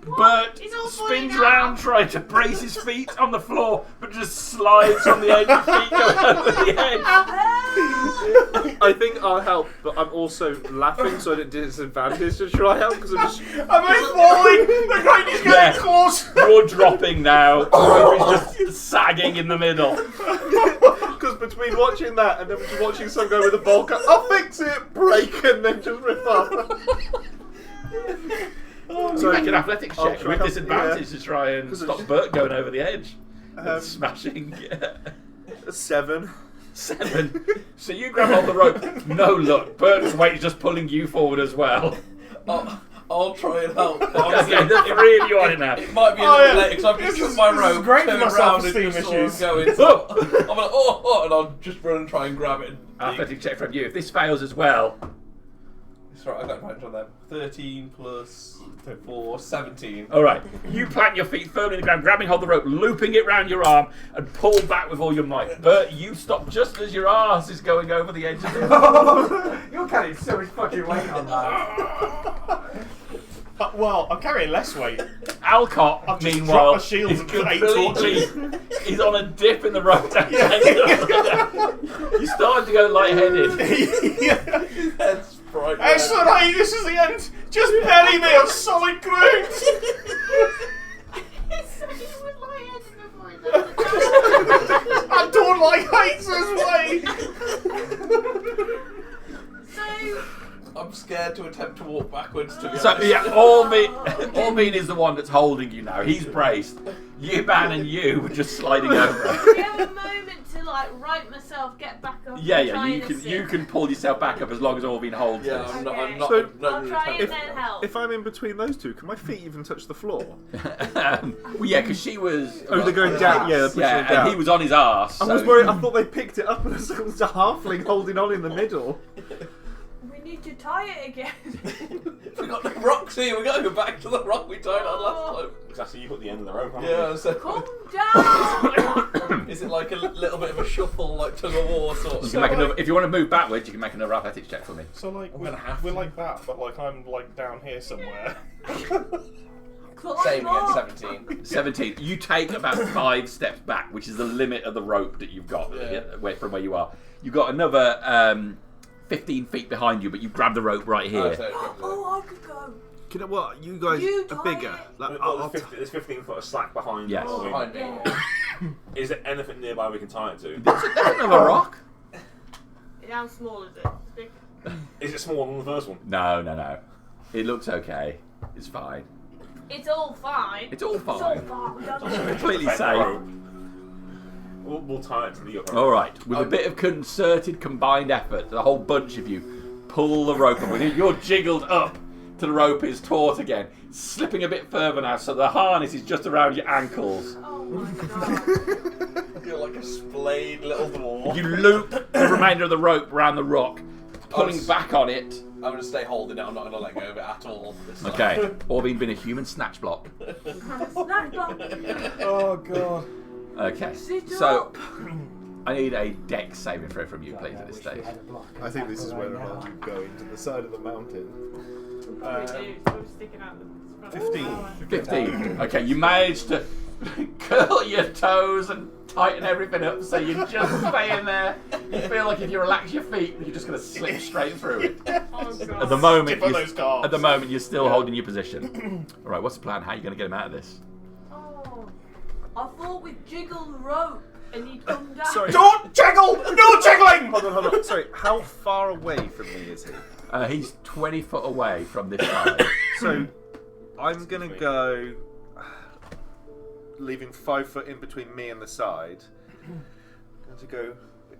What? Bert It's all spins falling round out. trying to brace his feet on the floor, but just slides from the edge. His feet go over the edge. I think I'll help, but I'm also laughing so that disadvantage to try help because I'm just. Am I falling? The guy's Yeah. getting close. You're dropping now. The rope is just sagging in the middle. Because between watching that and then just watching some guy with a bowl cut, I'll fix it, break, and then just rip up. So make an athletics I'll check try with help, disadvantage to try and Because stop it's- Bert going over the edge. And Um, smashing. Yeah. 7. 7. So you grab hold of the rope. No luck. Bert's weight is just pulling you forward as well. I'll try and help. But Okay, honestly, that's really on it now. it might be a Oh, little yeah. late because I've just This took is- my this is rope, great for turned my around and self-esteem just sort of issues. going. So I'm like, and I'll just run and try and grab it. Athletic check from you. If this fails as well, Sorry, I got advantage on that. 13 plus 4, 17. all right. You plant your feet firmly in the ground, grabbing hold of the rope, looping it round your arm, and pull back with all your might. Bert, you stop just as your arse is going over the edge of it. You're carrying so much fucking weight on that. Well, I'm carrying less weight. Alcott, I've just meanwhile, dropped my shield is and put 8 completely. He's on a dip in the rope down. You're starting to go lightheaded. That's bright. Excellent, hey, this is the end. Just bury me on solid ground. I don't like heights this way. So, I'm scared to attempt to walk backwards to be So honest. yeah, Orbean is the one that's holding you now. He's braced. Yuban and you were just sliding over. we have a moment to like right myself, get back up. Yeah, and yeah. try You and can assist. pull yourself back up as long as Orbean holds Yeah, this. I'm not. Okay. I'm not. So- I'm not I'll try and really then help. If I'm in between those two, can my feet even touch the floor? Well, yeah, because she was. Oh, they're going down. Yeah, they're pushing Yeah, it down. and he was on his arse. I was worried. I thought they picked it up and there was a halfling holding on in the middle. We need to tie it again. We got the rocks here. We got to go back to the rock we tied on last time. Exactly, you put the end of the rope on. Yeah, so Calm down. is it like a little bit of a shuffle, like tug of war sort You of? can make another, if you want to move backwards, you can make another athletics check for me. So like gonna have we're to. like that, but like I'm like down here somewhere. Same again, Climb up. 17. 17. You take about 5 steps back, which is the limit of the rope that you've got from where you are. You've got another 15 feet behind you, but you grab the rope right here. Oh, I could go. You know what? You guys You are tie bigger. it. Like, There's 15 foot of slack behind. Yes. the wing. Behind me. Yeah. Is there anything nearby we can tie it to? There's another rock. How small is it? Big. Is it smaller than the first one? No. It looks okay. It's fine. It's all fine. It's all It's all fine. fine. We don't Completely Take the safe. rope. We'll tie it to the upper. All right. With a bit of concerted, combined effort, the whole bunch of you pull the rope up. You're jiggled up to the rope is taut again, slipping a bit further now, so the harness is just around your ankles. Oh my god. You're like a splayed little dwarf. You loop the remainder of the rope around the rock, pulling Oh, back on it. I'm going to stay holding it. I'm not going to let go of it at all. this time. Okay. Orbean been a human snatch block. Snack block. Oh god. Okay. Sit So up. I need a dex saving throw from you, please, I at this wish we stage. had a block. I think this is where Right I'll now. go into the side of the mountain. Probably do. So we're sticking out the front of the 15. tower. 15. Okay, you managed to curl your toes and tighten everything up so you're just staying there. You feel like if you relax your feet, you're just going to slip straight through it. Oh god. At the moment, Tip on those calves. at the moment, you're still holding your position. All right, what's the plan? How are you going to get him out of this? Oh. I thought we'd jiggle the rope and he'd come down. Sorry. Don't jiggle! No jiggling! Hold on. Sorry, how far away from me is he? He's 20 foot away from this side. So, I'm gonna go, leaving 5 foot in between me and the side. I'm going to go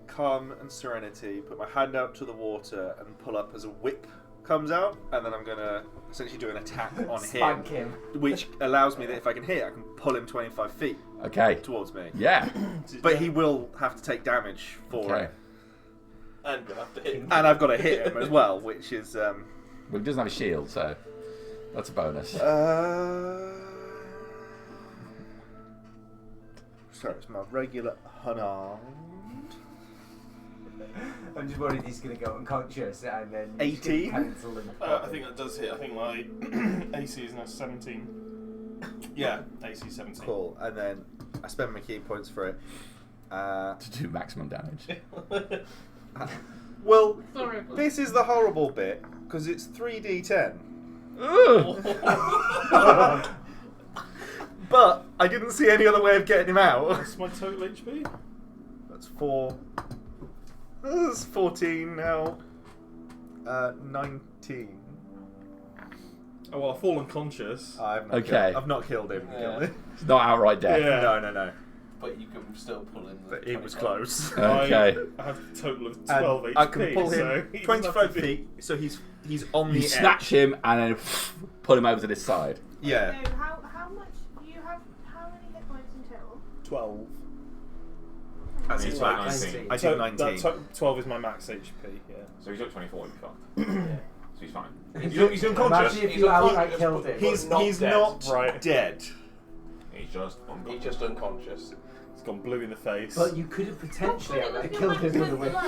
calm and serenity, put my hand out to the water and pull up as a whip comes out, and then I'm going to essentially do an attack on Spank him. which allows me that if I can hit, I can pull him 25 feet Okay. towards me. Yeah. But he will have to take damage for Okay. it. And we'll have to hit him. And I've got to hit him as well, which is... Well, he doesn't have a shield, so that's a bonus. Sorry, it's my regular unarmed. I'm just worried he's going to go unconscious and then 18? cancel him. I think that does hit. I think my AC is now 17. Yeah, AC 17. Cool, and then I spend my key points for it. To do maximum damage. Well, Sorry. this is the horrible bit, because it's 3d10. But I didn't see any other way of getting him out. What's my total HP? That's 4. That's 14 now. 19. Oh well, I fall unconscious. I've not Okay. killed, I've not killed him. Yeah. It's not outright death. Yeah. No. But you can still pull in. But it was close. Okay. I have a total of And 12 HP. I can pull him so he doesn't have 25 to be- feet, so he's on You the edge. snatch him and then pull him over to this side. Yeah. No, how much do you have? How many hit points in total? 12. That's He's his like max. 19. I So did 19. that 12 is my max HP. Yeah. So he's up 24, he'd be fucked. Yeah. So he's fine. He's Imagine unconscious. if He's you outright unconscious, killed but him. He's not he's dead. not Right. dead. He's just unconscious. He's just unconscious. He's gone blue in the face. But you could have potentially But it outright was killed him with a maximum whip. below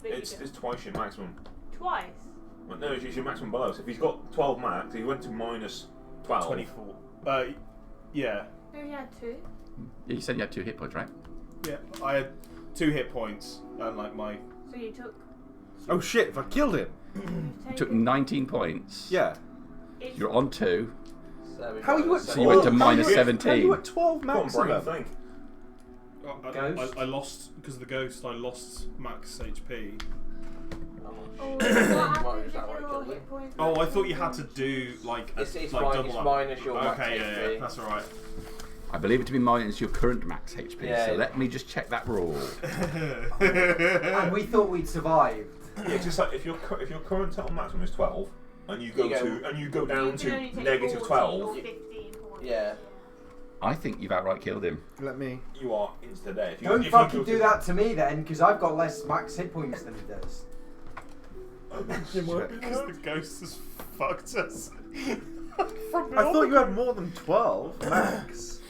that you It's did. twice your maximum. Twice. Well, no, it's your maximum below. So if he's got 12 max, he went to minus 12. 24. Yeah. No, you had two. You said you had 2 hit points, right? Yeah. I had 2 hit points and like my. So you took. Oh shit! If I killed him. You took 19 points. Yeah. It's, You're on 2. So we've How are got you at a So you went to how minus are you at- 17. How are you at 12 Come on, brain, maximum? think. I lost because of the ghost. I lost max HP. Oh, what Why happens is if that why I your killed hit him? points? Oh, I max thought you had HP? to do like It's like minus- double it's that. minus your max Okay, HP. yeah, that's alright. I believe it to be minus your current max HP, Yeah. so let me just check that rule. And we thought we'd survived. Yeah, it's just like if your current total maximum is 12, and you go You go- to and you go You down can only to take negative 14 12, or 15 points. Yeah. I think you've outright killed him. Let me. you are insta dead. If you, Don't if fucking you go do to- that to me then, because I've got less max hit points than he does. Because the ghost has fucked us. From I thought you had more than 12 max.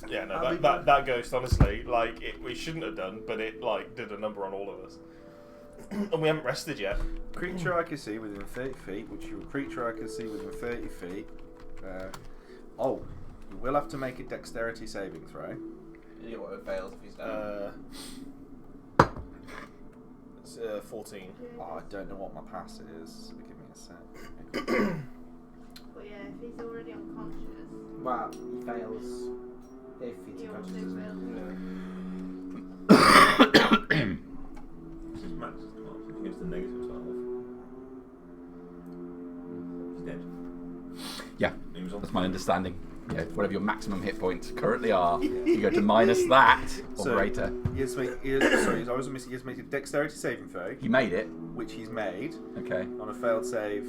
Yeah, no, I mean, that ghost, honestly, like, we shouldn't have done, but it, like, did a number on all of us. And we haven't rested yet. Creature I can see within 30 feet, which you creature I can see within 30 feet. You will have to make a dexterity saving throw. Yeah, what, it fails if he's down. It's 14. Oh, I don't know what my pass is. Give me a sec. But yeah, if he's already unconscious, Well, he fails if he's he also unconscious. will. His max is 12. If he gets the negative 12, he's dead. Yeah, He was on that's my understanding. Yeah, whatever your maximum hit points currently are, you go to minus that or So- greater. He has to make, sorry, I was missing. He has to make a dexterity saving throw, You made it. which he's made. Okay. On a failed save,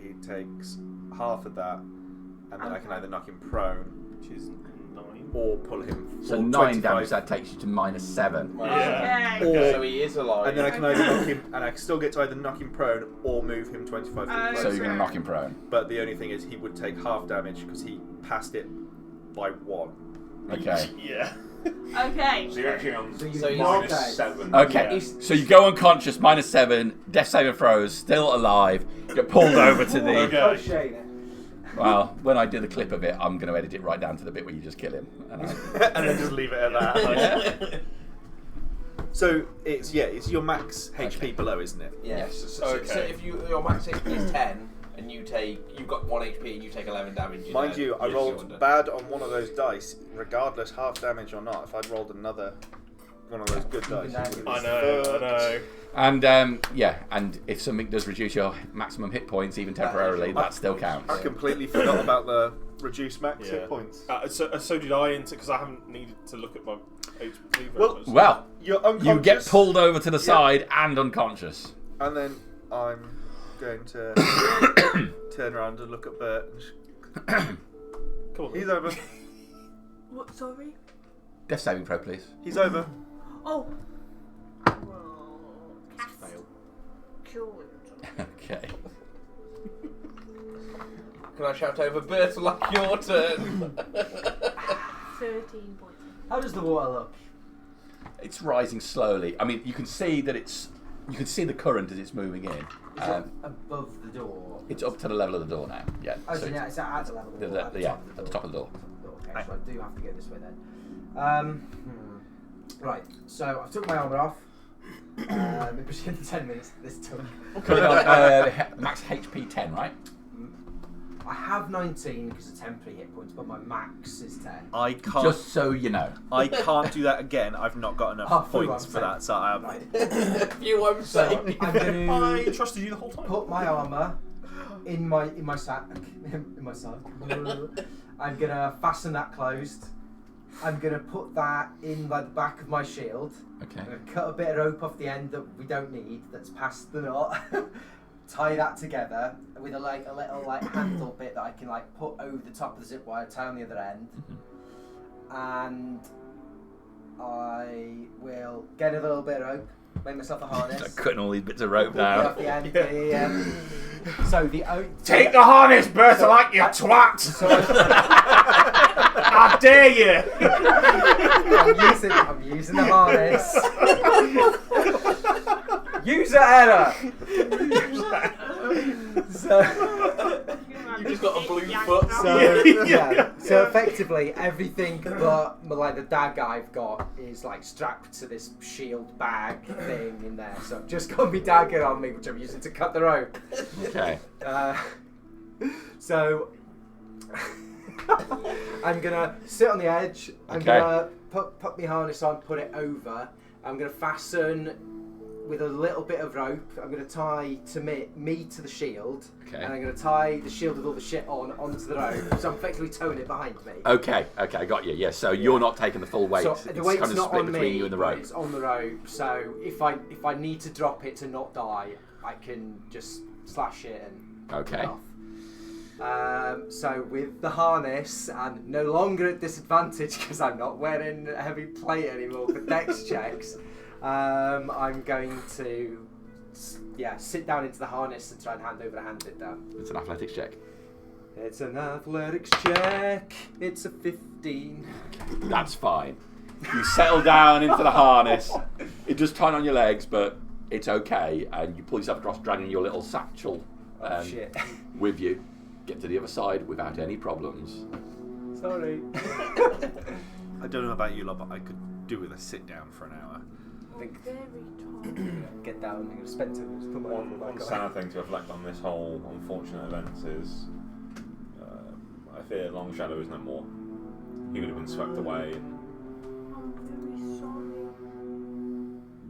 he takes half of that, and then I can either knock him prone Which is 9. or pull him. So or 9 25, damage, that takes you to -7. Yeah. Okay. So he is alive. And then I can either knock him, and I can still get to either knock him prone or move him 25 feet Oh, closer. So you're going to knock him prone. But the only thing is, he would take half damage because he passed it by 1. Okay. Yeah. Okay. So you're actually on So you- So he's minus okay. 7. Okay. Yeah. So you go unconscious, -7, death saving throws, still alive, get pulled over to the... Okay. Oh, Shane. Well, when I do the clip of it, I'm going to edit it right down to the bit where you just kill him. And And then just leave it at that. Like- So it's your max HP below, isn't it? Yes. So Okay. if your max HP is 10 and you've got 1 HP and you take 11 damage. Mind you, I yes, rolled you're under. bad on one of those dice, regardless half damage or not. If I'd rolled another one of those good dice, it would've I been know. fucked. And and if something does reduce your maximum hit points, even temporarily, that still counts. I completely forgot about the reduced max Yeah. hit points. So did I, because I haven't needed to look at my HP. Well- versus- Well, You're unconscious. you get pulled over to the side and unconscious. And then I'm going to turn around and look at Bert. Come on. He's over. What? Sorry. Death saving throw, please. He's over. Oh. Fail. Okay. Can I shout over, Bert, like your turn? 13 points. How does the water look? It's rising slowly. I mean, you can see that you can see the current as it's moving in. Is it above the door? It's up to the level of the door now. Yeah. Oh, so it's- yeah, it's at the level of the door. yeah, at the top of the door. Okay, so I do have to go this way then. Right, so I've took my armour off. It was in 10 minutes this took. Max HP 10, right? I have 19 because of temporary hit points, but my max is 10. I can't. Just so you know. I can't do that again. I've not got enough Oh, for points one for that. So I'm. Right. You won't So say. I'm going I to trusted you the whole time. put my armour in my sack. In my sack. I'm going to fasten that closed. I'm going to put that in like the back of my shield. Okay. I'm going to cut a bit of rope off the end that we don't need, that's past the knot. Tie that together with a little handle bit that I can put over the top of the zip wire, tie on the other end, and I will get a little bit of rope, make myself a harness. Like cutting all these bits of rope pull it off down. the end. So the Take the harness, Bert, I like you twat! So How dare you! I'm using the harness. User error. So. You just got a blue foot. So so effectively everything but the dag I've got is strapped to this shield bag thing in there. So I've just got my dagger on me, which I'm using to cut the rope. Okay. So I'm gonna sit on the edge. I'm Okay. gonna put my harness on, put it over. I'm gonna fasten with a little bit of rope. I'm gonna tie me to the shield, Okay. and I'm gonna tie the shield with all the shit onto the rope. So I'm effectively towing it behind me. Okay, got you. Yeah, so you're not taking the full weight. So it's the weight's kind of not split on between me, you and the but rope. it's on the rope. So if I need to drop it to not die, I can just slash it and Okay. get off. So with the harness and no longer at disadvantage because I'm not wearing a heavy plate anymore for dex checks, I'm going to sit down into the harness and try and hand over the hand bit down. It's an athletics check. It's an athletics check. It's a 15. That's fine. You settle down into the harness. It does tighten on your legs, but it's okay. And you pull yourself across, dragging your little satchel Shit. with you. Get to the other side without any problems. Sorry. I don't know about you lot, but I could do with a sit down for an hour. I think Very tired. get down. I'm gonna spend 2 minutes. Put my arm One back on. sad thing to reflect on this whole unfortunate event is I fear Long Shadow is no more. He would have been swept away. And I'm very sorry.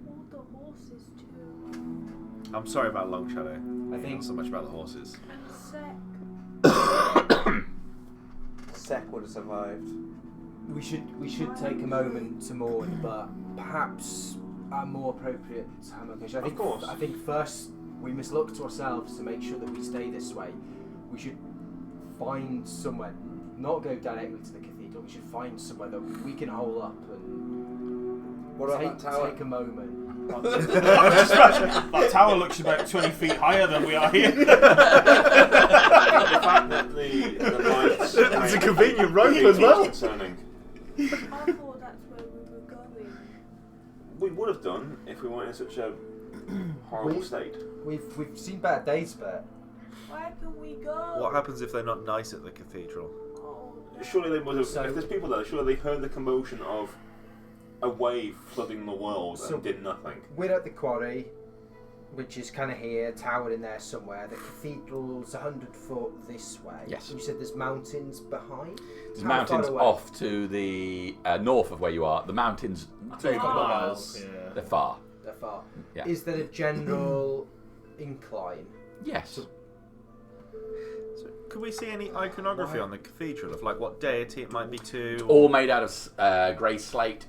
All the horses too. I'm sorry about Long Shadow. I think- Not so much about the horses. And Sec. Sec would have survived. We should take a moment to mourn, but perhaps at a more appropriate time and occasion. Of course. I think first we must look to ourselves to make sure that we stay this way. We should find somewhere, not go directly to the cathedral. We should find somewhere that we can hole up and What about that tower? take a moment. That tower looks about 20 feet higher than we are here. the fact that the lights It's a convenient rope as well. concerning. I thought that's where we were going. We would have done if we weren't in such a horrible We- state. We've seen bad days, but Where can we go? What happens if they're not nice at the cathedral? Oh, Surely they would have. So- if there's people there, surely they heard the commotion of a wave flooding the world So- and did nothing. we're at the quarry, which is kind of here, towered in there somewhere. The cathedral's 100 foot this way. Yes. You said there's mountains behind? There's How far mountains away? off to the north of where you are. The mountains, Couple of miles. Yeah. they're far. They're far. Yeah. Is there a general incline? Yes. So, could we see any iconography on the cathedral of like what deity it might be to? All made out of grey slate.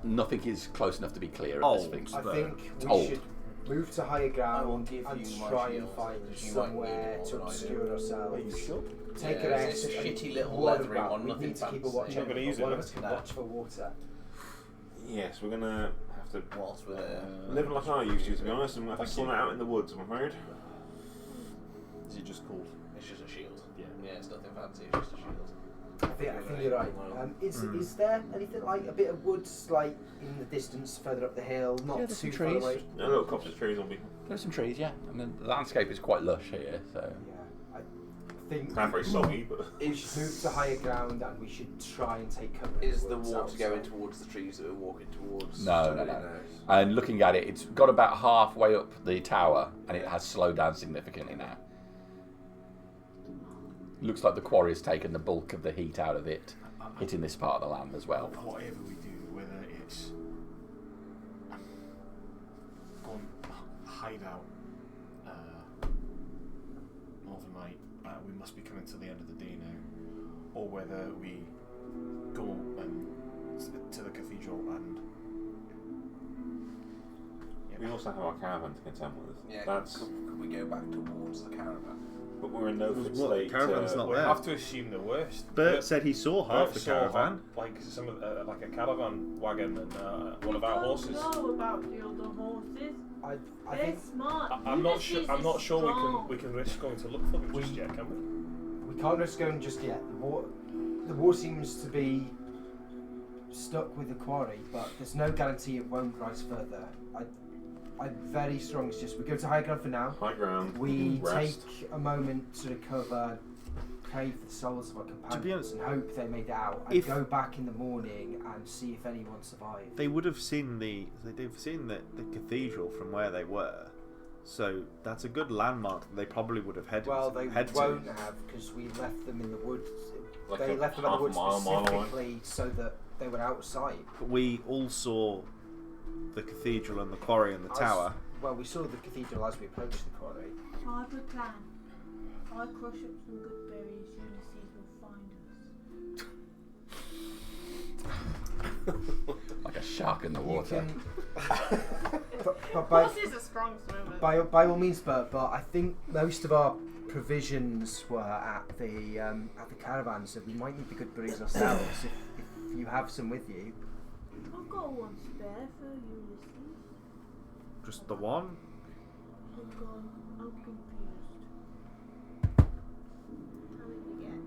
Nothing is close enough to be clear at this Old. thing. I But think we old. should move to higher I ground will give and you my try and shield, find because you might need somewhere it to more than I do. obscure ourselves. Are you sure? Take Yeah, a it's rest. this and shitty little water leathery bath. one, We nothing need to keep a fancy. watch You're not gonna use it, for no. watch for water. Yes, we're gonna have to Whilst we're there. live like I used to be honest, and we'll have to sort it out in the woods, I'm afraid. Is it just called? It's just a shield. Yeah. Yeah, it's nothing fancy, it's just a shield. I think you're right. Is there anything like a bit of woods like in the distance further up the hill, not Yeah, there's too some far trees. away? A little copse of trees will be There's some trees, yeah. I mean, the landscape is quite lush here, so. Yeah, I think kind of very soggy, but we should move to higher ground and we should try and take cover. in Is the woods water outside. going towards the trees that we're walking towards? No, So no, that no. it knows? And looking at it, it's got about halfway up the tower, and it has slowed down significantly now. Looks like the quarry has taken the bulk of the heat out of it, hitting this part of the land as well. Whatever we do, whether it's go and hide out overnight, we must be coming to the end of the day now, or whether we go to the cathedral and we also have our caravan to contend with. Yeah, That's could we go back towards the caravan? but we're in no fit What, state. caravan's to- not We there. have to assume the worst. Bert said he saw half Bert the saw, caravan. like some of like a caravan wagon and one of we our don't horses. know about the other horses. I They're think smart. I'm not sure. Ulysses I'm is not sure strong. we can risk going to look for them just We- yet, can we? we can't risk going just yet. The war seems to be stuck with the quarry, but there's no guarantee it won't rise further. I'm very strong suggest we go to high ground for now. high ground. We rest. take a moment to recover, pray for the souls of our companions, honest, and hope they made it out. And if- go back in the morning and see if anyone survived. They would have seen the cathedral from where they were, so that's a good landmark that they probably would have headed. Well, they head won't to. have because we left them in the woods. Like they a left them in the half a woods mile away. specifically so that they were out of sight. But we all saw the cathedral and the quarry and the As- tower. Well, we saw the cathedral as we approached the quarry. I have a plan. If I crush up some good berries, Ulysses will find us. Like a shark in the You water. can, but by, Horses are strong swimmers. by all means, but I think most of our provisions were at the caravan, so we might need the good berries ourselves if you have some with you. I've got one spare for Ulysses. Just the one. God, I'm confused. How many did you get?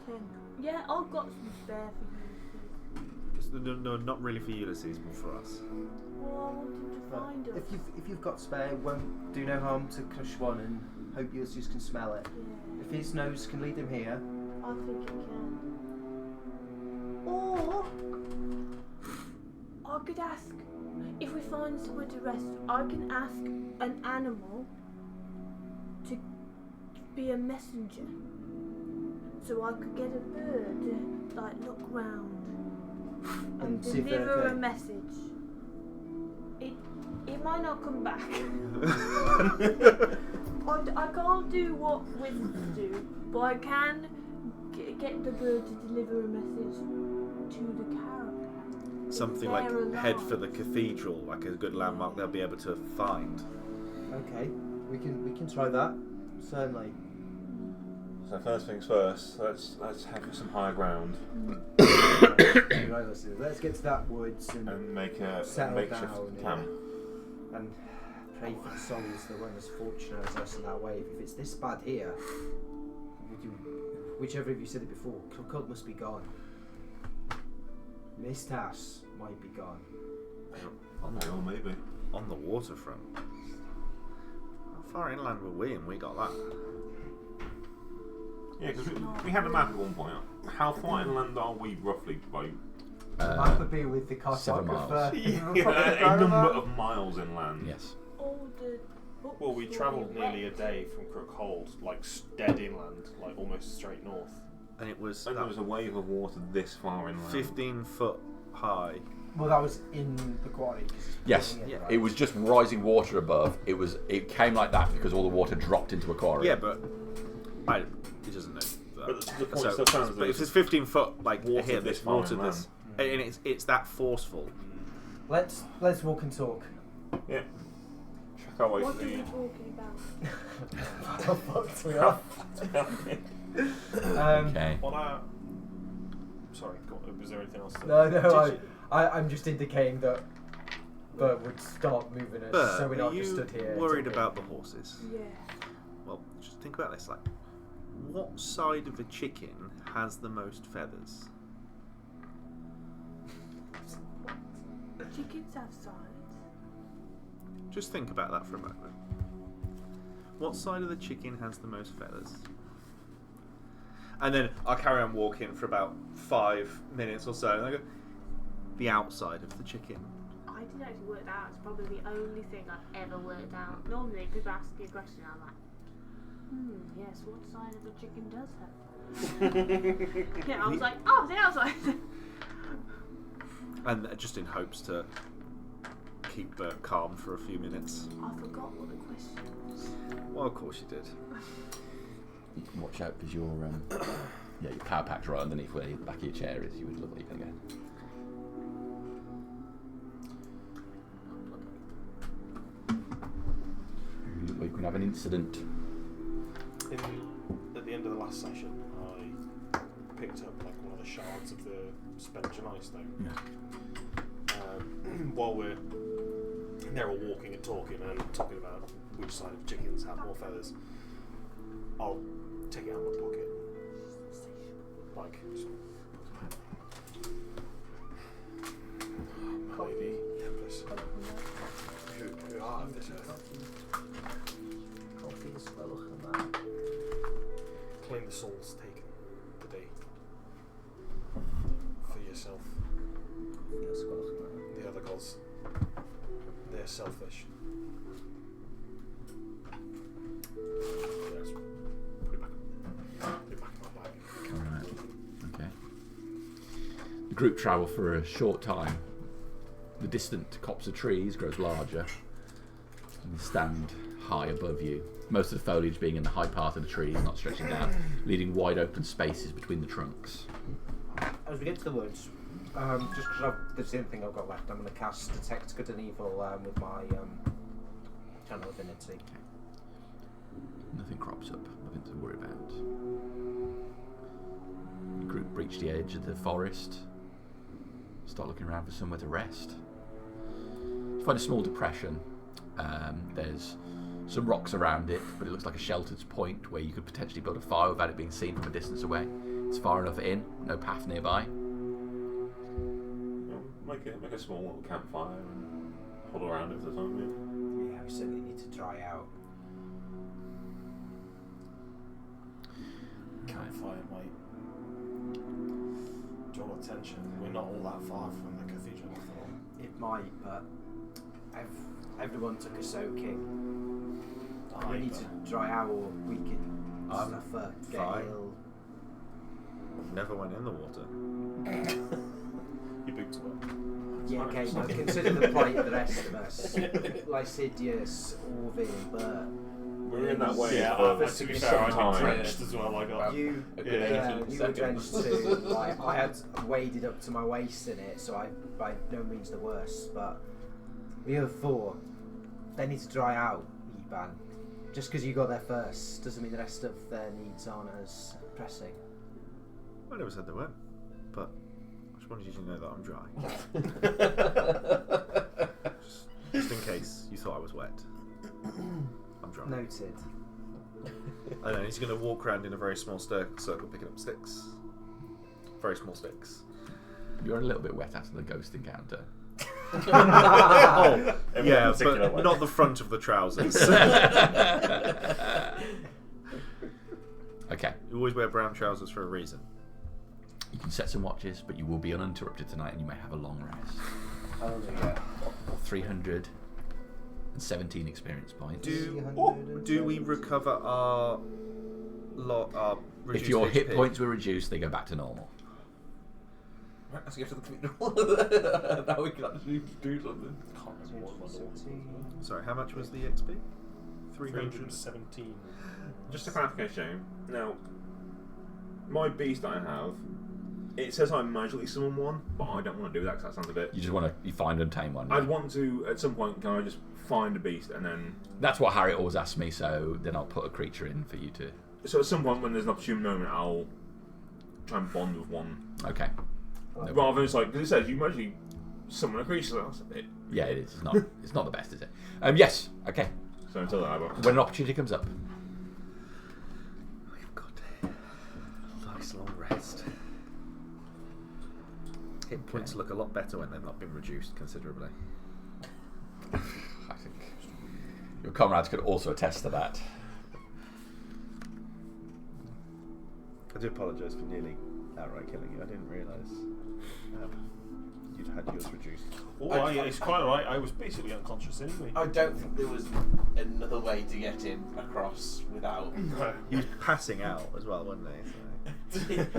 10. Yeah, I've got some spare for you. No, not really for Ulysses, but for us. Well, I wanted to find us. If you've got spare, it won't do no harm to crush one and hope Ulysses can smell it. Yeah, If his nose can lead him here, I think it can. Or I could ask, if we find somewhere to rest, I can ask an animal to be a messenger. So I could get a bird to like look round and see if they're deliver okay. a message. It might not come back. I can't do what wizards do, but I can get the bird to deliver a message to the caravan. Something like head for the cathedral, like a good landmark they'll be able to find. okay, we can try that. Certainly. So first things first, let's head for some higher ground Right, let's get to that woods and make a settle makeshift down, camp. and pray for the souls that weren't as fortunate as us in that way. If it's this bad here, whichever of you said it before, Cult must be gone. Mistas might be gone. Oh, maybe. On the waterfront. How far inland were we, and we got that? Yeah, because we had a map at one point. How far inland are we roughly by That would be with the 7 miles. cartographer. a number of miles inland? Yes. All the books Well, we will travelled be nearly a wet. day from Crookhold, like dead inland, like almost straight north. And it was, And there was a wave of water this far inland. 15 foot high. Well, that was in the quarry. 'cause it's Yes. filling Yeah. right? It was just rising water above. It came like that because all the water dropped into a quarry. Yeah, but it doesn't know. But the point So, still stands. but if it's 15 foot, like Water here, this this far water, inland. this, and it's that forceful. Let's walk and talk. Yeah. Check our way What are through we the. talking about? How fucked we are. Okay. On our... Sorry, go on, was there anything else? No, I'm just indicating that Bert would start moving us, But so we're not are just you stood here. worried talking. about the horses? Yeah. Well, just think about this. Like, what side of the chicken has the most feathers? Chickens have sides. Just think about that for a moment. What side of the chicken has the most feathers? And then I'll carry on walking for about 5 minutes or so, and I go, the outside of the chicken. I didn't actually work that out. It's probably the only thing I've ever worked out. Normally, people ask me a question, I'm like, yes, what side of the chicken does have? Yeah, I was like, oh, the outside. And just in hopes to keep Bert calm for a few minutes. I forgot what the question was. Well, of course you did. You can watch out because your your power pack's right underneath where the back of your chair is. You would look like you're going to go. We can have an incident. At the end of the last session, I picked up like one of the shards of the spent Janai stone. While they're all walking and talking talking about which side of chickens have more feathers, I'll take it out of my pocket. Like, my lady, Tempest, who are this earth? Claim the souls taken today for yourself. The other gods, they're selfish. Yes. Put it back. Put it back in my bag. Alright. Okay. The group travel for a short time. The distant copse of trees grows larger and they stand high above you. Most of the foliage being in the high part of the trees, not stretching down, leaving wide open spaces between the trunks. As we get to the woods, just because that's the only thing I've got left, I'm going to cast Detect Good and Evil with my Channel Affinity. Nothing crops up, nothing to worry about. The group reach the edge of the forest, start looking around for somewhere to rest. find a small depression. There's some rocks around it, but it looks like a sheltered point where you could potentially build a fire without it being seen from a distance away. It's far enough in, no path nearby. Make a small little campfire and huddle around it for the time. Yeah, we certainly need to dry out. Campfire might draw attention. We're not all that far from the cathedral, I thought. It might, but everyone took a soaking. We need to dry out, or we could suffer, get fine. ill. Never went in the water. You boots well. Yeah, okay, but consider the plight of the rest of us. Lycidius, Orville, Bert. We're in that way. Yeah, for to be fair, I got some time. drenched as well. I got. You A good Yeah, 18 you were seconds. drenched too. Like, I had waded up to my waist in it, so I by no means the worst. But the other four, they need to dry out, Eban. Just because you got there first doesn't mean the rest of their needs aren't as pressing. I never said they weren't, but I just wanted you to know that I'm dry. just in case you thought I was wet. I'm dry. Noted. I know, he's going to walk around in a very small circle picking up sticks. Very small sticks. You're a little bit wet after the ghost encounter. Oh, Everyone yeah, particular but way. not the front of the trousers. Okay, You always wear brown trousers for a reason. you can set some watches, but you will be uninterrupted tonight, and you may have a long rest. Oh, yeah. 317 experience points. Do we recover our reduced If your hit HP? points were reduced, they go back to normal. Right, let's get to the cathedral. Now we can actually do something. Can't remember what it was. Sorry, how much was the XP? 317. Just a clarification. Now, my beast that I have, it says I magically summon one, but I don't want to do that because that sounds a bit. You just want to find and tame one. I'd right? want to at some point. Can I just find a beast and then? That's what Harriet always asks me, so then I'll put a creature in for you to. So at some point when there's an opportune moment, I'll try and bond with one. Okay. Rather than it's like, because it says you magically summon a creature. So that's a bit. Yeah, it is. It's not. It's not the best, is it? Yes. Okay. So until then, I won't. When an opportunity comes up. We've got a nice long rest. Hit points look a lot better when they've not been reduced considerably. I think your comrades could also attest to that. I do apologise for nearly outright killing you. I didn't realise you'd had yours reduced. Oh, it's quite alright. I was basically unconscious anyway. I don't think there was another way to get him across without. He was passing out as well, wasn't he? So.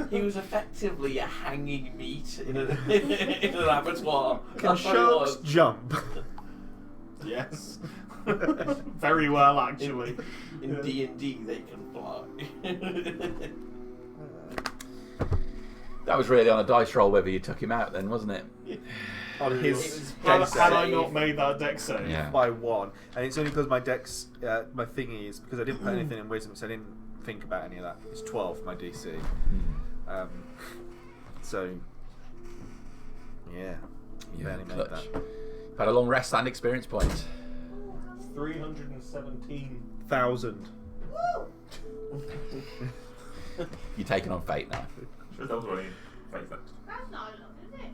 He was effectively a hanging meat in, in an abattoir. Can That's what he sharks was. jump? Yes. Very well, actually. In D&D, they can fly. That was really on a dice roll whether you took him out then, wasn't it? On It his was dex Had I save not made that deck save? Yeah. by 1, and it's only because my dex, my thingy is because I didn't put anything in wisdom, so I didn't think about any of that. It's 12 my DC. So yeah, Yeah, barely made clutch. that. Had a long rest and experience points. 317,000. You're taking on fate now. Sure, that was already face that. That's not enough, is it?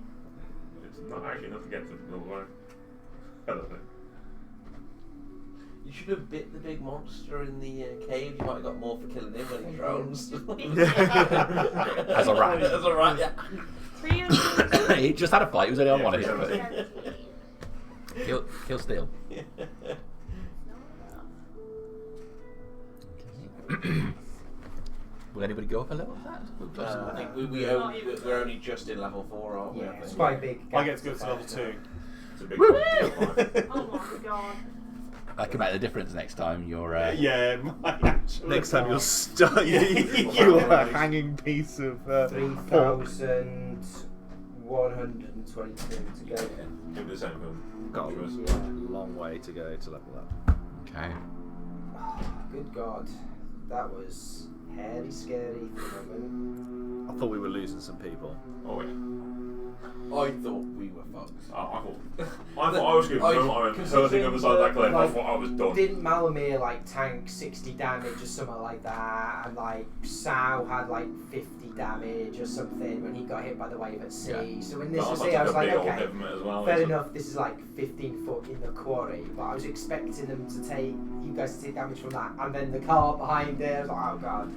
It's not actually enough to get to the one. I don't know. You should have bit the big monster in the cave. You might have got more for killing him when he drones. As a rat. As a rat, yeah. 300. He just had a fight. He was only on one hit. Yeah, But he'll steal. Will anybody go up a level? I think we're only just in level 4, aren't we? I Yeah, think? it's quite big. I get to go to level 2. It's a big Woo! deal. Oh my god. That can make the difference next time you're. Yeah, my actual Next time you're God. stuck, you're a hanging piece of pork. 3,122 to go. It'll be the same for Got a Controversy. long way to go to level up. Okay. Good God, that was hairy, scary for a moment. I thought we were losing some people. Oh yeah. I thought we were fucked. I I thought I was good. I went hurting on the side of that cliff. I thought I was done. Didn't Malamir like tank 60 damage or something like that, and like Sao had like 50 damage or something when he got hit by the wave at sea. Yeah. So when this No, was I here, I took was a like, big old okay, hit from it as well. fair enough. This is like 15 foot in the quarry, but I was expecting them to take you guys to take damage from that, and then the car behind it. I was like, oh god.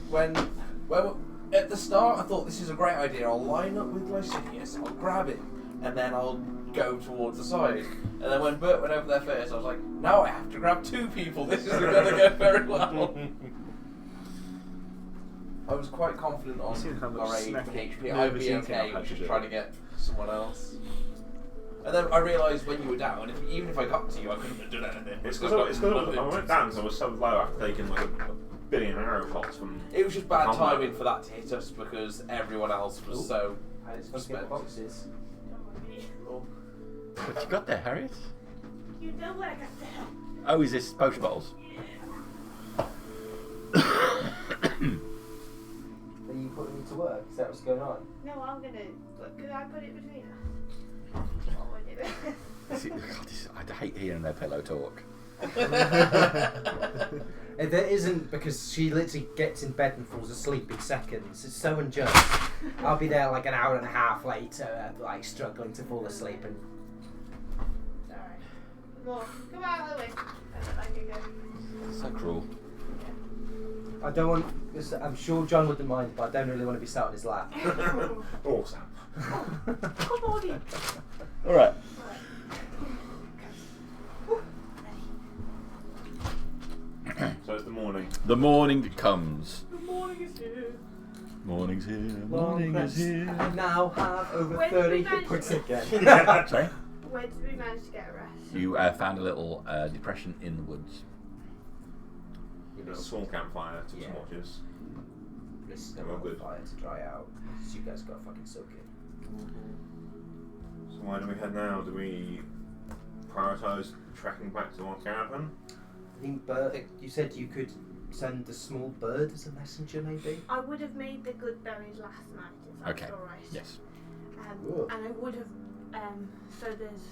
When at the start, I thought this is a great idea. I'll line up with Licinius, I'll grab him, and then I'll go towards the side. And then when Bert went over there first, I was like, now I have to grab 2 people. This isn't going to go very well. I was quite confident on See how much our 8 snacking HP. I'd nervous be eating okay I've had with to just do. trying to get someone else. And then I realised when you were down, even if I got to you, I couldn't have done anything. It's because I went down because I was so low after taking like a billion arrow shots from. It was just bad combat. timing for that to hit us because everyone else was so. I just got to get the boxes. What you got there, Harriet? You know what I got there. Oh, is this potion bottles? Are you putting me to work? Is that what's going on? No, I'm gonna. Could I put it between us? What would it be? See, God, I hate hearing their pillow talk. There isn't, because she literally gets in bed and falls asleep in seconds. It's so unjust. I'll be there like an hour and a half later, like struggling to fall asleep, and Alright. Well, come out of the way. I can go. So cruel. I don't want. I'm sure John wouldn't mind, but I don't really want to be sat on his lap. Awesome. Come on in. All right. So it's the morning. The morning comes. The morning is here. Morning's here. Long Morning is rest. here. I now have over When 30 we hit manage points to- again. Sorry. Where did we manage to get a rest? You found a little depression in the woods. A small campfire, took Yeah. some watches. This is Yeah, well, good. fire to dry out. So you guys got fucking soak it. So why do we head now? Do we prioritise trekking back to our caravan? I think you said you could send a small bird as a messenger, maybe? I would have made the good berries last night if that's Okay. alright. Yes. Cool. And I would have. So there's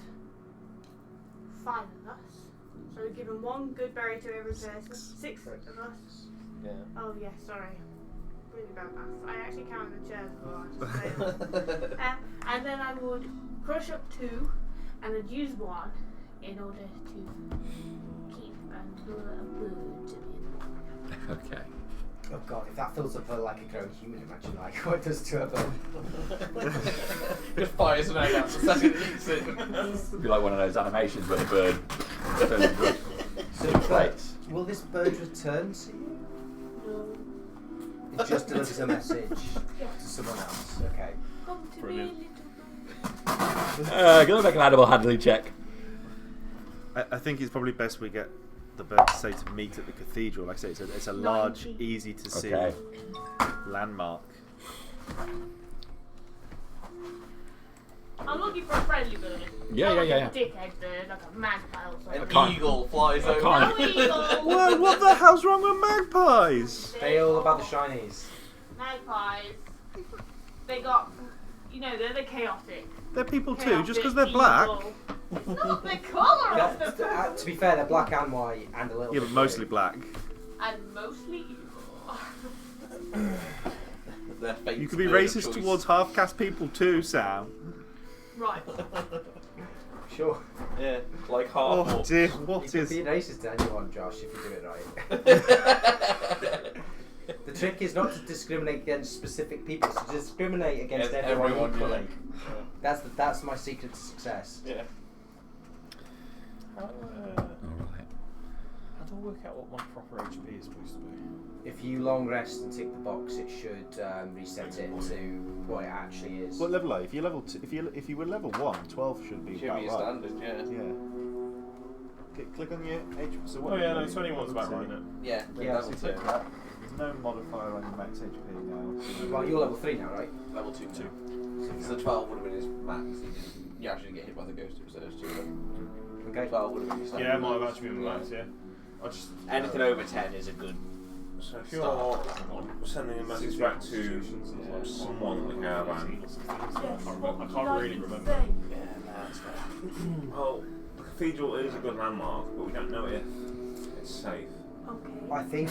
5 of us. So we've given 1 good berry to every person. 6 of us. Yeah. Oh yeah, sorry. Really bad maths. I actually counted the chairs before I just failed. And then I would crush up 2 and I'd use 1 in order to keep a bird to me. Okay. Oh god, if that fills up like a grown human, imagine like what it does to a bird. Just fires an egg out the second it eats it. It'd be like one of those animations where the bird turns into So, plates. will this bird return to you? No. It just delivers a message to someone else. Okay. Come to Brilliant. me, little bird. Gonna make an animal handling check. I think it's probably best we get the bird to say to meet at the cathedral. Like I say, it's a large, 90. easy to see Okay. landmark. I'm looking for a friendly bird. Yeah, Not yeah, like a dickhead bird, like a magpie or something. An can't- eagle flies I over. can't. No eagle! Whoa, what the hell's wrong with magpies? They all about the shinies. Magpies. They got, they're the chaotic. They're people too, chaotic just because they're black. evil. It's not the colour of the bird. To be fair, they're black and white and a little Yeah, bit but mostly blue. black. And mostly evil. Their fate's You could be bird of racist choice. towards half-caste people too, Sam. Right. Sure. Yeah, like half. Oh dear, You what could is... be racist to anyone, Josh, if you do it right. The trick is not to discriminate against specific people, it's to discriminate against Yes, everyone everyone, equally. yeah. That's my secret to success. Yeah. How Alright. do I work out what my proper HP is supposed to be? If you long rest and tick the box, it should reset it to what it actually is. What level are you? If you're level 2, if you were level 1, 12 should be Should about be right. standard, yeah. Yeah. Click on your HP. So what Oh yeah, no, level are you? 21's about right, Level isn't it? Yeah, Yeah, level so 2. click that. There's no modifier on your max HP now. Well, you're level 3 now, right? Level 2. So the 12 would have been his max. You actually get hit by the ghost of those 2. Okay. 12 would have been his standard. Yeah, it might have actually been max, yeah. I just Anything over 10 is a good. So if you're sending a message back to someone in the caravan, I can't really remember. Yeah, that's fair. Well, the cathedral is a good landmark, but we don't know if it's safe. Okay. I think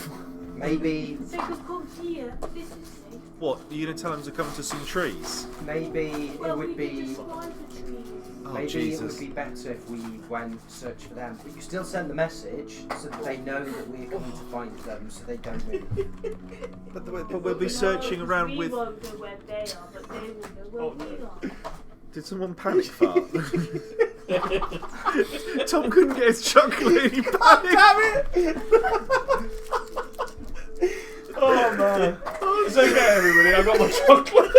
maybe So you could come here. This is safe. What? Are you going to tell them to come to some trees? it Well, we would could be describe the trees. Oh, maybe it Jesus. would be better if we went search for them. But you still send the message so that they know that we're coming to find them, so they don't move. But we'll be searching No, around we with... won't know where they are, but they will know where we are. Did someone panic fart? Tom couldn't get his chocolate and he panicked. Damn it! Oh man. It's okay, everybody. I got my chocolate.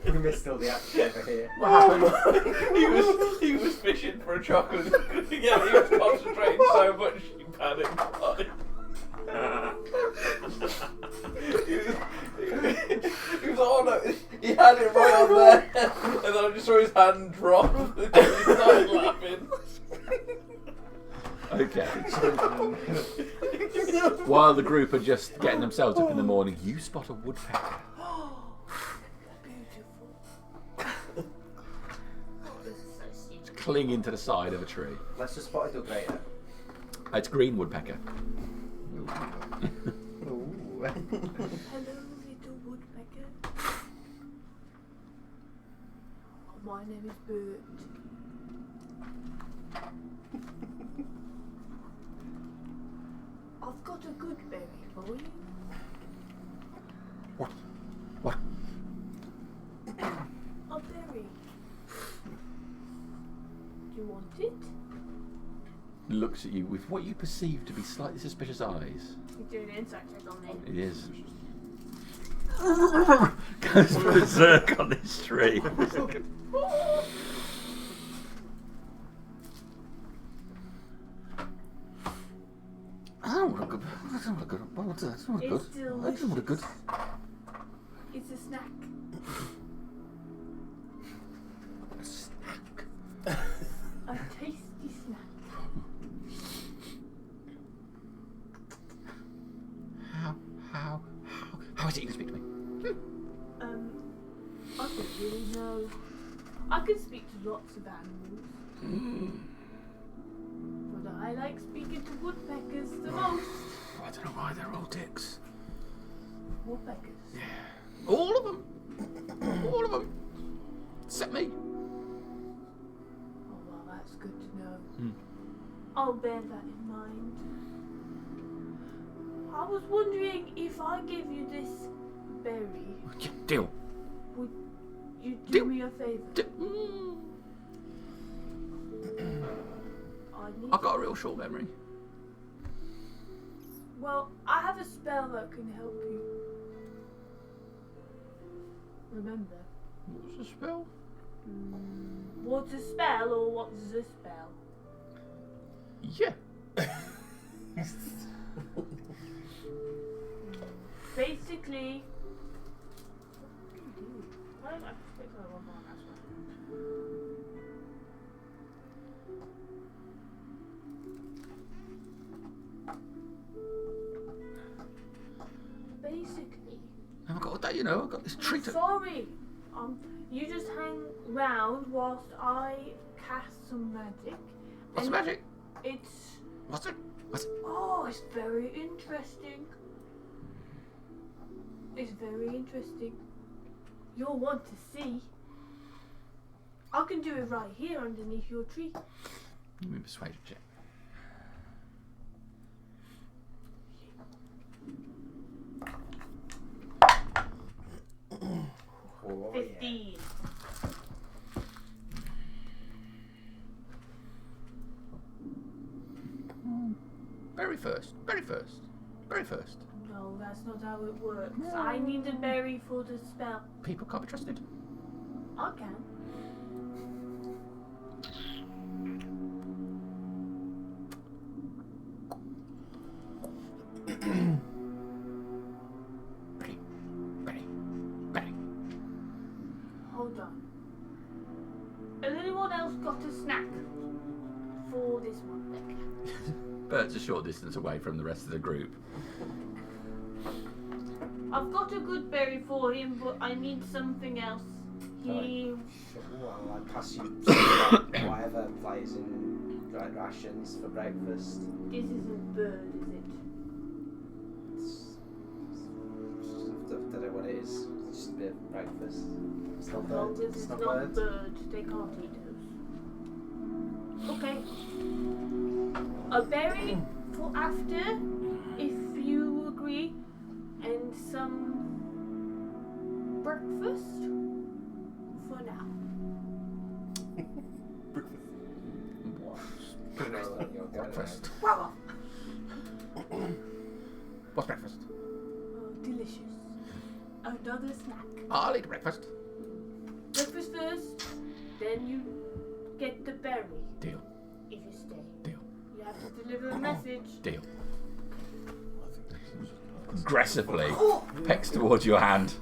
We missed all the action over here. He was fishing for a chocolate. Yeah, he was concentrating so much he panicked. He was oh no, he had it right on there, and then I just saw his hand drop, and he started laughing. Okay. While the group are just getting themselves up in the morning, you spot a woodpecker. It's clinging to the side of a tree. Let's just spot a dog later. It's green woodpecker. Hello, little woodpecker. My name is Bert. I've got a good berry for you. What? What? A berry. Do you want it? Looks at you with what you perceive to be slightly suspicious eyes. You're doing an insight check on me. It is. Goes berserk on this tree. I don't want a good. I don't want a good. What's that? That's not good. It's I don't want a good. delicious. It's a snack. A snack. A tasty snack. How is it you can speak to me? I don't really know. I can speak to lots of animals. But I like speaking to woodpeckers the most. I don't know why they're all dicks. Woodpeckers? Yeah. All of them. All of them. Except me. Oh, well, that's good to know. Hmm. I'll bear that in mind. I was wondering if I give you this berry, Yeah, deal. would you do Deal. me a favour? I've got a real short memory. Well, I have a spell that can help you. Remember? What's the spell? What's a spell or what's a spell? Yeah. Basically, why don't I pick that one more? That's one. Basically, I've got all day, you know. I've got this treat. sorry. You just hang round whilst I cast some magic. What's the And magic? It's What's it? What's it? oh, it's very interesting. It's very interesting. You'll want to see. I can do it right here underneath your tree. Give me a persuasion check. Oh, 15. Very first. Very first. Very first. No, that's not how it works. I need a berry for the spell. People can't be trusted. I can. Ready. Ready. Ready. Hold on. Has anyone else got a snack for this one? Bert's a short distance away from the rest of the group. I've got a good berry for him, but I need something else. He. Well, I pass you some supplies and dried rations for breakfast. This isn't bird, is it? I don't know what it is. It's just a bit of breakfast. It's not As long bird. as It's it's not not bird. bird, they can't eat those. Okay. A berry for after, if you agree, and some breakfast for now. Breakfast. Wow. What's breakfast? Oh, delicious. Another snack. I'll eat breakfast. Breakfast first, then you get the berry. Deal. If you stay. Deal. You have to deliver a message. Deal. Aggressively pecks towards your hand.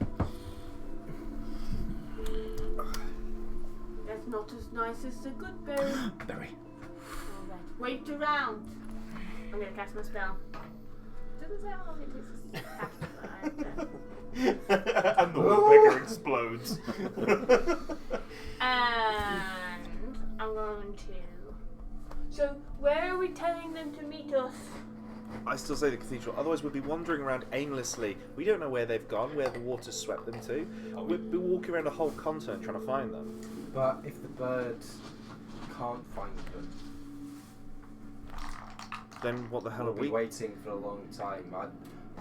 That's not as nice as the good berry. Berry. Alright, wait around. I'm gonna cast my spell. Doesn't sound like it is cast, And the woodpecker explodes. and I'm going to. So, where are we telling them to meet us? I still say the cathedral. Otherwise, we'd be wandering around aimlessly. We don't know where they've gone, where the water swept them to. We'd be walking around a whole continent trying to find them. But if the bird can't find them, Then what the hell we'll are be we? waiting for a long time.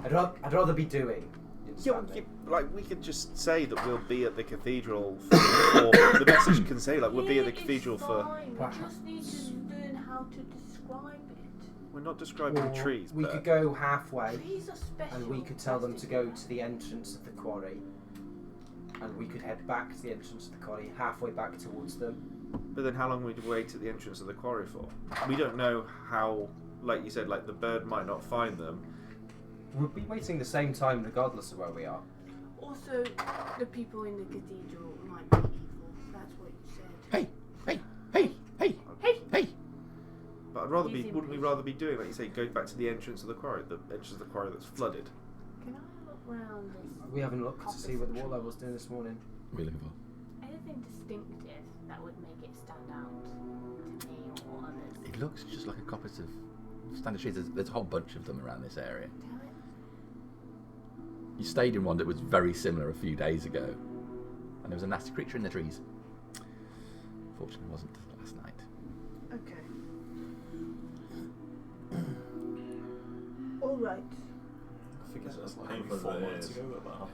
I'd rather be doing. You Yeah, understand me? like we could just say that we'll be at the cathedral, or the message can say like we'll be at the Yeah, cathedral it's for. fine. We just need to learn how to describe it. We're not describing Or trees. we but could go halfway, Trees are special. and we could tell them to That's go to the entrance of the quarry, and we could head back to the entrance of the quarry, halfway back towards them. But then how long would we wait at the entrance of the quarry for? We don't know how. Like you said, like the bird might not find them. We'll be waiting the same time regardless of where we are. Also, the people in the cathedral might be evil. That's what you said. Hey, hey, hey, hey, Hey! hey. But I'd rather be. Easy Wouldn't we breeze. rather be doing like you say, going back to the entrance of the quarry that's flooded? Can I look round this? We haven't looked to see what the water level's doing this morning. What are you looking for? Anything distinctive that would make it stand out to me or others? It looks just like a coppice of standard trees. There's a whole bunch of them around this area. Tell it. You stayed in one that was very similar a few days ago, and there was a nasty creature in the trees. Fortunately, it wasn't last night. Okay. All right. I think it's like Painful as 4 it months is. ago that happened.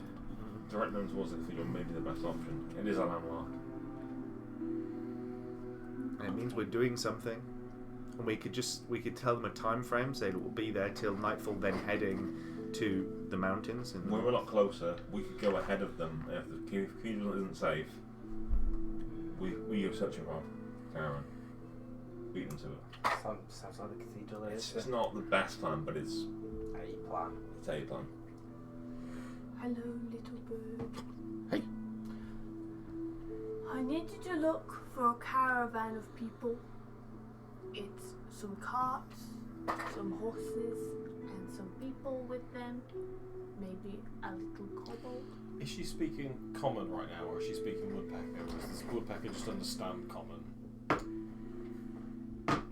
Direct them towards the cathedral may be the best option. It is a landmark. And it means we're doing something, and we could tell them a time frame, say that we'll be there till nightfall, then heading to the mountains. And When we're a lot closer, we could go ahead of them. If the cathedral isn't safe, we go searching for Karen. Beat them to it. Sounds like the cathedral It's is not the best plan, but it's a plan. a plan. Hello, little bird. Hey. I need you to look for a caravan of people. It's some carts, some horses, and some people with them. Maybe a little kobold. Is she speaking common right now, or is she speaking woodpecker? Or does this woodpecker just understand common? Good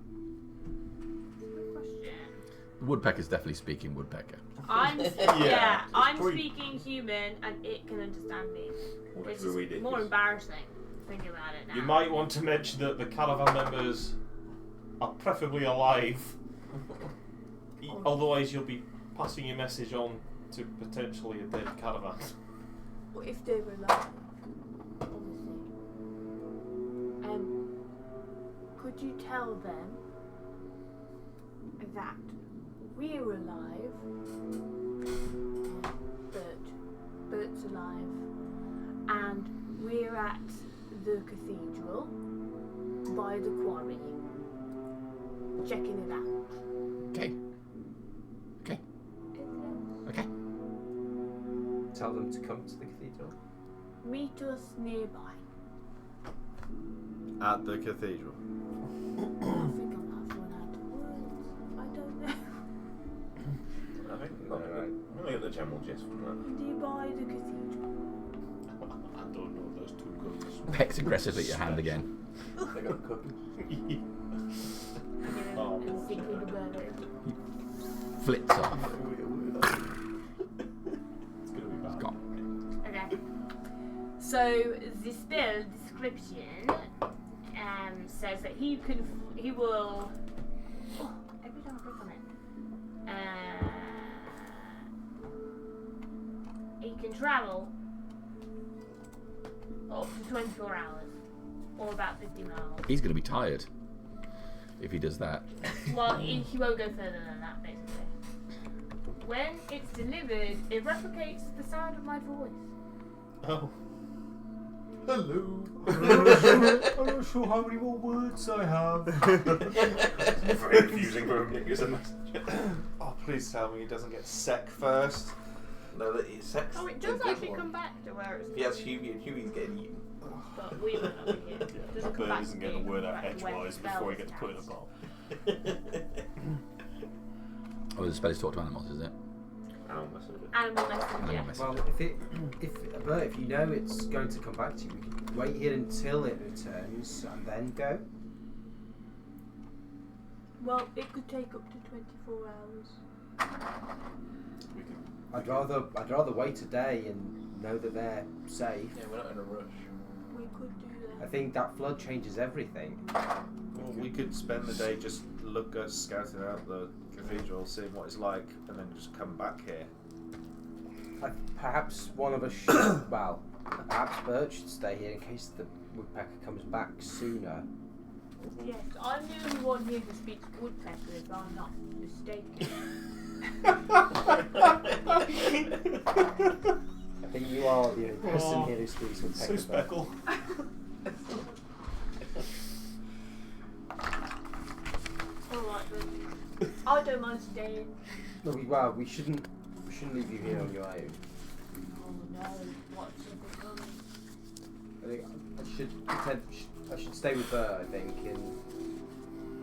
question. The woodpecker's definitely speaking woodpecker. I'm Yeah. I'm Probably- speaking human, and it can understand me. Or This druidic is more is- embarrassing. Think about it now. You might want to mention that the caravan members are preferably alive. Otherwise, you'll be passing your message on to potentially a dead caravan. Well, if they were alive, obviously. Could you tell them that we're alive, Bert's alive, and we're at the cathedral by the quarry, checking it out. Okay. Okay. Okay. Tell them to come to the cathedral. Meet us nearby. at the cathedral. I think I'm not run out of words. I don't know. I think I'm gonna get the general gist from that. Nearby the cathedral. I don't know those two girls. Pecks aggressively at your hand again. They got the cooking. Oh. Flips off. It's gonna be bad. Gone. Okay. So the spell description says that he will. Oh, every time I click on it, he can travel up to 24 hours, or about 50 miles. He's going to be tired if he does that. Well, he won't go further than that, basically. When it's delivered, it replicates the sound of my voice. Oh. Hello. I'm not sure how many more words I have. Very confusing for him, isn't it? Oh, please tell me he doesn't get sec first. No, that it's sex. Oh, it a does good actually one. come back to where it's. He has Huey, and Huey's getting eaten. But we will not be here. Yeah, Doesn't this come bird back isn't to getting a me, word out come back to where edgewise the before he spell gets put in a was bowl. Oh, the spell is talk to animals, is it? Animal messenger. Animal messenger. Animal messenger. Well, if you know it's going to come back to you, we could wait here until it returns and then go. Well, it could take up to 24 hours. We can. I'd rather wait a day and know that they're safe. Yeah, we're not in a rush. We could do I that. think that flood changes everything. Well, we could spend the day just scouting out the cathedral, seeing what it's like, and then just come back here. Perhaps one of us should. Well, perhaps Bert should stay here in case the woodpecker comes back sooner. Yes, I'm the only one here who speaks woodpecker, if I'm not mistaken. I think you are the only person Oh, here who speaks So woodpecker. speckle. Alright then. I don't mind staying. No, we shouldn't leave you here on your own. Oh no, what's something coming? I think I should stay with her. I think, and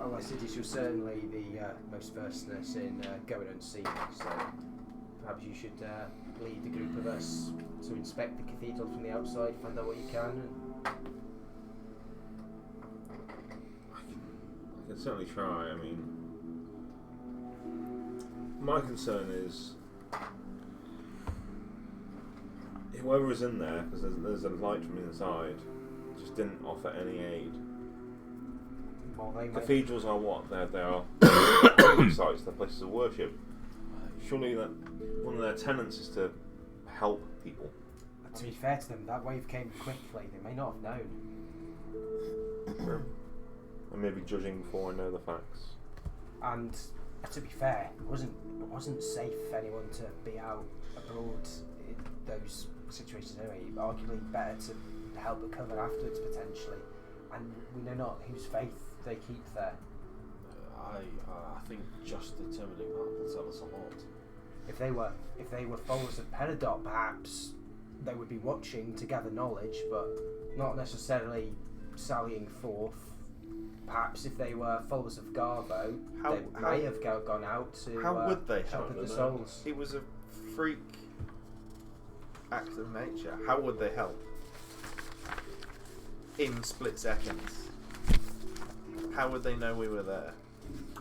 I suggest you're certainly the most versed in going unseen. So perhaps you should lead the group of us to inspect the cathedral from the outside, find out what you can. And I can certainly try. I mean, my concern is whoever is in there, because there's a light from inside, just didn't offer any aid. well, they may, Cathedrals are what? They are sites, they're places of worship. Surely that one of their tenets is to help people. to be fair to them, that wave came quickly. They may not have known. I may be judging before I know the facts. And to be fair, it wasn't safe for anyone to be out abroad in those situations anyway. Arguably better to help recover afterwards potentially. And we know not whose faith they keep there. I think just determining that will tell us a lot. If they were followers of Peridot, perhaps they would be watching to gather knowledge, but not necessarily sallying forth. Perhaps if they were followers of Garbo, they may have gone out to How would they help help? with the souls. It was a freak act of nature. How would they help? In split seconds. How would they know we were there?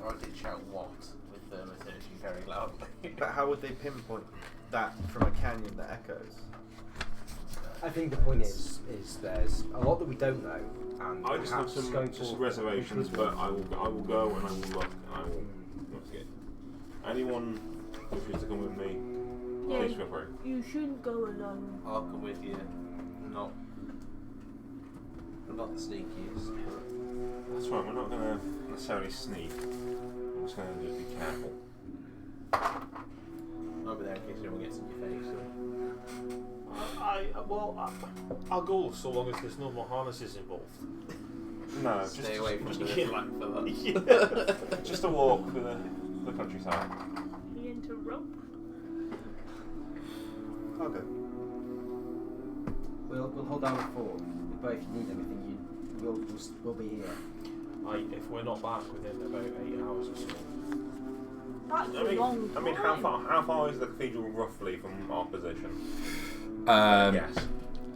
I did shout what with the maternity very loudly. But how would they pinpoint that from a canyon that echoes? I think the point is there's a lot that we don't know, and I just have perhaps some going just forward, reservations, we could- but I will go and I will look and I will investigate. Anyone who wishes to come with me, Yeah, please feel free. you shouldn't go alone. I'll come with you. I'm not the sneakiest. That's right, we're not going to necessarily sneak. I'm just going to just be careful. I'll be there in case anyone gets in your face. I'll go so long as there's no more harnesses involved. No, Stay away from just, the just, black fella. just a walk for the countryside. He into rope. Okay. We'll hold down the fort, but if you need anything, we'll be here. If we're not back within about 8 hours or so. That's a long time. How far is the cathedral roughly from our position? Um, Yes.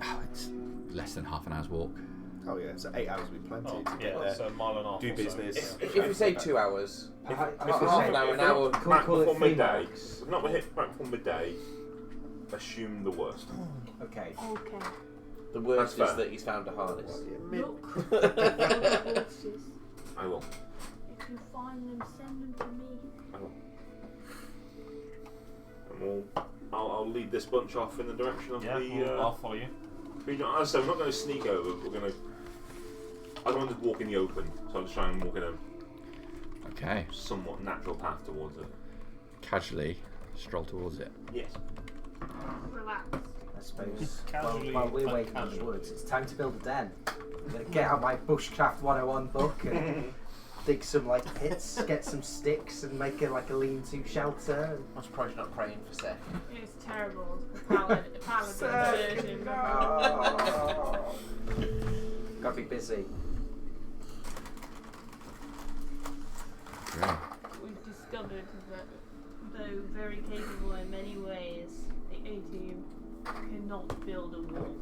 oh, it's less than half an hour's walk. Oh yeah, so 8 hours would be plenty Oh, to get yeah, there. so a mile and a half. Do or so. business. If we say 2 hours, If- half if we an say- hour, an hour. Can we Back call it before 3 midday. miles? Not back before midday. Assume the worst. Okay. Okay. The worst That's is fair. that he's found a harness. Look for the horses. I will. If you find them, send them to me. I will. And I'll lead this bunch off in the direction of Yeah, the. I'll follow you. As I said, we're not going to sneak over. We're going to. I don't want to walk in the open, so I'm just trying to walk in a Okay. somewhat natural path towards it. Casually stroll towards it. Yes. Relax. I suppose. Casually While we're and waiting in the casually. woods, it's time to build a den. I'm gonna get out my Bushcraft 101 book and dig some like pits, get some sticks, and make a lean-to shelter. I'm surprised you're not praying for Seth. It's terrible. Paladin version. Gotta be busy. Right. We've discovered that, though very capable in many ways, the A-team cannot build a wall.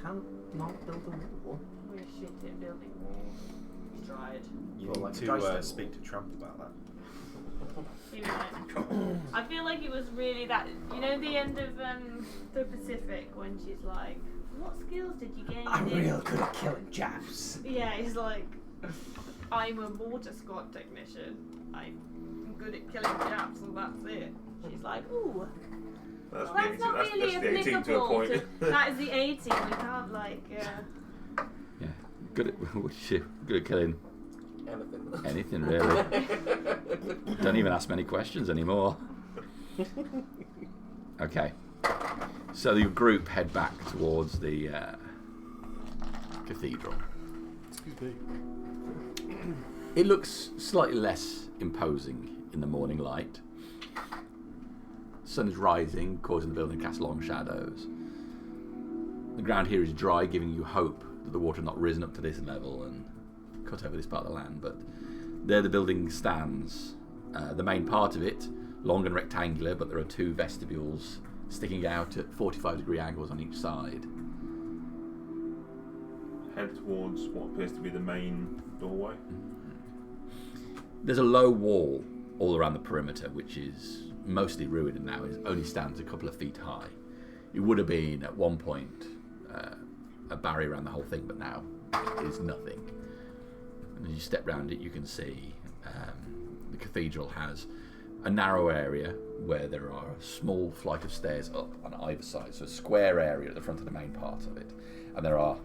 Can't not build a wall. We're shit at building walls. We tried. You Well, need like a to dry stone speak to Trump about that. Anyway, I feel like it was really that, you know, the end of the Pacific when she's like, what skills did you gain? I'm in-" real good at killing Japs. Yeah, he's like, I'm a mortar squad technician. I'm good at killing Japs and that's it. She's like, ooh, That's, well, that's not really that's the 18 to a applicable point. to, that is the 18, we can't like, Yeah. Good at good at killing Anything. anything really. Don't even ask many questions anymore. Okay. So the group head back towards the cathedral. Excuse me. It looks slightly less imposing in the morning light. Sun is rising, causing the building to cast long shadows. The ground here is dry, giving you hope that the water had not risen up to this level and cut over this part of the land. But there the building stands. The main part of it, long and rectangular, but there are two vestibules sticking out at 45-degree angles on each side. Head towards what appears to be the main doorway. There's a low wall all around the perimeter, which is mostly ruined now. It only stands a couple of feet high. It would have been at one point a barrier around the whole thing, but now it is nothing. And as you step round it, you can see the cathedral has a narrow area where there are a small flight of stairs up on either side, so a square area at the front of the main part of it. And there are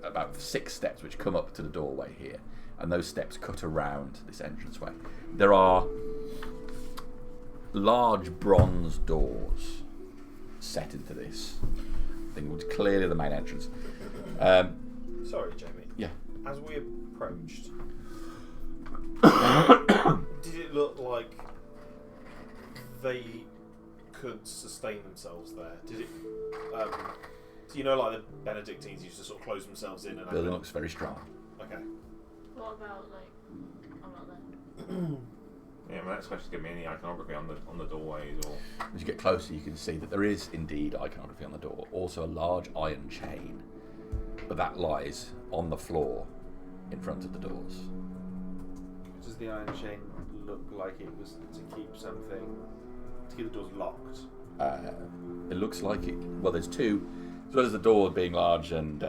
about 6 steps which come up to the doorway here, and those steps cut around this entranceway. There are large bronze doors set into this thing, which is clearly the main entrance. Sorry, Jamie. Yeah. As we approached, did it look like they could sustain themselves there? Did it? Do you know, like the Benedictines used to sort of close themselves in and The building looks very strong. Okay. what about like, I'm not there. Yeah, my next question is give me any iconography on the doorways or. As you get closer, you can see that there is indeed iconography on the door. Also, a large iron chain, but that lies on the floor in front of the doors. Does the iron chain look like it was to keep something, to keep the doors locked? It looks like it. Well, there's two, as well as the door being large and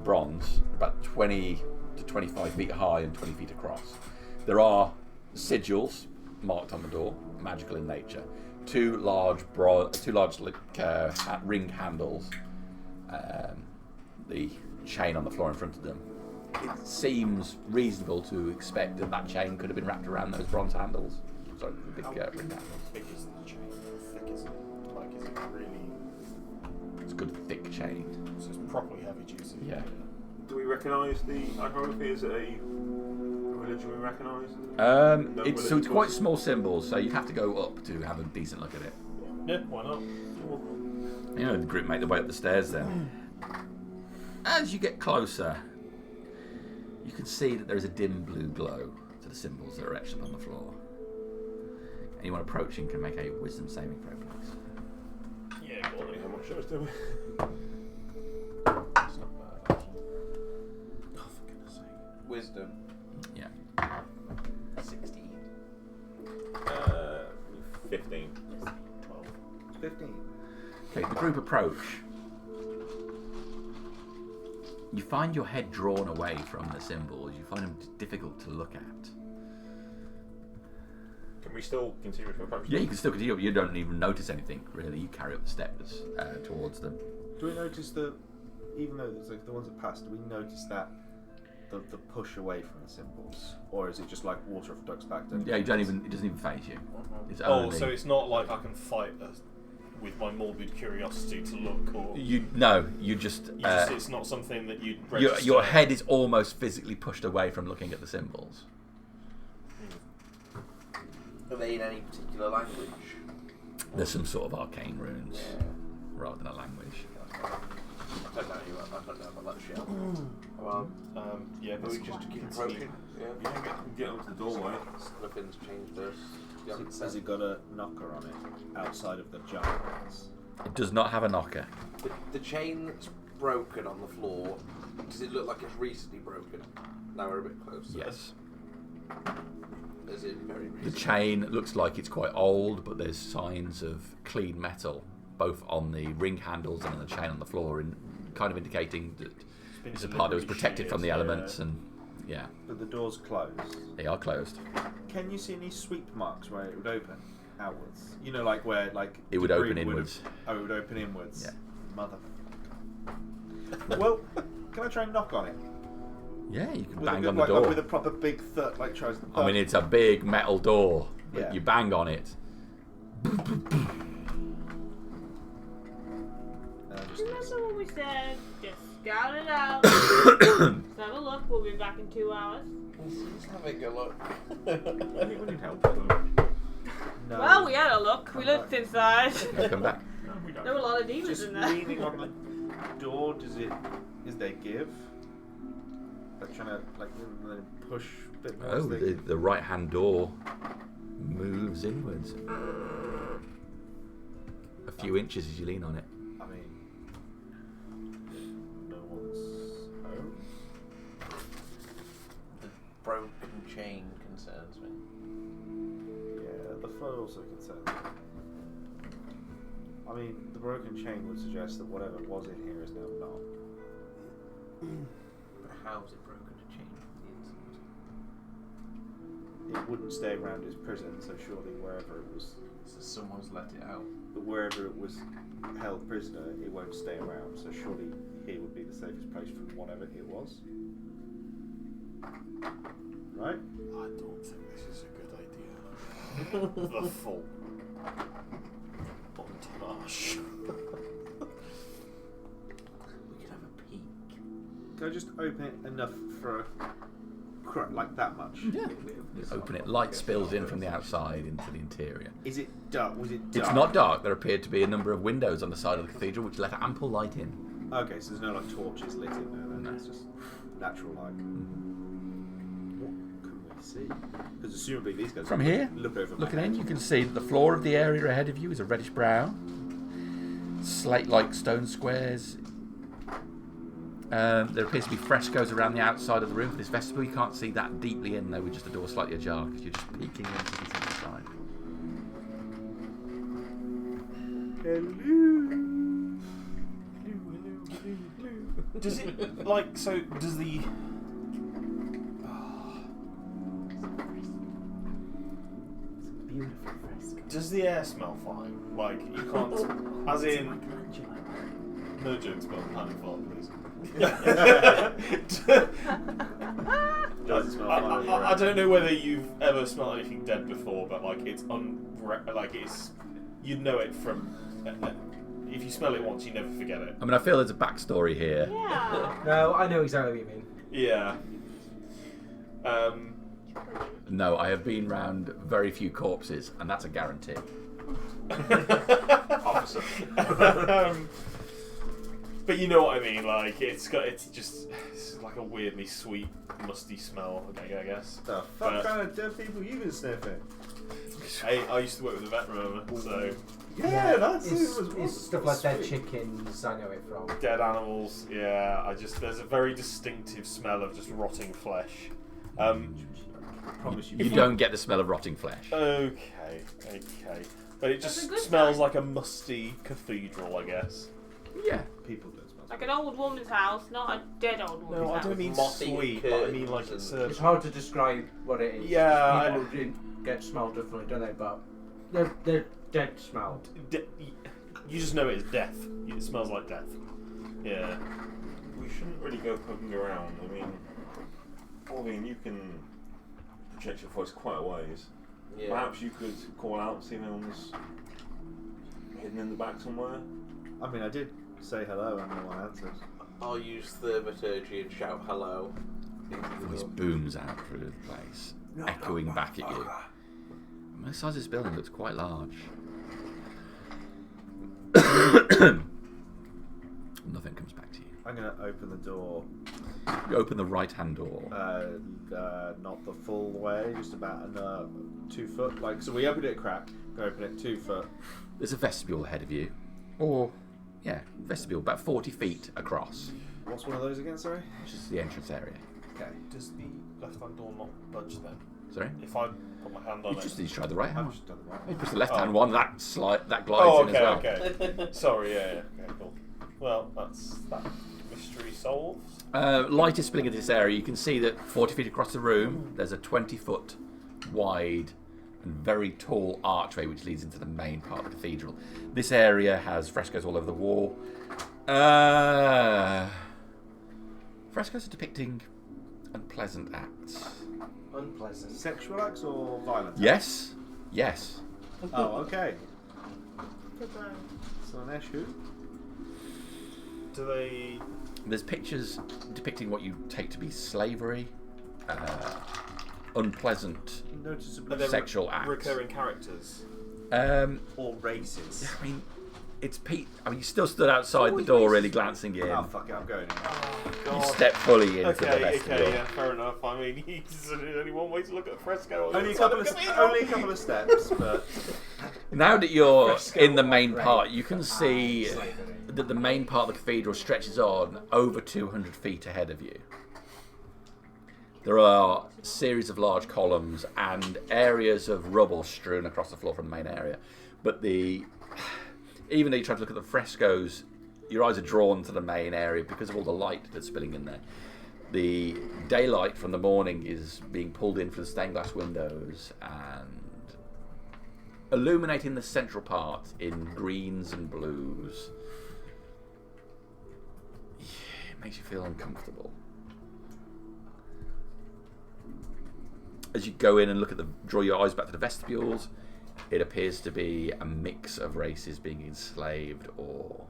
bronze, about 20 to 25 feet high and 20 feet across. There are sigils marked on the door, magical in nature. Two large ring handles. The chain on the floor in front of them. It seems reasonable to expect that chain could have been wrapped around those bronze handles. Sorry, the big ring handles. Big is the chain? How thick is it? Like, is it really? It's a good thick chain. So it's properly heavy duty. Yeah. Do we recognise the iconography? Is it a religion we recognise? So it's quite small symbols, so you'd have to go up to have a decent look at it. Yeah, why not? You know, the group make their way up the stairs then. As you get closer, you can see that there is a dim blue glow to the symbols that are etched upon the floor. Anyone approaching can make a wisdom saving throw, please. Yeah, go on, how much shows do we? Wisdom. Yeah. 16. 15. 12. 15. Okay, the group approach. You find your head drawn away from the symbols. You find them difficult to look at. Can we still continue to approach them? Yeah, you can still continue. You don't even notice anything, really. You carry up the steps towards them. Do we notice even though it's like the ones that passed, do we notice that the push away from the symbols, or is it just like water off a duck's back? Yeah, it doesn't even phase you. It's Oh, only, so it's not like I can fight with my morbid curiosity to look, or you just it's not something that you'd register. your head is almost physically pushed away from looking at the symbols. Are they in any particular language? There's some sort of arcane runes Yeah. rather than a language. I don't know about that shit. Well, yeah, we just keep approaching. Yeah. Yeah, get up to the doorway. Nothing's changed us. You haven't Has said. it got a knocker on it outside of the giant ones? It does not have a knocker. The chain that's broken on the floor, does it look like it's recently broken? Now we're a bit closer. Yes. Is it very The recent? chain looks like it's quite old, but there's signs of clean metal, both on the ring handles and on the chain on the floor, kind of indicating that it's a part that was protected from the elements. And yeah, But the door's closed. they are closed. Can you see any sweep marks where it would open outwards? You know, like where It would debris open inwards. it would open inwards. Yeah. Mother. Well, can I try and knock on it? Yeah, you can With bang a, on the like, door. with a proper big thud, like tries to. I mean, it's a big metal door, but Yeah. you bang on it. Remember when we said just scout it out? Just have a look. We'll be back in 2 hours. Let's have a look. We need help. So. No. Well, we had a look. We looked inside. You come back. No, we don't. There were a lot of demons Just in there. leaning on the door, is there give? Like trying to push a bit more. Oh, the right hand door moves inwards a few inches as you lean on it. I mean, no one's home. The broken chain concerns me. Yeah, the flood also concerns me. I mean, the broken chain would suggest that whatever was in here is now not. But how is it broken to chain from the inside? It wouldn't stay around his prison, so surely wherever it was, So someone's let it out. but wherever it was held prisoner, it won't stay around. So surely here would be the safest place from whatever it was. Right? I don't think this is a good idea. The full entourage. We could have a peek. Can I just open it enough for a crack, like that much? Yeah. Open it. Light spills in from the outside into the interior. Is it dark? Was it dark? It's not dark. There appeared to be a number of windows on the side of the cathedral which let ample light in. Okay, so there's no like torches lit in there. Then No. it's just natural light. What can we see? Because assumably these guys From here, look over. looking my in, head. you can see that the floor of the area ahead of you is a reddish brown. Slate-like stone squares. There appears to be frescoes around the outside of the room for this vestibule. You can't see that deeply in though, with just the door slightly ajar because you're just peeking into the inside. Does it like so? Does the Beautiful fresco. does the air smell fine? Like you can't, as in no jokes about panic fart, please. Doesn't smell fine, you're I right. don't know whether you've ever smelled anything dead before, but like it's you know it from. If you smell it once, you never forget it. I mean, I feel there's a backstory here. Yeah. No, I know exactly what you mean. Yeah. No, I have been round very few corpses, and that's a guarantee. Officer. But you know what I mean. Like it's like a weirdly sweet, musty smell. Okay, I guess. The fuck kind of dead people you been sniffing? I used to work with a vet, remember? So You Yeah, that's It's stuff like dead chickens. I know it from. Dead animals. Yeah, there's a very distinctive smell of just rotting flesh. Promise you. You don't get the smell of rotting flesh. Okay. But it That's just a good smells sign. like a musty cathedral, I guess. Yeah. People don't smell. Like an old woman's house, not a dead old woman's No, I house. don't mean Mossy sweet, but I mean like curtains it's It's hard to describe what it is. Yeah, People get smell differently, don't they? But they're dead smell. you just know it is death. It smells like death. Yeah. We shouldn't really go poking around. I mean, Pauline, you can project your voice quite a ways. Yeah. Perhaps you could call out, see if anyone's hidden in the back somewhere. I mean, I did say hello and no one answered. I'll use thaumaturgy and shout hello. Voice booms out through the place, echoing back at you. The size of this building looks quite large. Nothing comes back to you. I'm gonna open the door. You open the right-hand door. Not the full way, just about 2 foot. Like, so we opened it a crack. Go open it 2 foot. There's a vestibule ahead of you. Or, yeah, vestibule, about 40 feet across, What's one of those again? Sorry. which is the entrance area. Okay. Does the left-hand door not budge then? Sorry? If I put my hand on You it. just need to try the right hand. I've just done the right You one. push the left-hand Oh. one, that glides Oh, in as well. okay. Sorry, yeah. Okay, cool. Well, that's that mystery solved. Light is spilling into this area. You can see that 40 feet across the room, there's a 20-foot wide and very tall archway which leads into the main part of the cathedral. This area has frescoes all over the wall. Frescoes are depicting unpleasant acts. Unpleasant. Sexual acts or violent? Yes? Yes. Oh, okay. Good one. So an issue. Do they? There's pictures depicting what you take to be slavery, unpleasant Noticeably Are there sexual acts. recurring characters? or races. I mean, it's Pete. I mean, you still stood outside the Always door, waste- really glancing in. Oh fuck it, I'm going in. Oh, You step fully into the Okay, vestibule. yeah, fair enough. I mean, there's only one way to look at a fresco. on the Only a inside couple of of the cathedral. only a couple of steps, but Now that you're Fresco in the main rape part, you can see slavery. that the main part of the cathedral stretches on over 200 feet ahead of you. There are a series of large columns and areas of rubble strewn across the floor from the main area. But even though you try to look at the frescoes, your eyes are drawn to the main area because of all the light that's spilling in there. The daylight from the morning is being pulled in through the stained glass windows and illuminating the central part in greens and blues. It makes you feel uncomfortable. As you go in and look at draw your eyes back to the vestibules, it appears to be a mix of races being enslaved or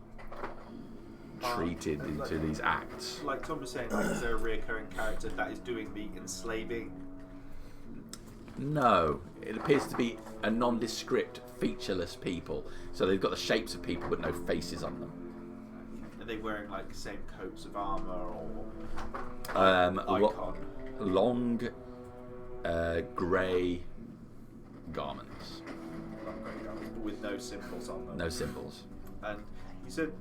treated into these acts. like Tom was saying, like, is there a recurring character that is doing the enslaving? No, it appears to be a nondescript, featureless people. So they've got the shapes of people but no faces on them. Are they wearing like the same coats of armor or Lo- icon? long, grey garments, With no symbols on them. no symbols. And you said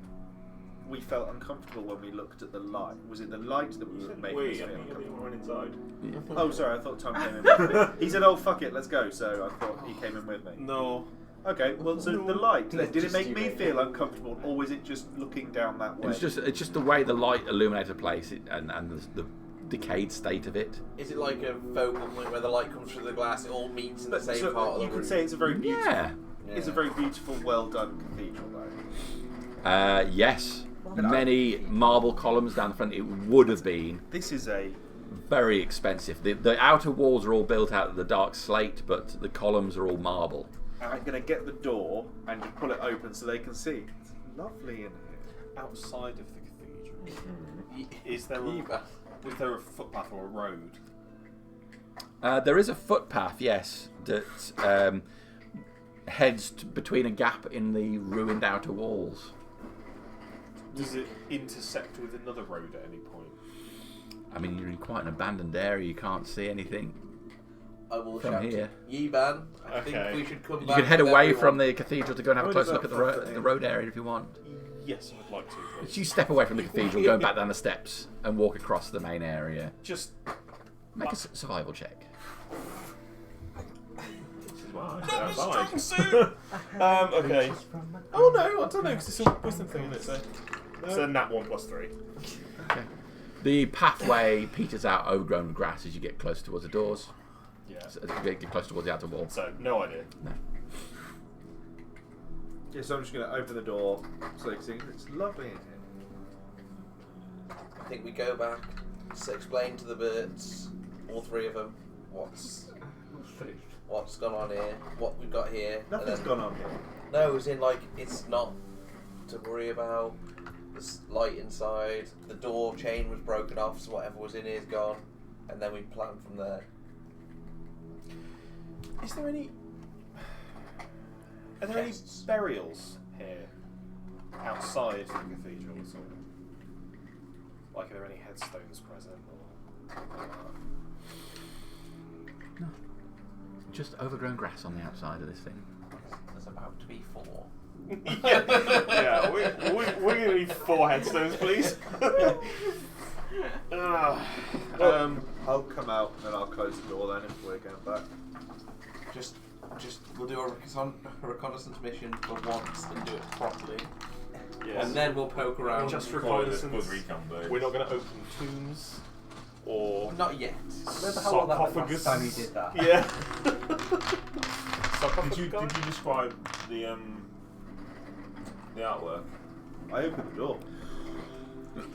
we felt uncomfortable when we looked at the light. Was it the light that was making us Wait, I feel think uncomfortable? everyone inside. Oh, sorry, I thought Tom came in with me. He said, "Oh, fuck it, let's go." So I thought he came in with me. No. Okay, well, so the light, Let's did it just make do me it. feel uncomfortable, or was it just looking down that way? It's just the way the light illuminated the place and the decayed state of it. Is it like a focal point where the light comes through the glass, it all meets in the same so part of the you room? could say it's a very beautiful. Yeah. It's a very beautiful, well done cathedral, though. Yes. Many marble columns down the front. It would have been This is a very expensive. The outer walls are all built out of the dark slate, but the columns are all marble. I'm going to get the door and just pull it open so they can see. It's lovely in here. Outside of the cathedral, is there a footpath or a road? There is a footpath, yes, that heads between a gap in the ruined outer walls. Does it intersect with another road at any point? I mean, you're in quite an abandoned area. You can't see anything. I will From shout here. to Yiban. I Okay. think we should come You back. can head with away everyone. from the cathedral to go and have a What close is look at that the road area if you want. Yes, I'd like to. Please. So you step away from the cathedral, going back down the steps, and walk across the main area. Just Make a survival check. Wow, not actually, a that's strong nice. suit. Okay. Oh no, I don't know because it's a wisdom thing, isn't it? So, it's a nat 1 + 3. Okay. The pathway peters out, overgrown with grass as you get close towards the doors. Yeah. As you get close towards the outer wall. So no idea. No. Yeah, so I'm just going to open the door so you can see it's lovely in here. I think we go back, explain to the birds, all three of them, what's gone on here, what we've got here. and Nothing's then- gone on here. No, as in like it's not to worry about. There's light inside. The door chain was broken off, so whatever was in here is gone, and then we plan from there. Is there any? Are there any Chests. burials here outside the cathedral at all? Like, are there any headstones present? Or... Just overgrown grass on the outside of this thing. There's about to be 4. yeah, we're going to need 4 headstones, please. I'll come out and I'll close the door then if we're going back. Just we'll do a reconnaissance mission for once and do it properly, Yes. and then we'll poke around. Just Before the reconnaissance. recon days. We're not going to open tombs or Not yet. Remember how well that went sarcophagus. last time you did that? Yeah. Did you describe the artwork? I opened the door.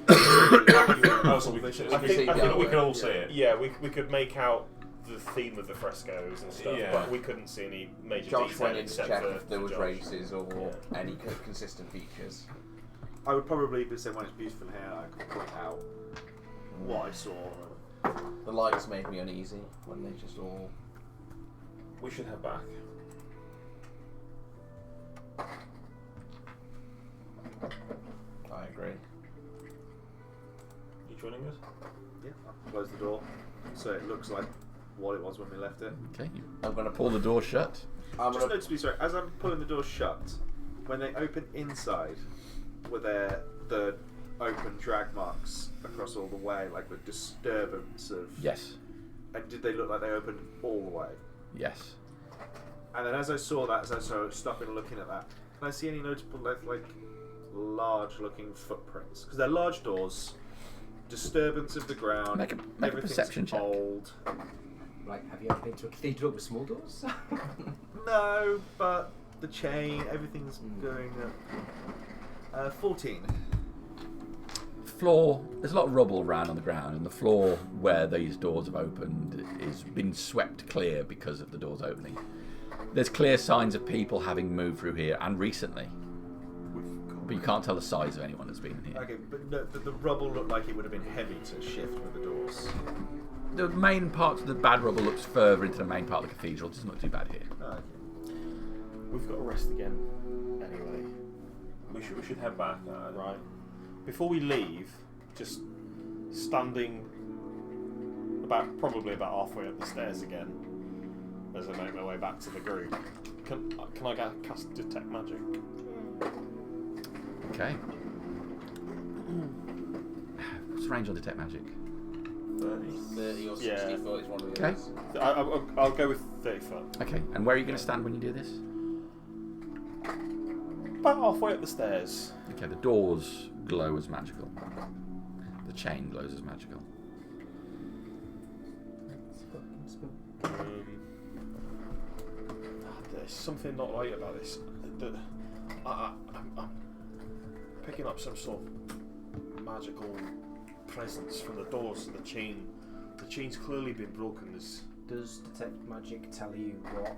Oh, so we can I think we can all see it. Yeah, we could make out the theme of the frescoes and stuff, Yeah. but we couldn't see any major Josh detail went in to except check for if there was Josh. races or any consistent features. I would probably be saying when it's beautiful here, I could point out what I saw. The lights made me uneasy when they just all. We should head back. I agree. You joining us? Yeah, I'll close the door so it looks like what it was when we left it. Okay, you I'm gonna pull the door shut. I'm Just gonna. note to be sorry, as I'm pulling the door shut, when they open inside, were there the open drag marks across all the way, like the disturbance of... Yes. And did they look like they opened all the way? Yes. And then as I saw that, as I started stopping and looking at that, can I see any notable, like large-looking footprints? Because they're large doors, disturbance of the ground, Make a everything's perception check. old. Like, have you ever been to a cathedral with small doors? No, but the chain, everything's going up. 14. Floor, there's a lot of rubble around on the ground, and the floor where these doors have opened is been swept clear because of the doors opening. There's clear signs of people having moved through here, and recently, but you can't tell the size of anyone that's been here. Okay, but no, the rubble looked like it would have been heavy to shift with the doors. The main part of the bad rubble looks further into the main part of the cathedral. It doesn't look too bad here. Oh, okay. We've got to rest again, anyway. We should head back. Right. Before we leave, just standing probably about halfway up the stairs again, as I make my way back to the group. Can I cast detect magic? Okay. What's the range on detect magic? 30 or 60 Yeah. foot is one of the Okay. others. I'll go with 30 foot. Okay. And where are you going to stand when you do this? About halfway up the stairs. Okay. The doors glow as magical. The chain glows as magical. There's something not right about this. I'm picking up some sort of magical presence from the doors and the chain. The chain's clearly been broken. Does detect magic tell you what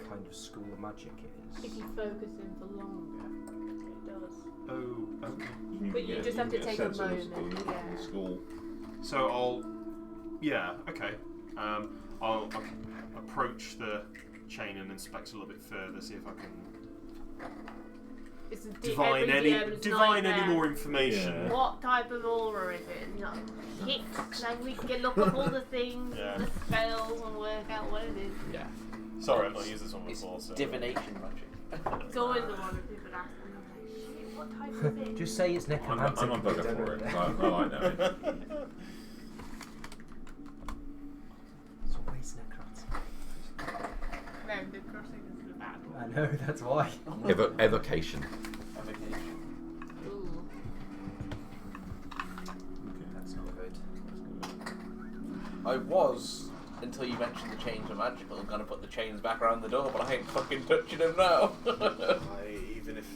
kind of school of magic it If is? you focus in for longer, it does. Oh, okay. But you just have to take a moment, yeah. School. So okay. I'll approach the chain and inspect a little bit further, see if I can It's a divine any more information. Yeah. What type of aura is it? Hit, like we can look up all the things, Yeah. the spells, and work out what it is. Yeah. Sorry, I've not used this one It's before. So. divination magic. It's always the one that people ask me. I'm like, shit, what type is it? Just say it's I'm necromantic. a bugger Don't for know it. that. I like knowing. It's always necromantic. No, the crossing is the bad one. I know, that's why. Evocation. Evocation. Ooh. That's not good. I was, until you mentioned the chains are magical, gonna put the chains back around the door, but I ain't fucking touching them now. Even if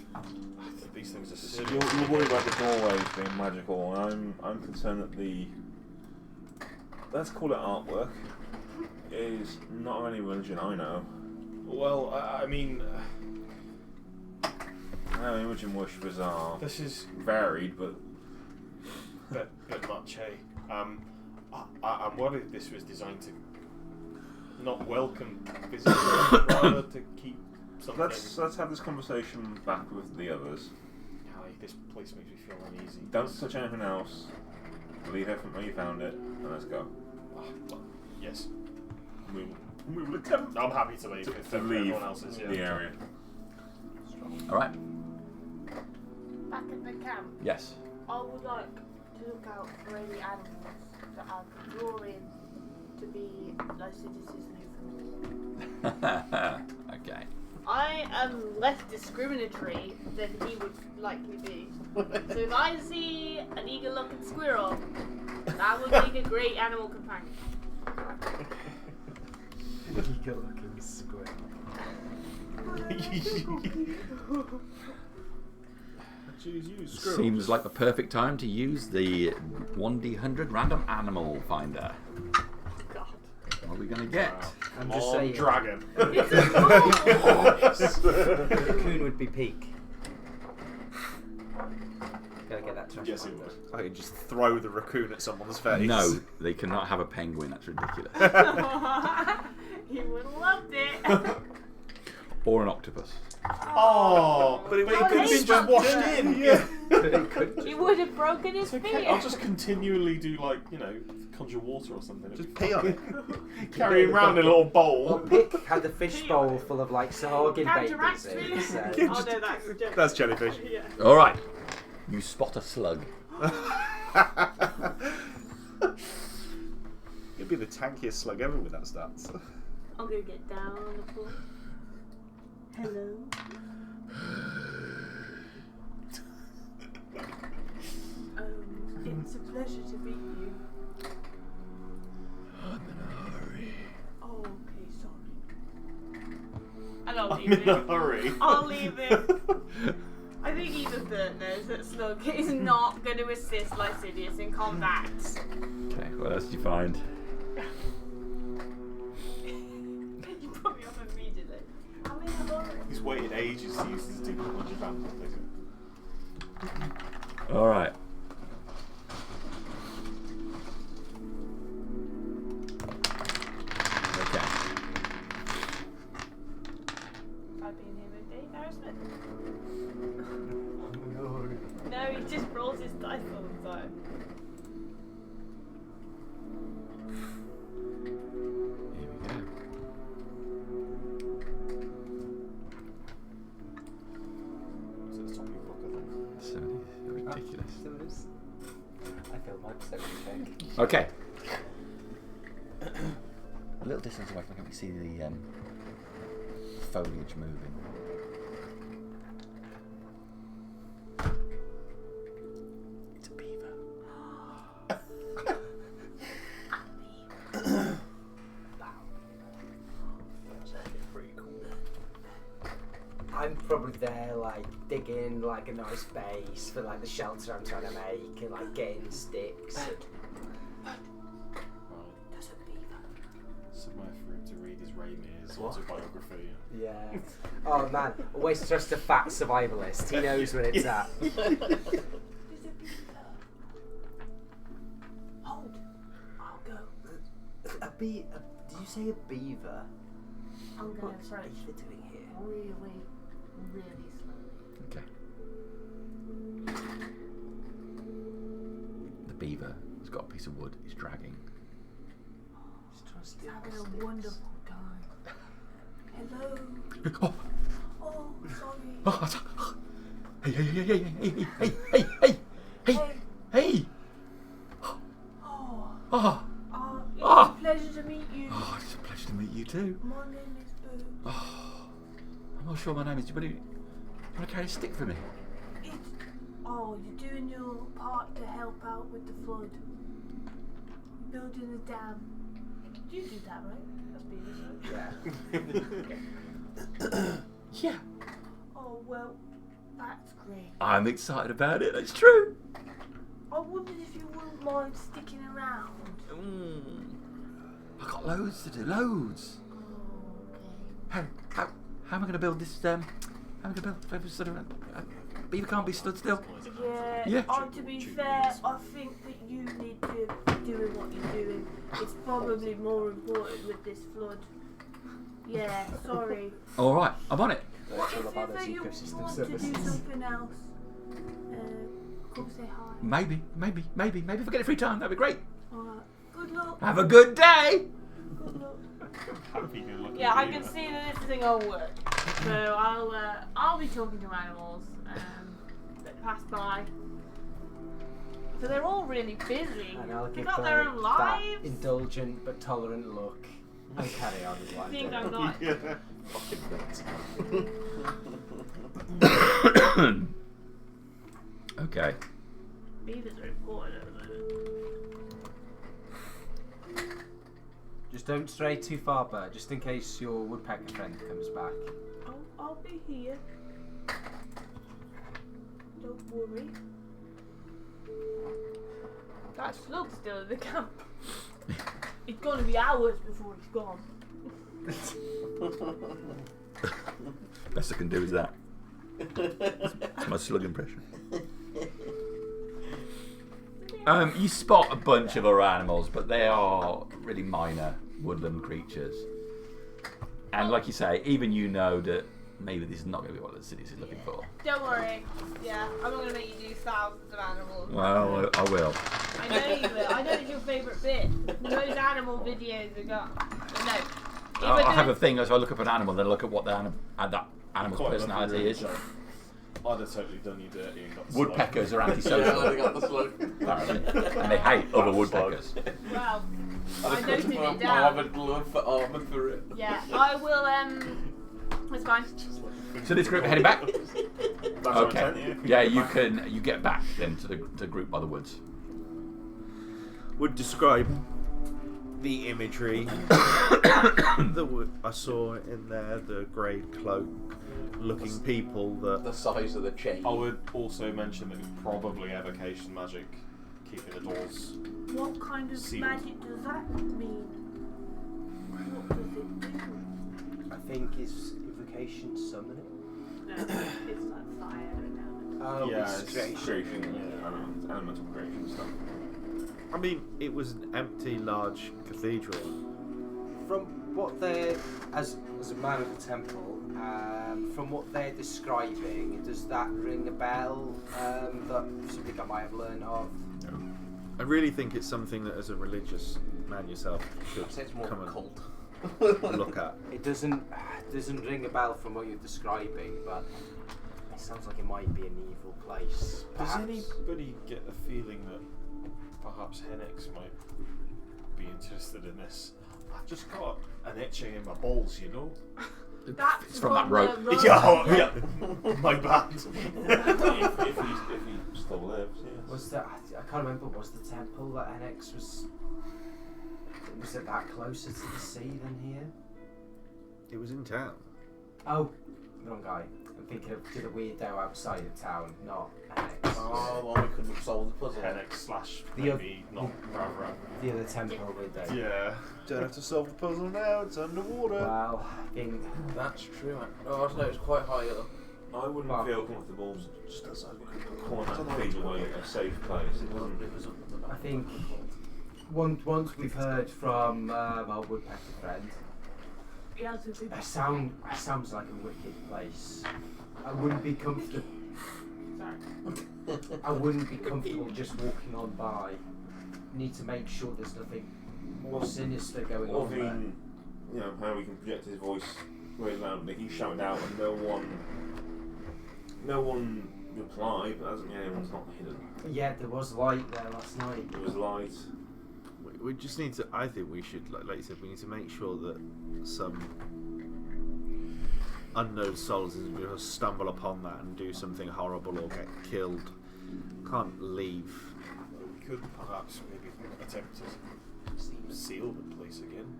these things are So serious. you're worried about the doorways being magical, and I'm concerned that the, let's call it artwork, is not of any religion I know. Well, I mean, I know Imogen worshippers are this is varied, but bit much, hey. I'm worried this was designed to not welcome visitors, rather to keep something. let's have this conversation back with the others. Aye, this place makes me feel uneasy. Don't touch anything else. Leave everything where you found it, and let's go. Well, yes, We will attempt I'm happy to leave if to leave everyone else is. Yeah. the area. All right. Back at the camp, Yes. I would like to look out for any animals that I could draw in to be Lycidus' Newfoundland. Okay. I am less discriminatory than he would likely be. So if I see an eagle-looking squirrel, that would make a great animal companion. Eagle-looking squirrel. Choose you, squirrel. Seems like the perfect time to use the 1d100 random animal finder. God. What are we going to get? I'm just On saying. dragon. It's a mole! The raccoon would be peak. Gotta get that trash. Yes, it finder. would. I could just throw the raccoon at someone's face. No, they cannot have a penguin. That's ridiculous. He would have loved it. Or an octopus. Oh, but it could have been just washed in. Yeah. He would have broken his It's feet. okay. I'll just continually do conjure water or something. Just pee on it. Carry him around in a little bowl. Well, Pick had a fish bowl full of sargon bait Counteracts bits me. in, so. Oh no, that's jellyfish. That's jellyfish. Yeah. All right. You spot a slug. You'd be the tankiest slug ever with that stats. I'm gonna get down on the floor. Hello. It's a pleasure to meet you. I'm in a hurry. Oh, okay, sorry. And I'll I'm leave in a him. hurry. I'll leave him. I think even Bert knows that Slug is not going to assist Lycidius in combat. Okay, what else did you find? You put me off immediately. I'm in a hurry. He's waited ages to use his demon punch van. All right. Okay. I've been here with Dave Harrisman. No, he just rolls his dice all the time. Here we go. It's at the top of your book, I think. 70. Ridiculous. I failed my perception check. Okay. A little distance away, can we see the foliage moving? It's a beaver. I'm probably there, digging a nice base for the shelter I'm trying to make, and getting sticks. Right. That's a beaver. Somewhere for him to read his Raymir's autobiography. Yeah. Oh man, always trust a fat survivalist. He knows when it's at. There's a beaver. Hold. I'll go. Did you say a beaver? I'm going to What's a approach beaver doing here? really, really slowly. Okay. The beaver has got a piece of wood. He's dragging. He's trying to He's steal having my a sticks. wonderful Hello. Oh, Oh, sorry. oh, hey, hey. Oh, Oh, it's Ah. a pleasure to meet you. oh, it's a pleasure to meet you too. My name is Boo. Oh, I'm not sure my name is. Do you want to carry a stick for me? You're doing your part to help out with the flood. Building a dam. You do that, right? That's being Yeah. Yeah. Oh, well, that's great. I'm excited about it. It's true. I wondered if you wouldn't mind sticking around. I've got loads to do. Loads. Oh, okay. How am I going to build this? How am I going to build sort of? Beaver can't be stood still. Yeah. Yeah. To be fair, I think that you need to be doing what you're doing. It's probably more important with this flood. Yeah. Sorry. All right, I'm on it. What It's all if about those ever you ecosystem want to do services. something else? Come say hi. Maybe if I get a free time, that'd be great. Alright. Good luck. Have a good day. Good luck. Happy good luck. Yeah, I can see that this thing will work. So I'll be talking to animals that pass by. So they're all really busy. And I'll They give got their Bert own that lives. indulgent but tolerant look and carry on with I life. think I'm not. Yeah. Okay. Beavers are important at the moment. Just don't stray too far, Bert, just in case your woodpecker friend comes back. I'll be here. Don't worry. That slug's still in the camp. It's gonna be hours before he's gone. Best I can do is that. That's my slug impression. You spot a bunch of other animals, but they are really minor woodland creatures. And like you say, even you know that maybe this is not going to be what the city is looking for. Don't worry. Yeah, I'm not gonna make you do thousands of animals. Well, I will. I know you will. I know it's your favourite bit. Those animal videos are gone. But no. If I have a thing as I look up an animal, then I look at what that animal's Quite personality lucky, is. really. I'd have totally done you dirty and got the Woodpeckers are Yeah, antisocial, they got the slug. apparently, and they hate other woodpeckers. well, I I've noted got it my down. armoured glove for armour for it. Yeah, I will. It's fine. So this group are heading back. That's our Okay. intent, Yeah, you get back then to the group by the woods. Would describe the imagery that I saw in there, the grey cloak looking people that The size of the chain. I would also mention that it's probably evocation magic, keeping the doors. What kind of Sealed. magic does that mean? What does it do? I think is evocation summoning. No, it's like fire and element. Oh, Yeah, it's it's creation. Creation, yeah, elemental creation stuff. I mean, it was an empty, large cathedral. From what they're, as a man of the temple, from what they're describing, does that ring a bell that something I might have learned of? I really think it's something that, as a religious man yourself, you I'd say should it's more come of a cult. and look at. It doesn't ring a bell from what you're describing, but it sounds like it might be an evil place. Does Perhaps. anybody get the feeling that perhaps Henix might be interested in this? I've just got an itching in my balls, you know. That's It's from that rope. the rope. Yeah, my bad. if he still lives, yes. Was that? I can't remember. Was the temple that NX was? Was it that closer to the sea than here? It was in town. Oh, wrong guy. I'm thinking of the weirdo outside of town, not NX. Oh, well, we couldn't have solved the puzzle. Henix slash The maybe not Ravra. The other temple weirdo. Yeah. Don't have to solve the puzzle now. It's underwater. Well, I think That's true. Oh, I don't know, it's quite high up. I wouldn't Well, feel comfortable just calling that cathedral a safe place. It wasn't. I think once we've heard from our woodpecker friend, He has a big it sounds like a wicked place. I wouldn't be comfortable. Sorry. I wouldn't be comfortable just walking on by. Need to make sure there's nothing more sinister going Or on there. you know, how he can project his voice very loudly. He shouted out, and no one replied. But doesn't mean anyone's not hidden. Yeah, there was light there last night. There was light. We just need to. I think we should, like you said, we need to make sure that some unknown souls isn't going to stumble upon that and do something horrible or get killed. Can't leave. We could perhaps maybe attempt to seal the place again.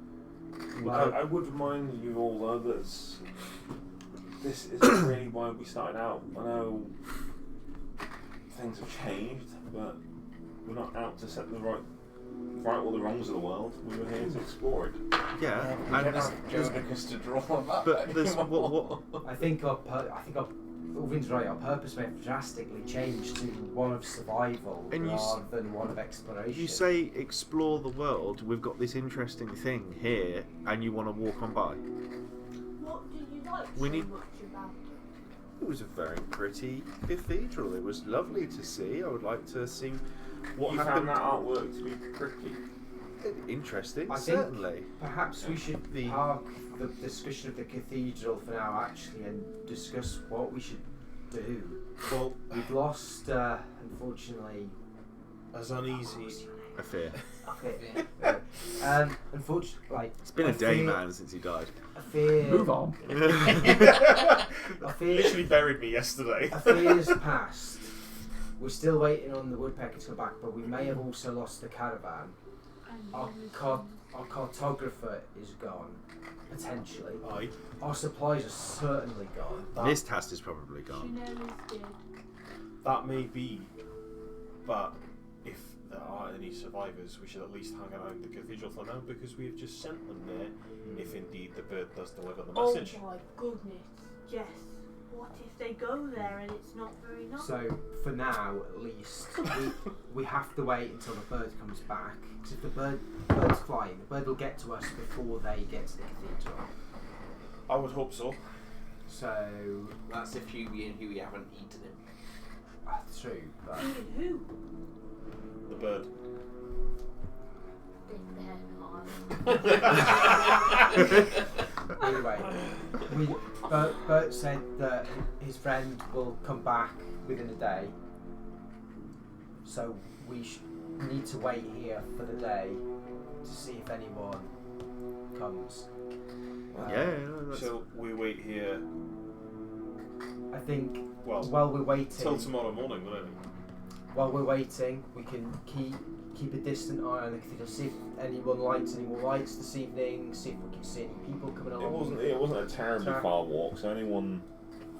Well, I would remind you all though that this isn't really why we started out. I know things have changed, but we're not out to set the right all the wrongs of the world. We were here to explore it. Yeah, We don't have Jonicus to draw on that. but there's anymore. I think Ulvin's right. Our purpose may have drastically changed to one of survival And you rather than one of exploration. You say explore the world. We've got this interesting thing here, and you want to walk on by. What did you like We so need- much about it? It was a very pretty cathedral. It was lovely to see. I would like to see what You happened. found that artwork to be pretty. Interesting, I think certainly. perhaps we should park the discussion of the cathedral for now, actually, and discuss what we should do. Well, We've lost, unfortunately. as uneasy. I fear. Okay. Unfortunately, like, It's been a I day, fear- man, since he died. I fear. Move on. I fear. Literally buried me yesterday. A fear's passed. We're still waiting on the woodpecker to come back, but we may have also lost the caravan. Our cartographer is gone, potentially. Aye. Our supplies are certainly gone. This task is probably gone. That may be, but if there are any survivors, we should at least hang around the cathedral for now because we have just sent them there. If indeed the bird does deliver the message. Oh my goodness, Jess. What if they go there and it's not very nice? So, for now, at least, we have to wait until the bird comes back. Because if the bird's flying, the bird will get to us before they get to the cathedral. I would hope so. So, That's if Huey and Huey haven't eaten him. that's true. But Ian, who? The bird. anyway, Bert said that his friend will come back within a day. So we need to wait here for the day to see if anyone comes. Yeah, no, that's... So we wait here. I think Well, while we're waiting, till tomorrow morning, won't it? while we're waiting, we can keep a distant eye on the cathedral. See if anyone lights any more lights this evening. See if we can see any people coming along. It wasn't a terribly Track. far walk, so anyone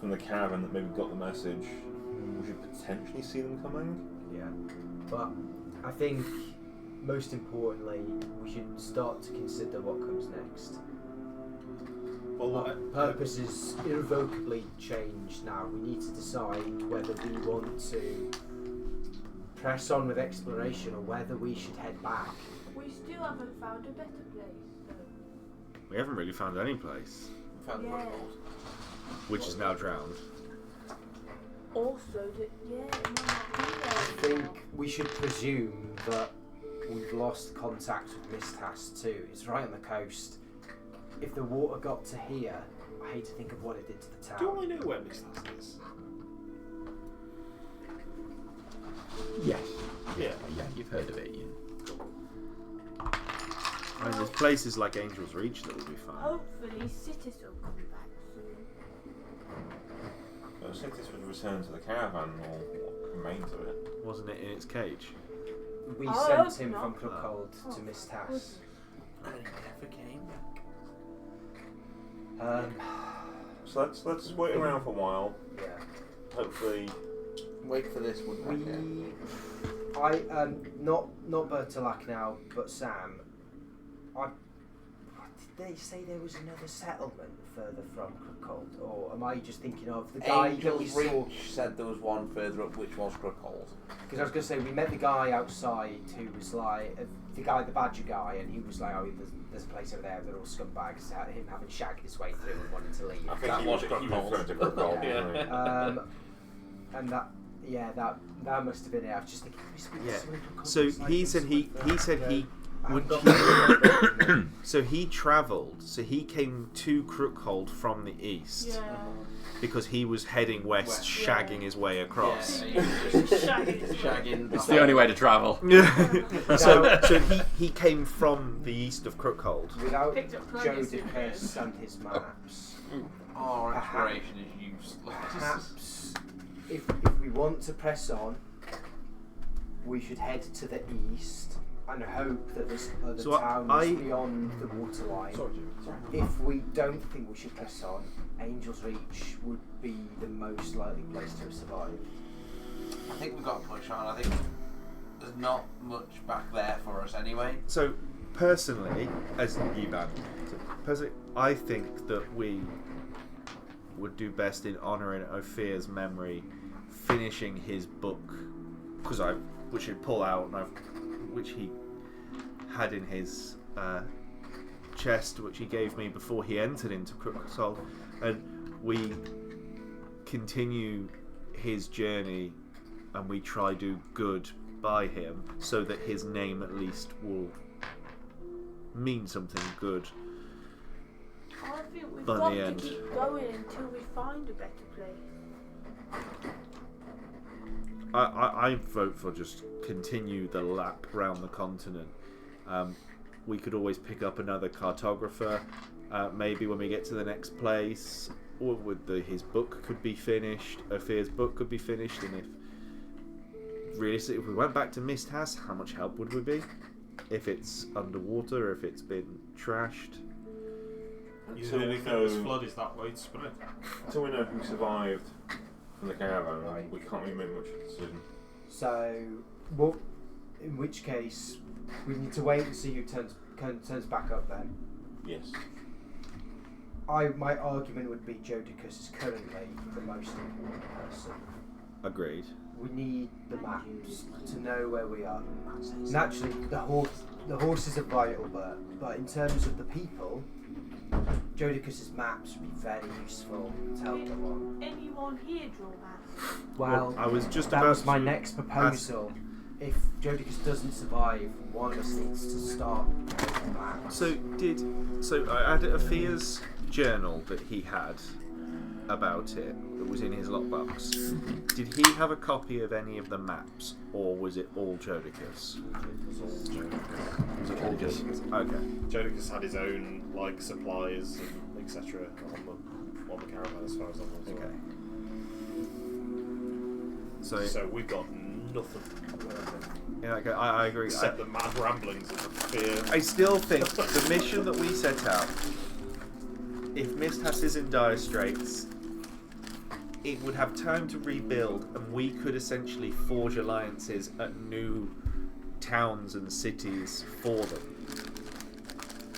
from the caravan that maybe got the message, we should potentially see them coming. Yeah, but I think most importantly, we should start to consider what comes next. Well, Our purpose is irrevocably changed now. We need to decide whether we want to press on with exploration or whether we should head back. We still haven't found a better place, though. We haven't really found any place, We found the Yeah. protocols. which is now drowned. Also, it might not be I there. think we should presume that we've lost contact with Mistas too. It's right on the coast. If the water got to here, I hate to think of what it did to the town. do I know where Miss Lass is? Yes. Yeah. Yeah, you've heard of it, Ian. I mean, there's places like Angel's Reach that will be fine. Hopefully, Citis will come back soon. So Citis would return to the caravan or what remains of it. Wasn't it in its cage? We I sent hope him not. from Crookhold to Miss Tass. And he never came back. So let's wait around for a while. Yeah. Hopefully, Wait for this woodpecker. Not Bertolak now, but Sam. Did they say there was another settlement further from Crookhold, or am I just thinking of the guy that we Angel's saw? Reach said there was one further up, which was Crookhold. Because I was going to say we met the guy outside who was like the badger guy, and he was like, "Oh, there's a place over there. They're all scumbags." Him having shagged his way through and wanting to leave. I think That he was was Crookhold. referring to Crookhold. Yeah. Right. And that must have been it. I was just thinking, we speak to Yeah. someone from Crookhold? So It's like he this said he with the- he said yeah. I've got So he travelled. So he came to Crookhold from the east Yeah. because he was heading west, shagging his way across. Shagging. It's the only way to travel. So he came from the east of Crookhold. Without Picked up produce in Jodicus and his maps, Our inspiration is useless. perhaps if we want to press on, we should head to the east and hope that there's other So towns beyond the waterline. If we don't think we should press on, Angel's Reach would be the most likely place to survive. I think we've got to push on. I think there's not much back there for us anyway. So personally, as Yiban, I think that we would do best in honouring Ophir's memory, finishing his book, which he'd pull out and which he had in his chest, which he gave me before he entered into Crookhold, and we continue his journey and we try do good by him, so that his name at least will mean something good. I think we've By got the to end. keep going until we find a better place. I vote for just continue the lap round the continent. We could always pick up another cartographer, maybe when we get to the next place, or his book could be finished, Ophir's book could be finished, and if we went back to Misthass, how much help would we be? If it's underwater, if it's been trashed. You So really we think know- this flood is that widespread? Until we know who survived from the caravan, we can't really make much of a decision. So, in which case, we need to wait and see who turns back up then. Yes. My argument would be Jodicus is currently the most important person. Agreed. We need the maps to know where we are. Naturally, the horses are vital, but in terms of the people, Jodicus's maps would be very useful to help them on. Anyone here draw maps? Well, I was just that about was my to next proposal. If Jodicus doesn't survive, one of us needs to start making maps. So I had Ophir's journal that he had about it that was in his lockbox. Did he have a copy of any of the maps, or was it all Jodicus? It was all Jodicus. Was it all Jodicus? Okay. Jodicus had his own supplies and etc. on the caravan, as far as I'm concerned. Okay. So we've got nothing. Yeah, okay, I agree. Except the mad ramblings of the fear. I still think the mission that we set out, if Misthass is in dire straits, it would have time to rebuild, and we could essentially forge alliances at new towns and cities for them.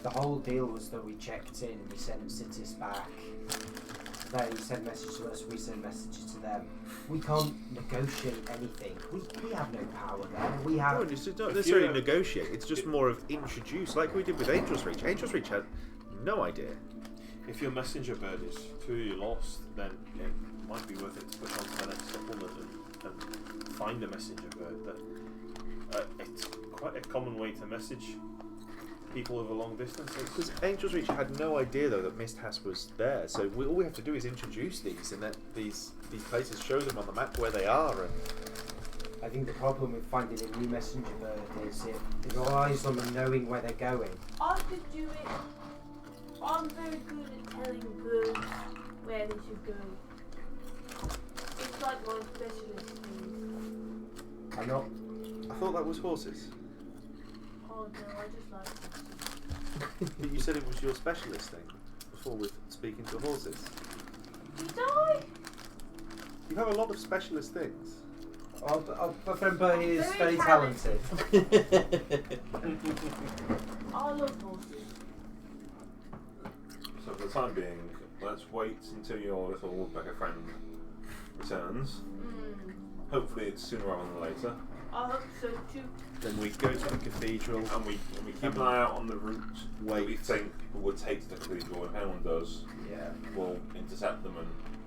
The whole deal was that we checked in and we sent cities back. They send messages to us, we send messages to them. We can't negotiate anything. We have no power there. We have. No, it's not necessarily negotiate, it's just more of introduce, like we did with Angel's Reach. Angel's Reach had no idea. If your messenger bird is truly lost, then it might be worth it to push on to the next settlement and find a messenger bird. That it's quite a common way to message people over long distances. Because Angel's Reach had no idea though that Misthass was there, so all we have to do is introduce these, and that these places, show them on the map where they are. And I think the problem with finding a new messenger bird is it relies on them knowing where they're going. I could do it. I'm very good at telling birds where they should go. It's like my specialist thing. I'm not. I thought that was horses. Oh no, I just like horses. But you said it was your specialist thing before with speaking to horses. Did I? You have a lot of specialist things. My friend Bertie is Very very talented. I love horses. So for the time being, let's wait until your little woodpecker friend returns. Hopefully it's sooner rather than later. I hope so too. Then we go to the cathedral. And we keep an eye out on the route that we Wait. think people would take to the cathedral. If anyone does, Yeah. we'll intercept them and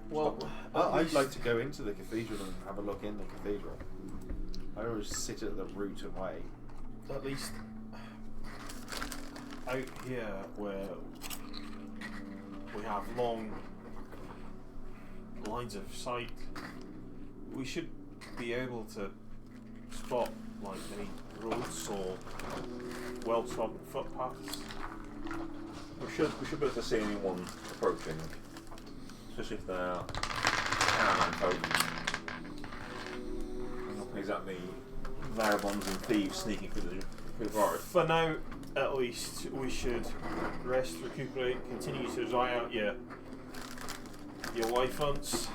Well, stop them. I'd like to go into the cathedral and have a look in the cathedral. I always sit at the route and wait. At least out here where we have long lines of sight, we should be able to spot like any roads or well-trodden footpaths. We should be able to see anyone approaching, especially if they're caravan folk. Not exactly vagabonds and thieves sneaking through the forest. For now, at least, we should rest, recuperate, continue to dry out your life hunts,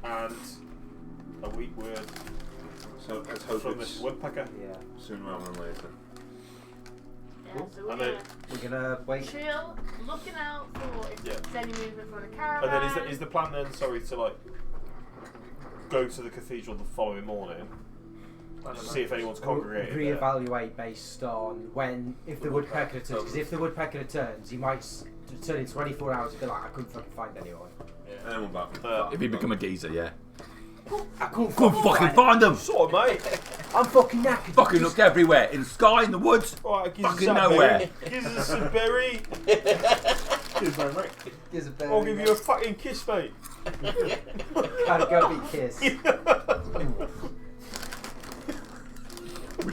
and await word So let's hope from it's this woodpecker. Yeah. sooner rather than later. Yeah, so we're And then- gonna We're gonna wait. chill, looking out for if Yeah. there's any movement from the And caravan. then is the plan then, sorry, to like go to the cathedral the following morning, to see if anyone's congregated there? Reevaluate based on if the woodpecker returns. Because if the woodpecker returns, he might return in 24 hours and be like, I couldn't fucking find anyone. Anyone back? If you become a geezer, yeah. I couldn't Go fucking find them! Sort of, mate. I'm fucking knackered. Fucking looked everywhere. In the sky, in the woods. Right, gives Fucking us that nowhere. berry. Gives us some berry. Cheers, mate. Here's a I'll give you a fucking kiss, mate. Can't go be kissed. We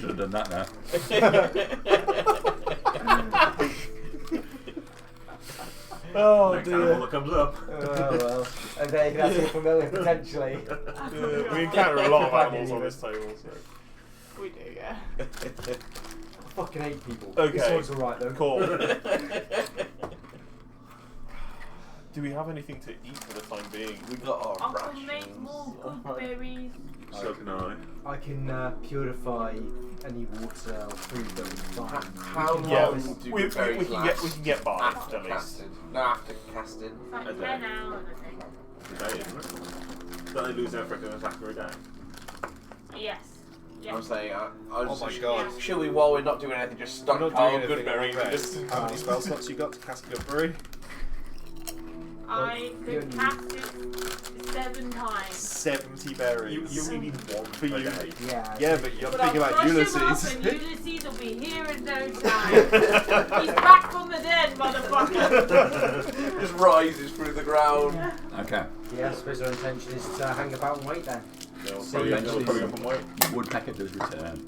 should have done that now. Oh Next animal dear. that comes up. Oh well. And then you can have something familiar potentially. Yeah, we encounter a lot of animals on this table, so. We do, yeah. I fucking hate people. Okay. This one's alright though. Cool. Do we have anything to eat for the time being? We got our I rations. can make more good berries. So can I. I can purify any water or food that we find. How long Yeah, do we berries can last get by after at least. casting? No, after casting. It's like A day. 10 hours, I think. Today, isn't it? Don't they lose their effectiveness after a day? Yes. Yeah. I'm saying, I Oh was my just, god. should we, while we're not doing anything, just We're not stockpile doing good anything berries? on and rest. just- How many spell slots you got to cast a good berry? I you could only- cast it 7 times. 70 berries. You only need one For a you. day. Yeah. Yeah, but you're But I'll thinking about crush him up Ulysses. and Ulysses will be here in no time. He's back from the dead, motherfucker. just rises through the ground. Okay. Yeah, I suppose our intention is to hang about and wait then. They'll See, probably eventually probably up and wait. Woodpecker does return.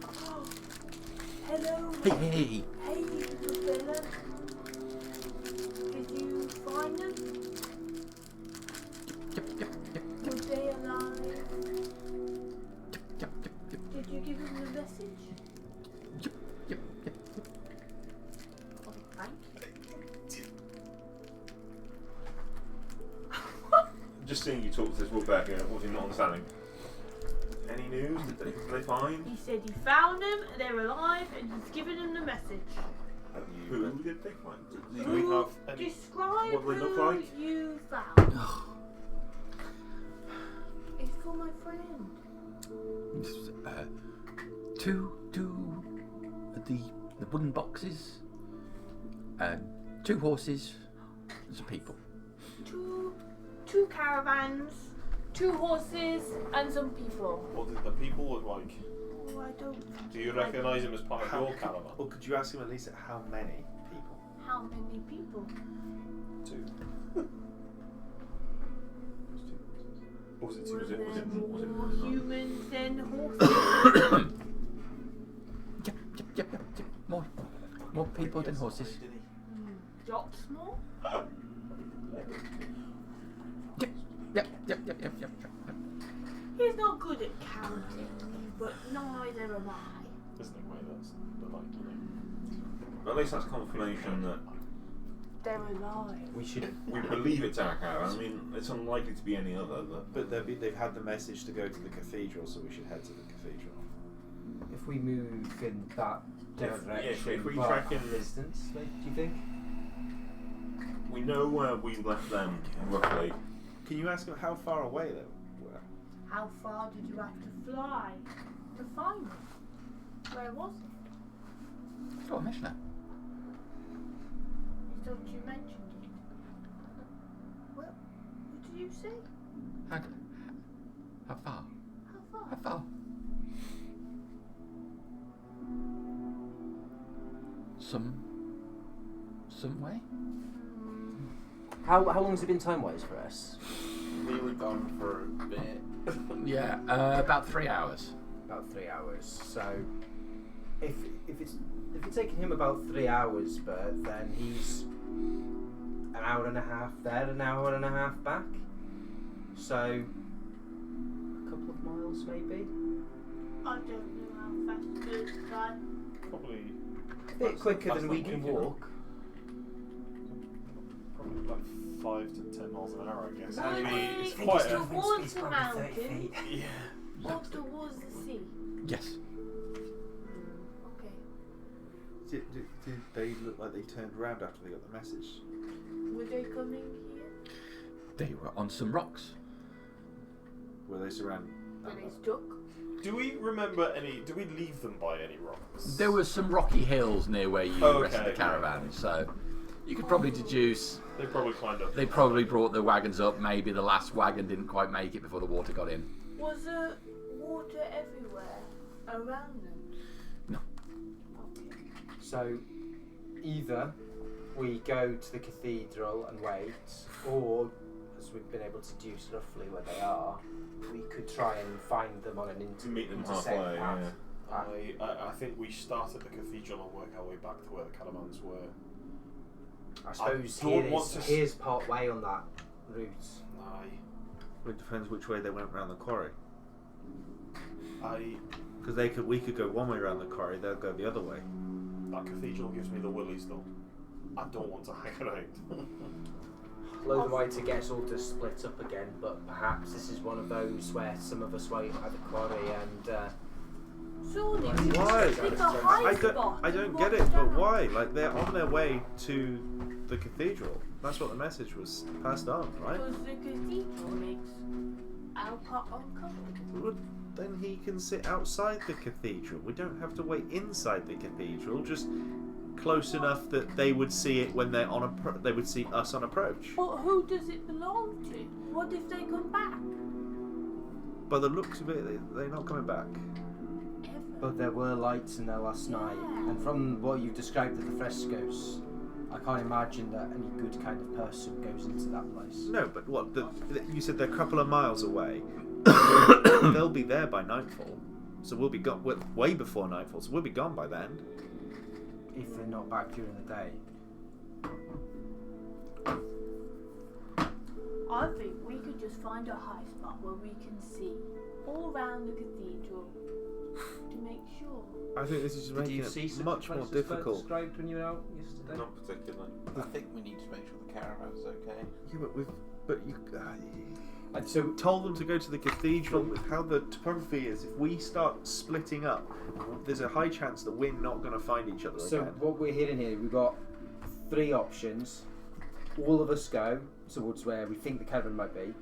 Hello. Hey, hey. Hey, little fella. Did you find them? Yep, yep, yep, Were they alive? yep, yep, yep, Did you give them the message? yep, yep, yep. Oh, thank you. Just seeing you talk to this woodpecker, what you're not understanding. Any news? Did they find? He said he found them, they're alive, and he's given them the message. Who did they find? Do we have any? Describe What do they look who like? you found. It's for my friend. Two of the wooden boxes, and 2 horses, and some people. Two caravans, 2 horses, and some people. What did the people look like? Oh, I don't. Do you recognise him as part of your caravan? Or could you ask him at least how many people? How many people? 2. Or was it? Were Was it? Was there it? Was it? more humans than horses? Yep, yep, yep, yep, yep. More people than horses. Lots more? Yep, yep, yep, yep, yep, yep. He's not good at counting, but neither am I. Isn't it way that's the likely? At least that's confirmation that They're alive. We should. we believe it's our caravan. I mean, it's unlikely to be any other. But they've had the message to go to the cathedral, so we should head to the cathedral. If we move in that direction, if we but track in- distance, like, do you think? We know where we left them roughly. Can you ask him how far away they were? How far did you have to fly to find it? Where was it? Oh, Mishnah. I thought you mentioned it. Well, what did you say? How far? How far? How far? some way. How long has it been time-wise for us? We were gone for a bit. Yeah, about 3 hours. About 3 hours. So, if it's taking him about 3 hours, but then he's an hour and a half there, an hour and a half back. So, a couple of miles maybe. I don't know how fast it is, but Probably. A bit quicker than we can walk. Probably like 5 to 10 miles an hour, I guess. Would I mean, we it's go quite a. towards the mountain Yeah. or towards the sea? Yes. Okay. Did they look like they turned around after they got the message? Were they coming here? They were on some rocks. Were they surrounded? Were they stuck? Do we remember any? Do we leave them by any rocks? There was some rocky hills near where you Oh, rested okay. the caravan, so you could probably deduce They probably climbed up. they probably brought the wagons up. Maybe the last wagon didn't quite make it before the water got in. Was there water everywhere around them? No. Okay. So, either we go to the cathedral and wait, or, as we've been able to deduce roughly where they are, we could try and find them on an To meet them intersect halfway, path. I think we start at the cathedral and work our way back to where the caravans were. I suppose don't want to here's part way on that route. It depends which way they went round the quarry. I Because we could go one way around the quarry, they'll go the other way. that cathedral gives me the willies though. I don't want to hang around. Low the way to get us all to split up again, but perhaps this is one of those where some of us wait at the quarry and Surely Why? we Why? should pick a high spot. I don't and get walk it, but down. why? Like, they're on their way to the cathedral. That's what the message was passed on, right? Because the cathedral makes our part uncomfortable. Well, then he can sit outside the cathedral. We don't have to wait inside the cathedral, just close enough that they would see it when they're on they would see us on approach. But who does it belong to? What if they come back? By the looks of it, they're not coming back. Ever? but there were lights in there last night, and from what you've described of the frescoes, I can't imagine that any good kind of person goes into that place. No, but what? You said they're a couple of miles away. They'll be there by nightfall, so we'll be gone way before nightfall. So we'll be gone by then. If they're not back during the day. I think we could just find a high spot where we can see all around the cathedral to make sure. I think this is Did making you see it some much more places difficult. described when you were out yesterday? Not particularly. I think we need to make sure the caravan's okay. Yeah, but you And so told them to go to the cathedral. With how the topography is, if we start splitting up, there's a high chance that we're not going to find each other So again. what we're hearing here, we've got three options. All of us go towards where we think the caravan might be.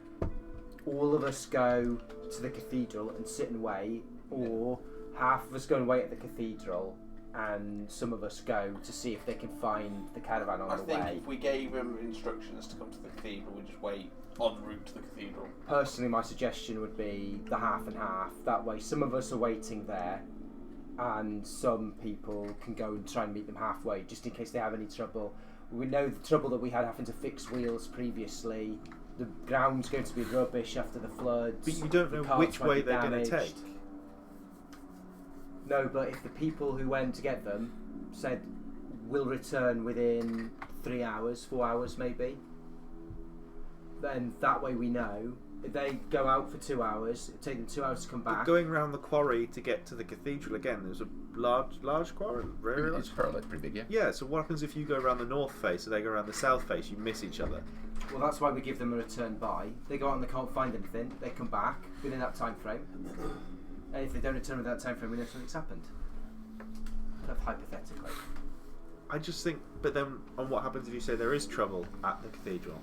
All of us go to the cathedral and sit and wait, or half of us go and wait at the cathedral, and some of us go to see if they can find the caravan on I the think way. if we gave them instructions to come to the cathedral, we just wait en route to the cathedral. Personally, my suggestion would be the half and half. That way, some of us are waiting there, and some people can go and try and meet them halfway, just in case they have any trouble. We know the trouble that we had having to fix wheels previously. The ground's going to be rubbish after the floods. But you don't the know carts which might way be they're going to damaged. take. No, but if the people who went to get them said we'll return within 3 hours, 4 hours maybe, then that way we know. If they go out for 2 hours, it'll take them 2 hours to come But back. going round the quarry to get to the cathedral again, there's a large quarry, very large. It's probably pretty big, yeah. Yeah. So what happens if you go around the north face and they go around the south face? You miss each other. Well, that's why we give them a return by. They go out and they can't find anything. They come back within that time frame. And if they don't return within that time frame, we know something's happened. Kind of hypothetically. I just think, but then, and what happens if you say there is trouble at the cathedral,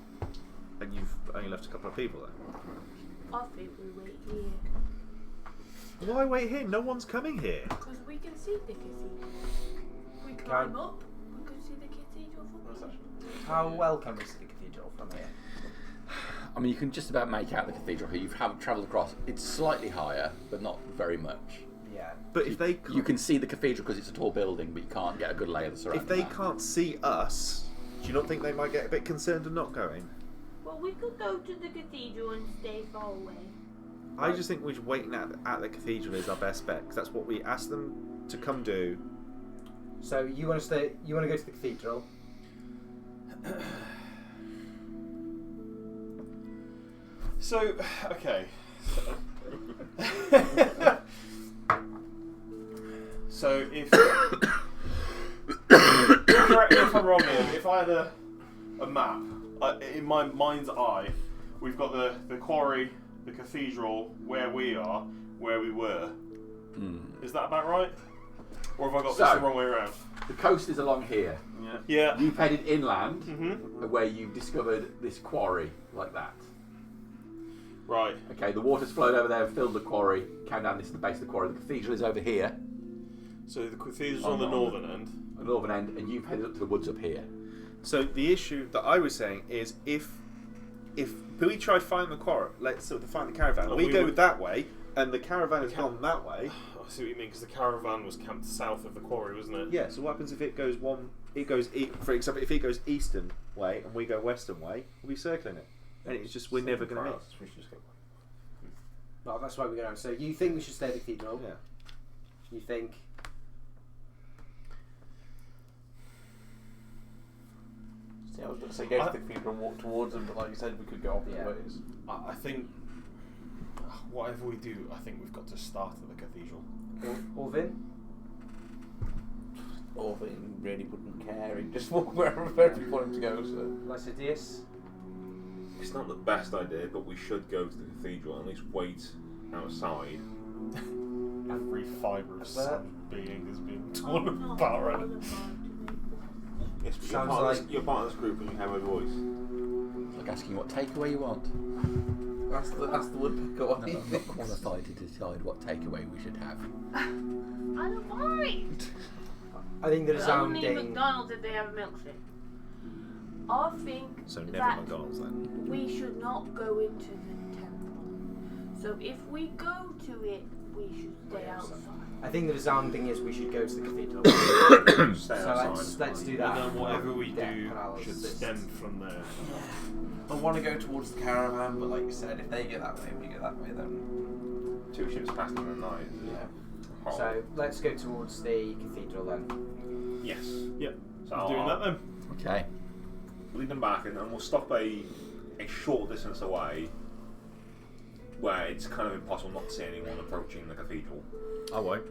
and you've only left a couple of people there? I think we wait here Why wait here? No one's coming here. because we can see the cathedral. We climb up, we can see the cathedral from here. How well can we see the cathedral from here? I mean, you can just about make out the cathedral here. You've travelled across. It's slightly higher, but not very much. Yeah. But if they You can see the cathedral because it's a tall building, but you can't get a good lay of the surrounding. if they land. can't see us, Do you not think they might get a bit concerned and not going? Well, we could go to the cathedral and stay far away. I just think we're waiting at the cathedral is our best bet, because that's what we asked them to come do. So you want to stay? You want to go to the cathedral? So, okay. So if correct me if I'm wrong here, if I had a map in my mind's eye, we've got the quarry, the cathedral, where we are, where we were. Is that about right? Or have I got this the wrong way around? The coast is along here. Yeah. You've headed inland, where you've discovered this quarry like that. Right. Okay, the water's flowed over there, filled the quarry, came down this is the base of the quarry. The cathedral is over here, So the cathedral's on the northern end. the northern end, and you've headed up to the woods up here. So the issue that I was saying is if we try to find the quarry, let's sort of find the caravan, Oh, we we go would- that way, and the caravan has gone that way. I see what you mean, because the caravan was camped south of the quarry, wasn't it? Yeah. So what happens if it goes for example, if it goes eastern way and we go western way, we'll be circling it, and it's just we're never going to miss. We should just go. Well, that's why we're going. So you think we should stay at the cathedral? Yeah. You think? See, I was going to say go to the cathedral and walk towards them, but like you said, we could go opposite ways. I think whatever we do, I think we've got to start at the cathedral. Orvin? Orvin really wouldn't care. He'd just walk wherever you want him to go. So. Lycidius? It's not the best idea, but we should go to the cathedral and at least wait outside. Every fibre of some being is being I'm torn not apart right bothered by it. Yes, but Sounds you're part of this group and you have a voice. It's like asking what takeaway you want. That's the woodpecker one. I'm not qualified to decide what takeaway we should have. I don't mind. I think the But only resounding. McDonald's if they have a milkshake. I think So never that McDonald's then. we should not go into the temple. So if we go to it, we should stay outside. I think the resounding is we should go to the cathedral. Stay So outside. let's do that. And then whatever we Yeah, do paralysis. should stem from there. I want to go towards the caravan, but like you said, if they go that way, we go that way, then 2 ships passed in the night. yeah. So let's go towards the cathedral then. Yes. Yep. So Doing that then. Okay. lead them back, and we'll stop a short distance away where it's kind of impossible not to see anyone approaching the cathedral. I won't.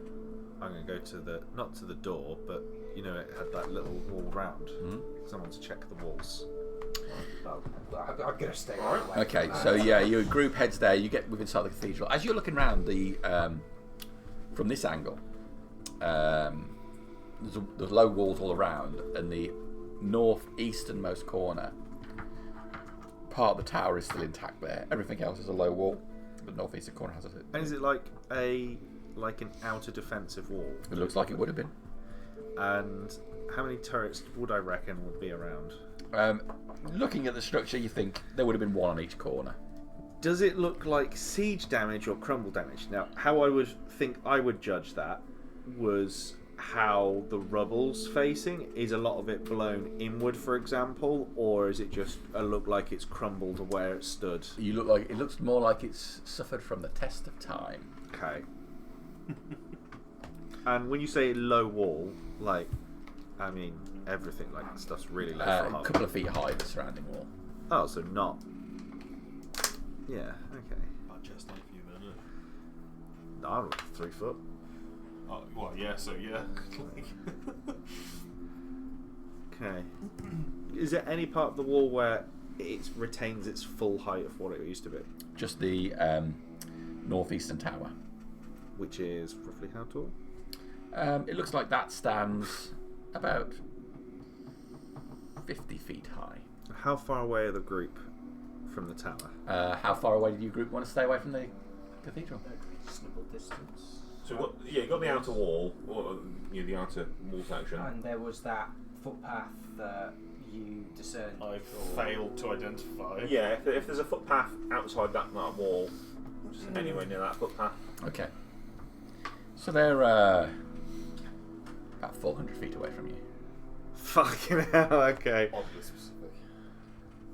I'm going to go to not to the door, but you know it had that little wall round. Someone to check the walls. I'm going to stay Alright. away Okay, from that. so yeah, your group heads there. You get within sight of the cathedral. As you're looking around from this angle, there's low walls all around, and the northeasternmost corner part of the tower is still intact. There, everything else is a low wall, but the northeastern corner has it. And is it like an outer defensive wall? It looks like it would have been. And how many turrets would I reckon would be around? Looking at the structure, you think there would have been one on each corner. Does it look like siege damage or crumble damage? Now, how I would think I would judge that was how the rubble's facing. Is a lot of it blown inward, for example, or is it just look like it's crumbled where it stood? You look like it looks more like it's suffered from the test of time. Okay. And when you say low wall, like, I mean everything, like stuff's really low. A couple of feet high, the surrounding wall. Oh, so not. Yeah. Okay. I'll just take you then. No, I'm 3 foot. Oh, well, yeah, so yeah. Okay. Is there any part of the wall where it retains its full height of what it used to be? Just the northeastern tower. Which is roughly how tall? It looks like that stands about 50 feet high. How far away are the group from the tower? How far away did you group want to stay away from the cathedral? Reasonable distance. So you got the outer wall, or the outer wall section. And there was that footpath that you discerned. I failed to identify. Yeah, if there's a footpath outside that wall, just anywhere near that footpath. Okay. So they're about 400 feet away from you. Fucking hell, okay. Oddly specific.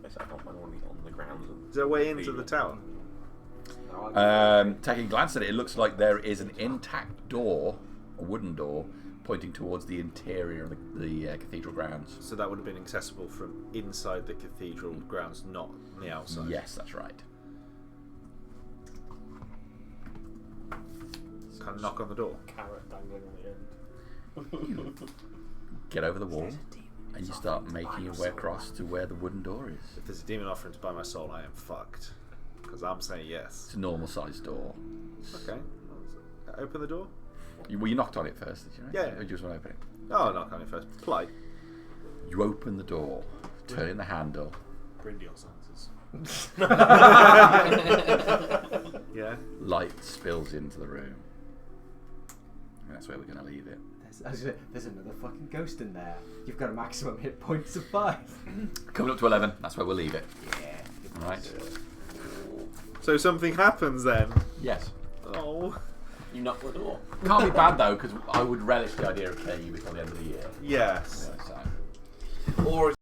Yes, I don't mind on the grounds. Is there a way into the tower? Taking a glance at it, it looks like there is an intact door, a wooden door, pointing towards the interior of the cathedral grounds. So that would have been accessible from inside the cathedral grounds, not the outside. Yes, that's right. Kind of knock on the door. Carrot dangling on the end. Get over the wall, and you start making your way across to where the wooden door is. If there's a demon offering to buy my soul, I am fucked. Because I'm saying yes. It's a normal sized door. Okay. Open the door? You knocked on it first, did you? Right? Yeah. Or you just want to open it? Oh, knock on it first. Polite. You open the door, turn the handle. Grindial senses. Yeah. Light spills into the room. And that's where we're going to leave it. There's another fucking ghost in there. You've got a maximum hit points of 5. Coming up to 11, that's where we'll leave it. Yeah. Alright? So something happens then. Yes. Oh. You knock the door. Can't be bad though, because I would relish the idea of killing you before the end of the year. Yes. So. Or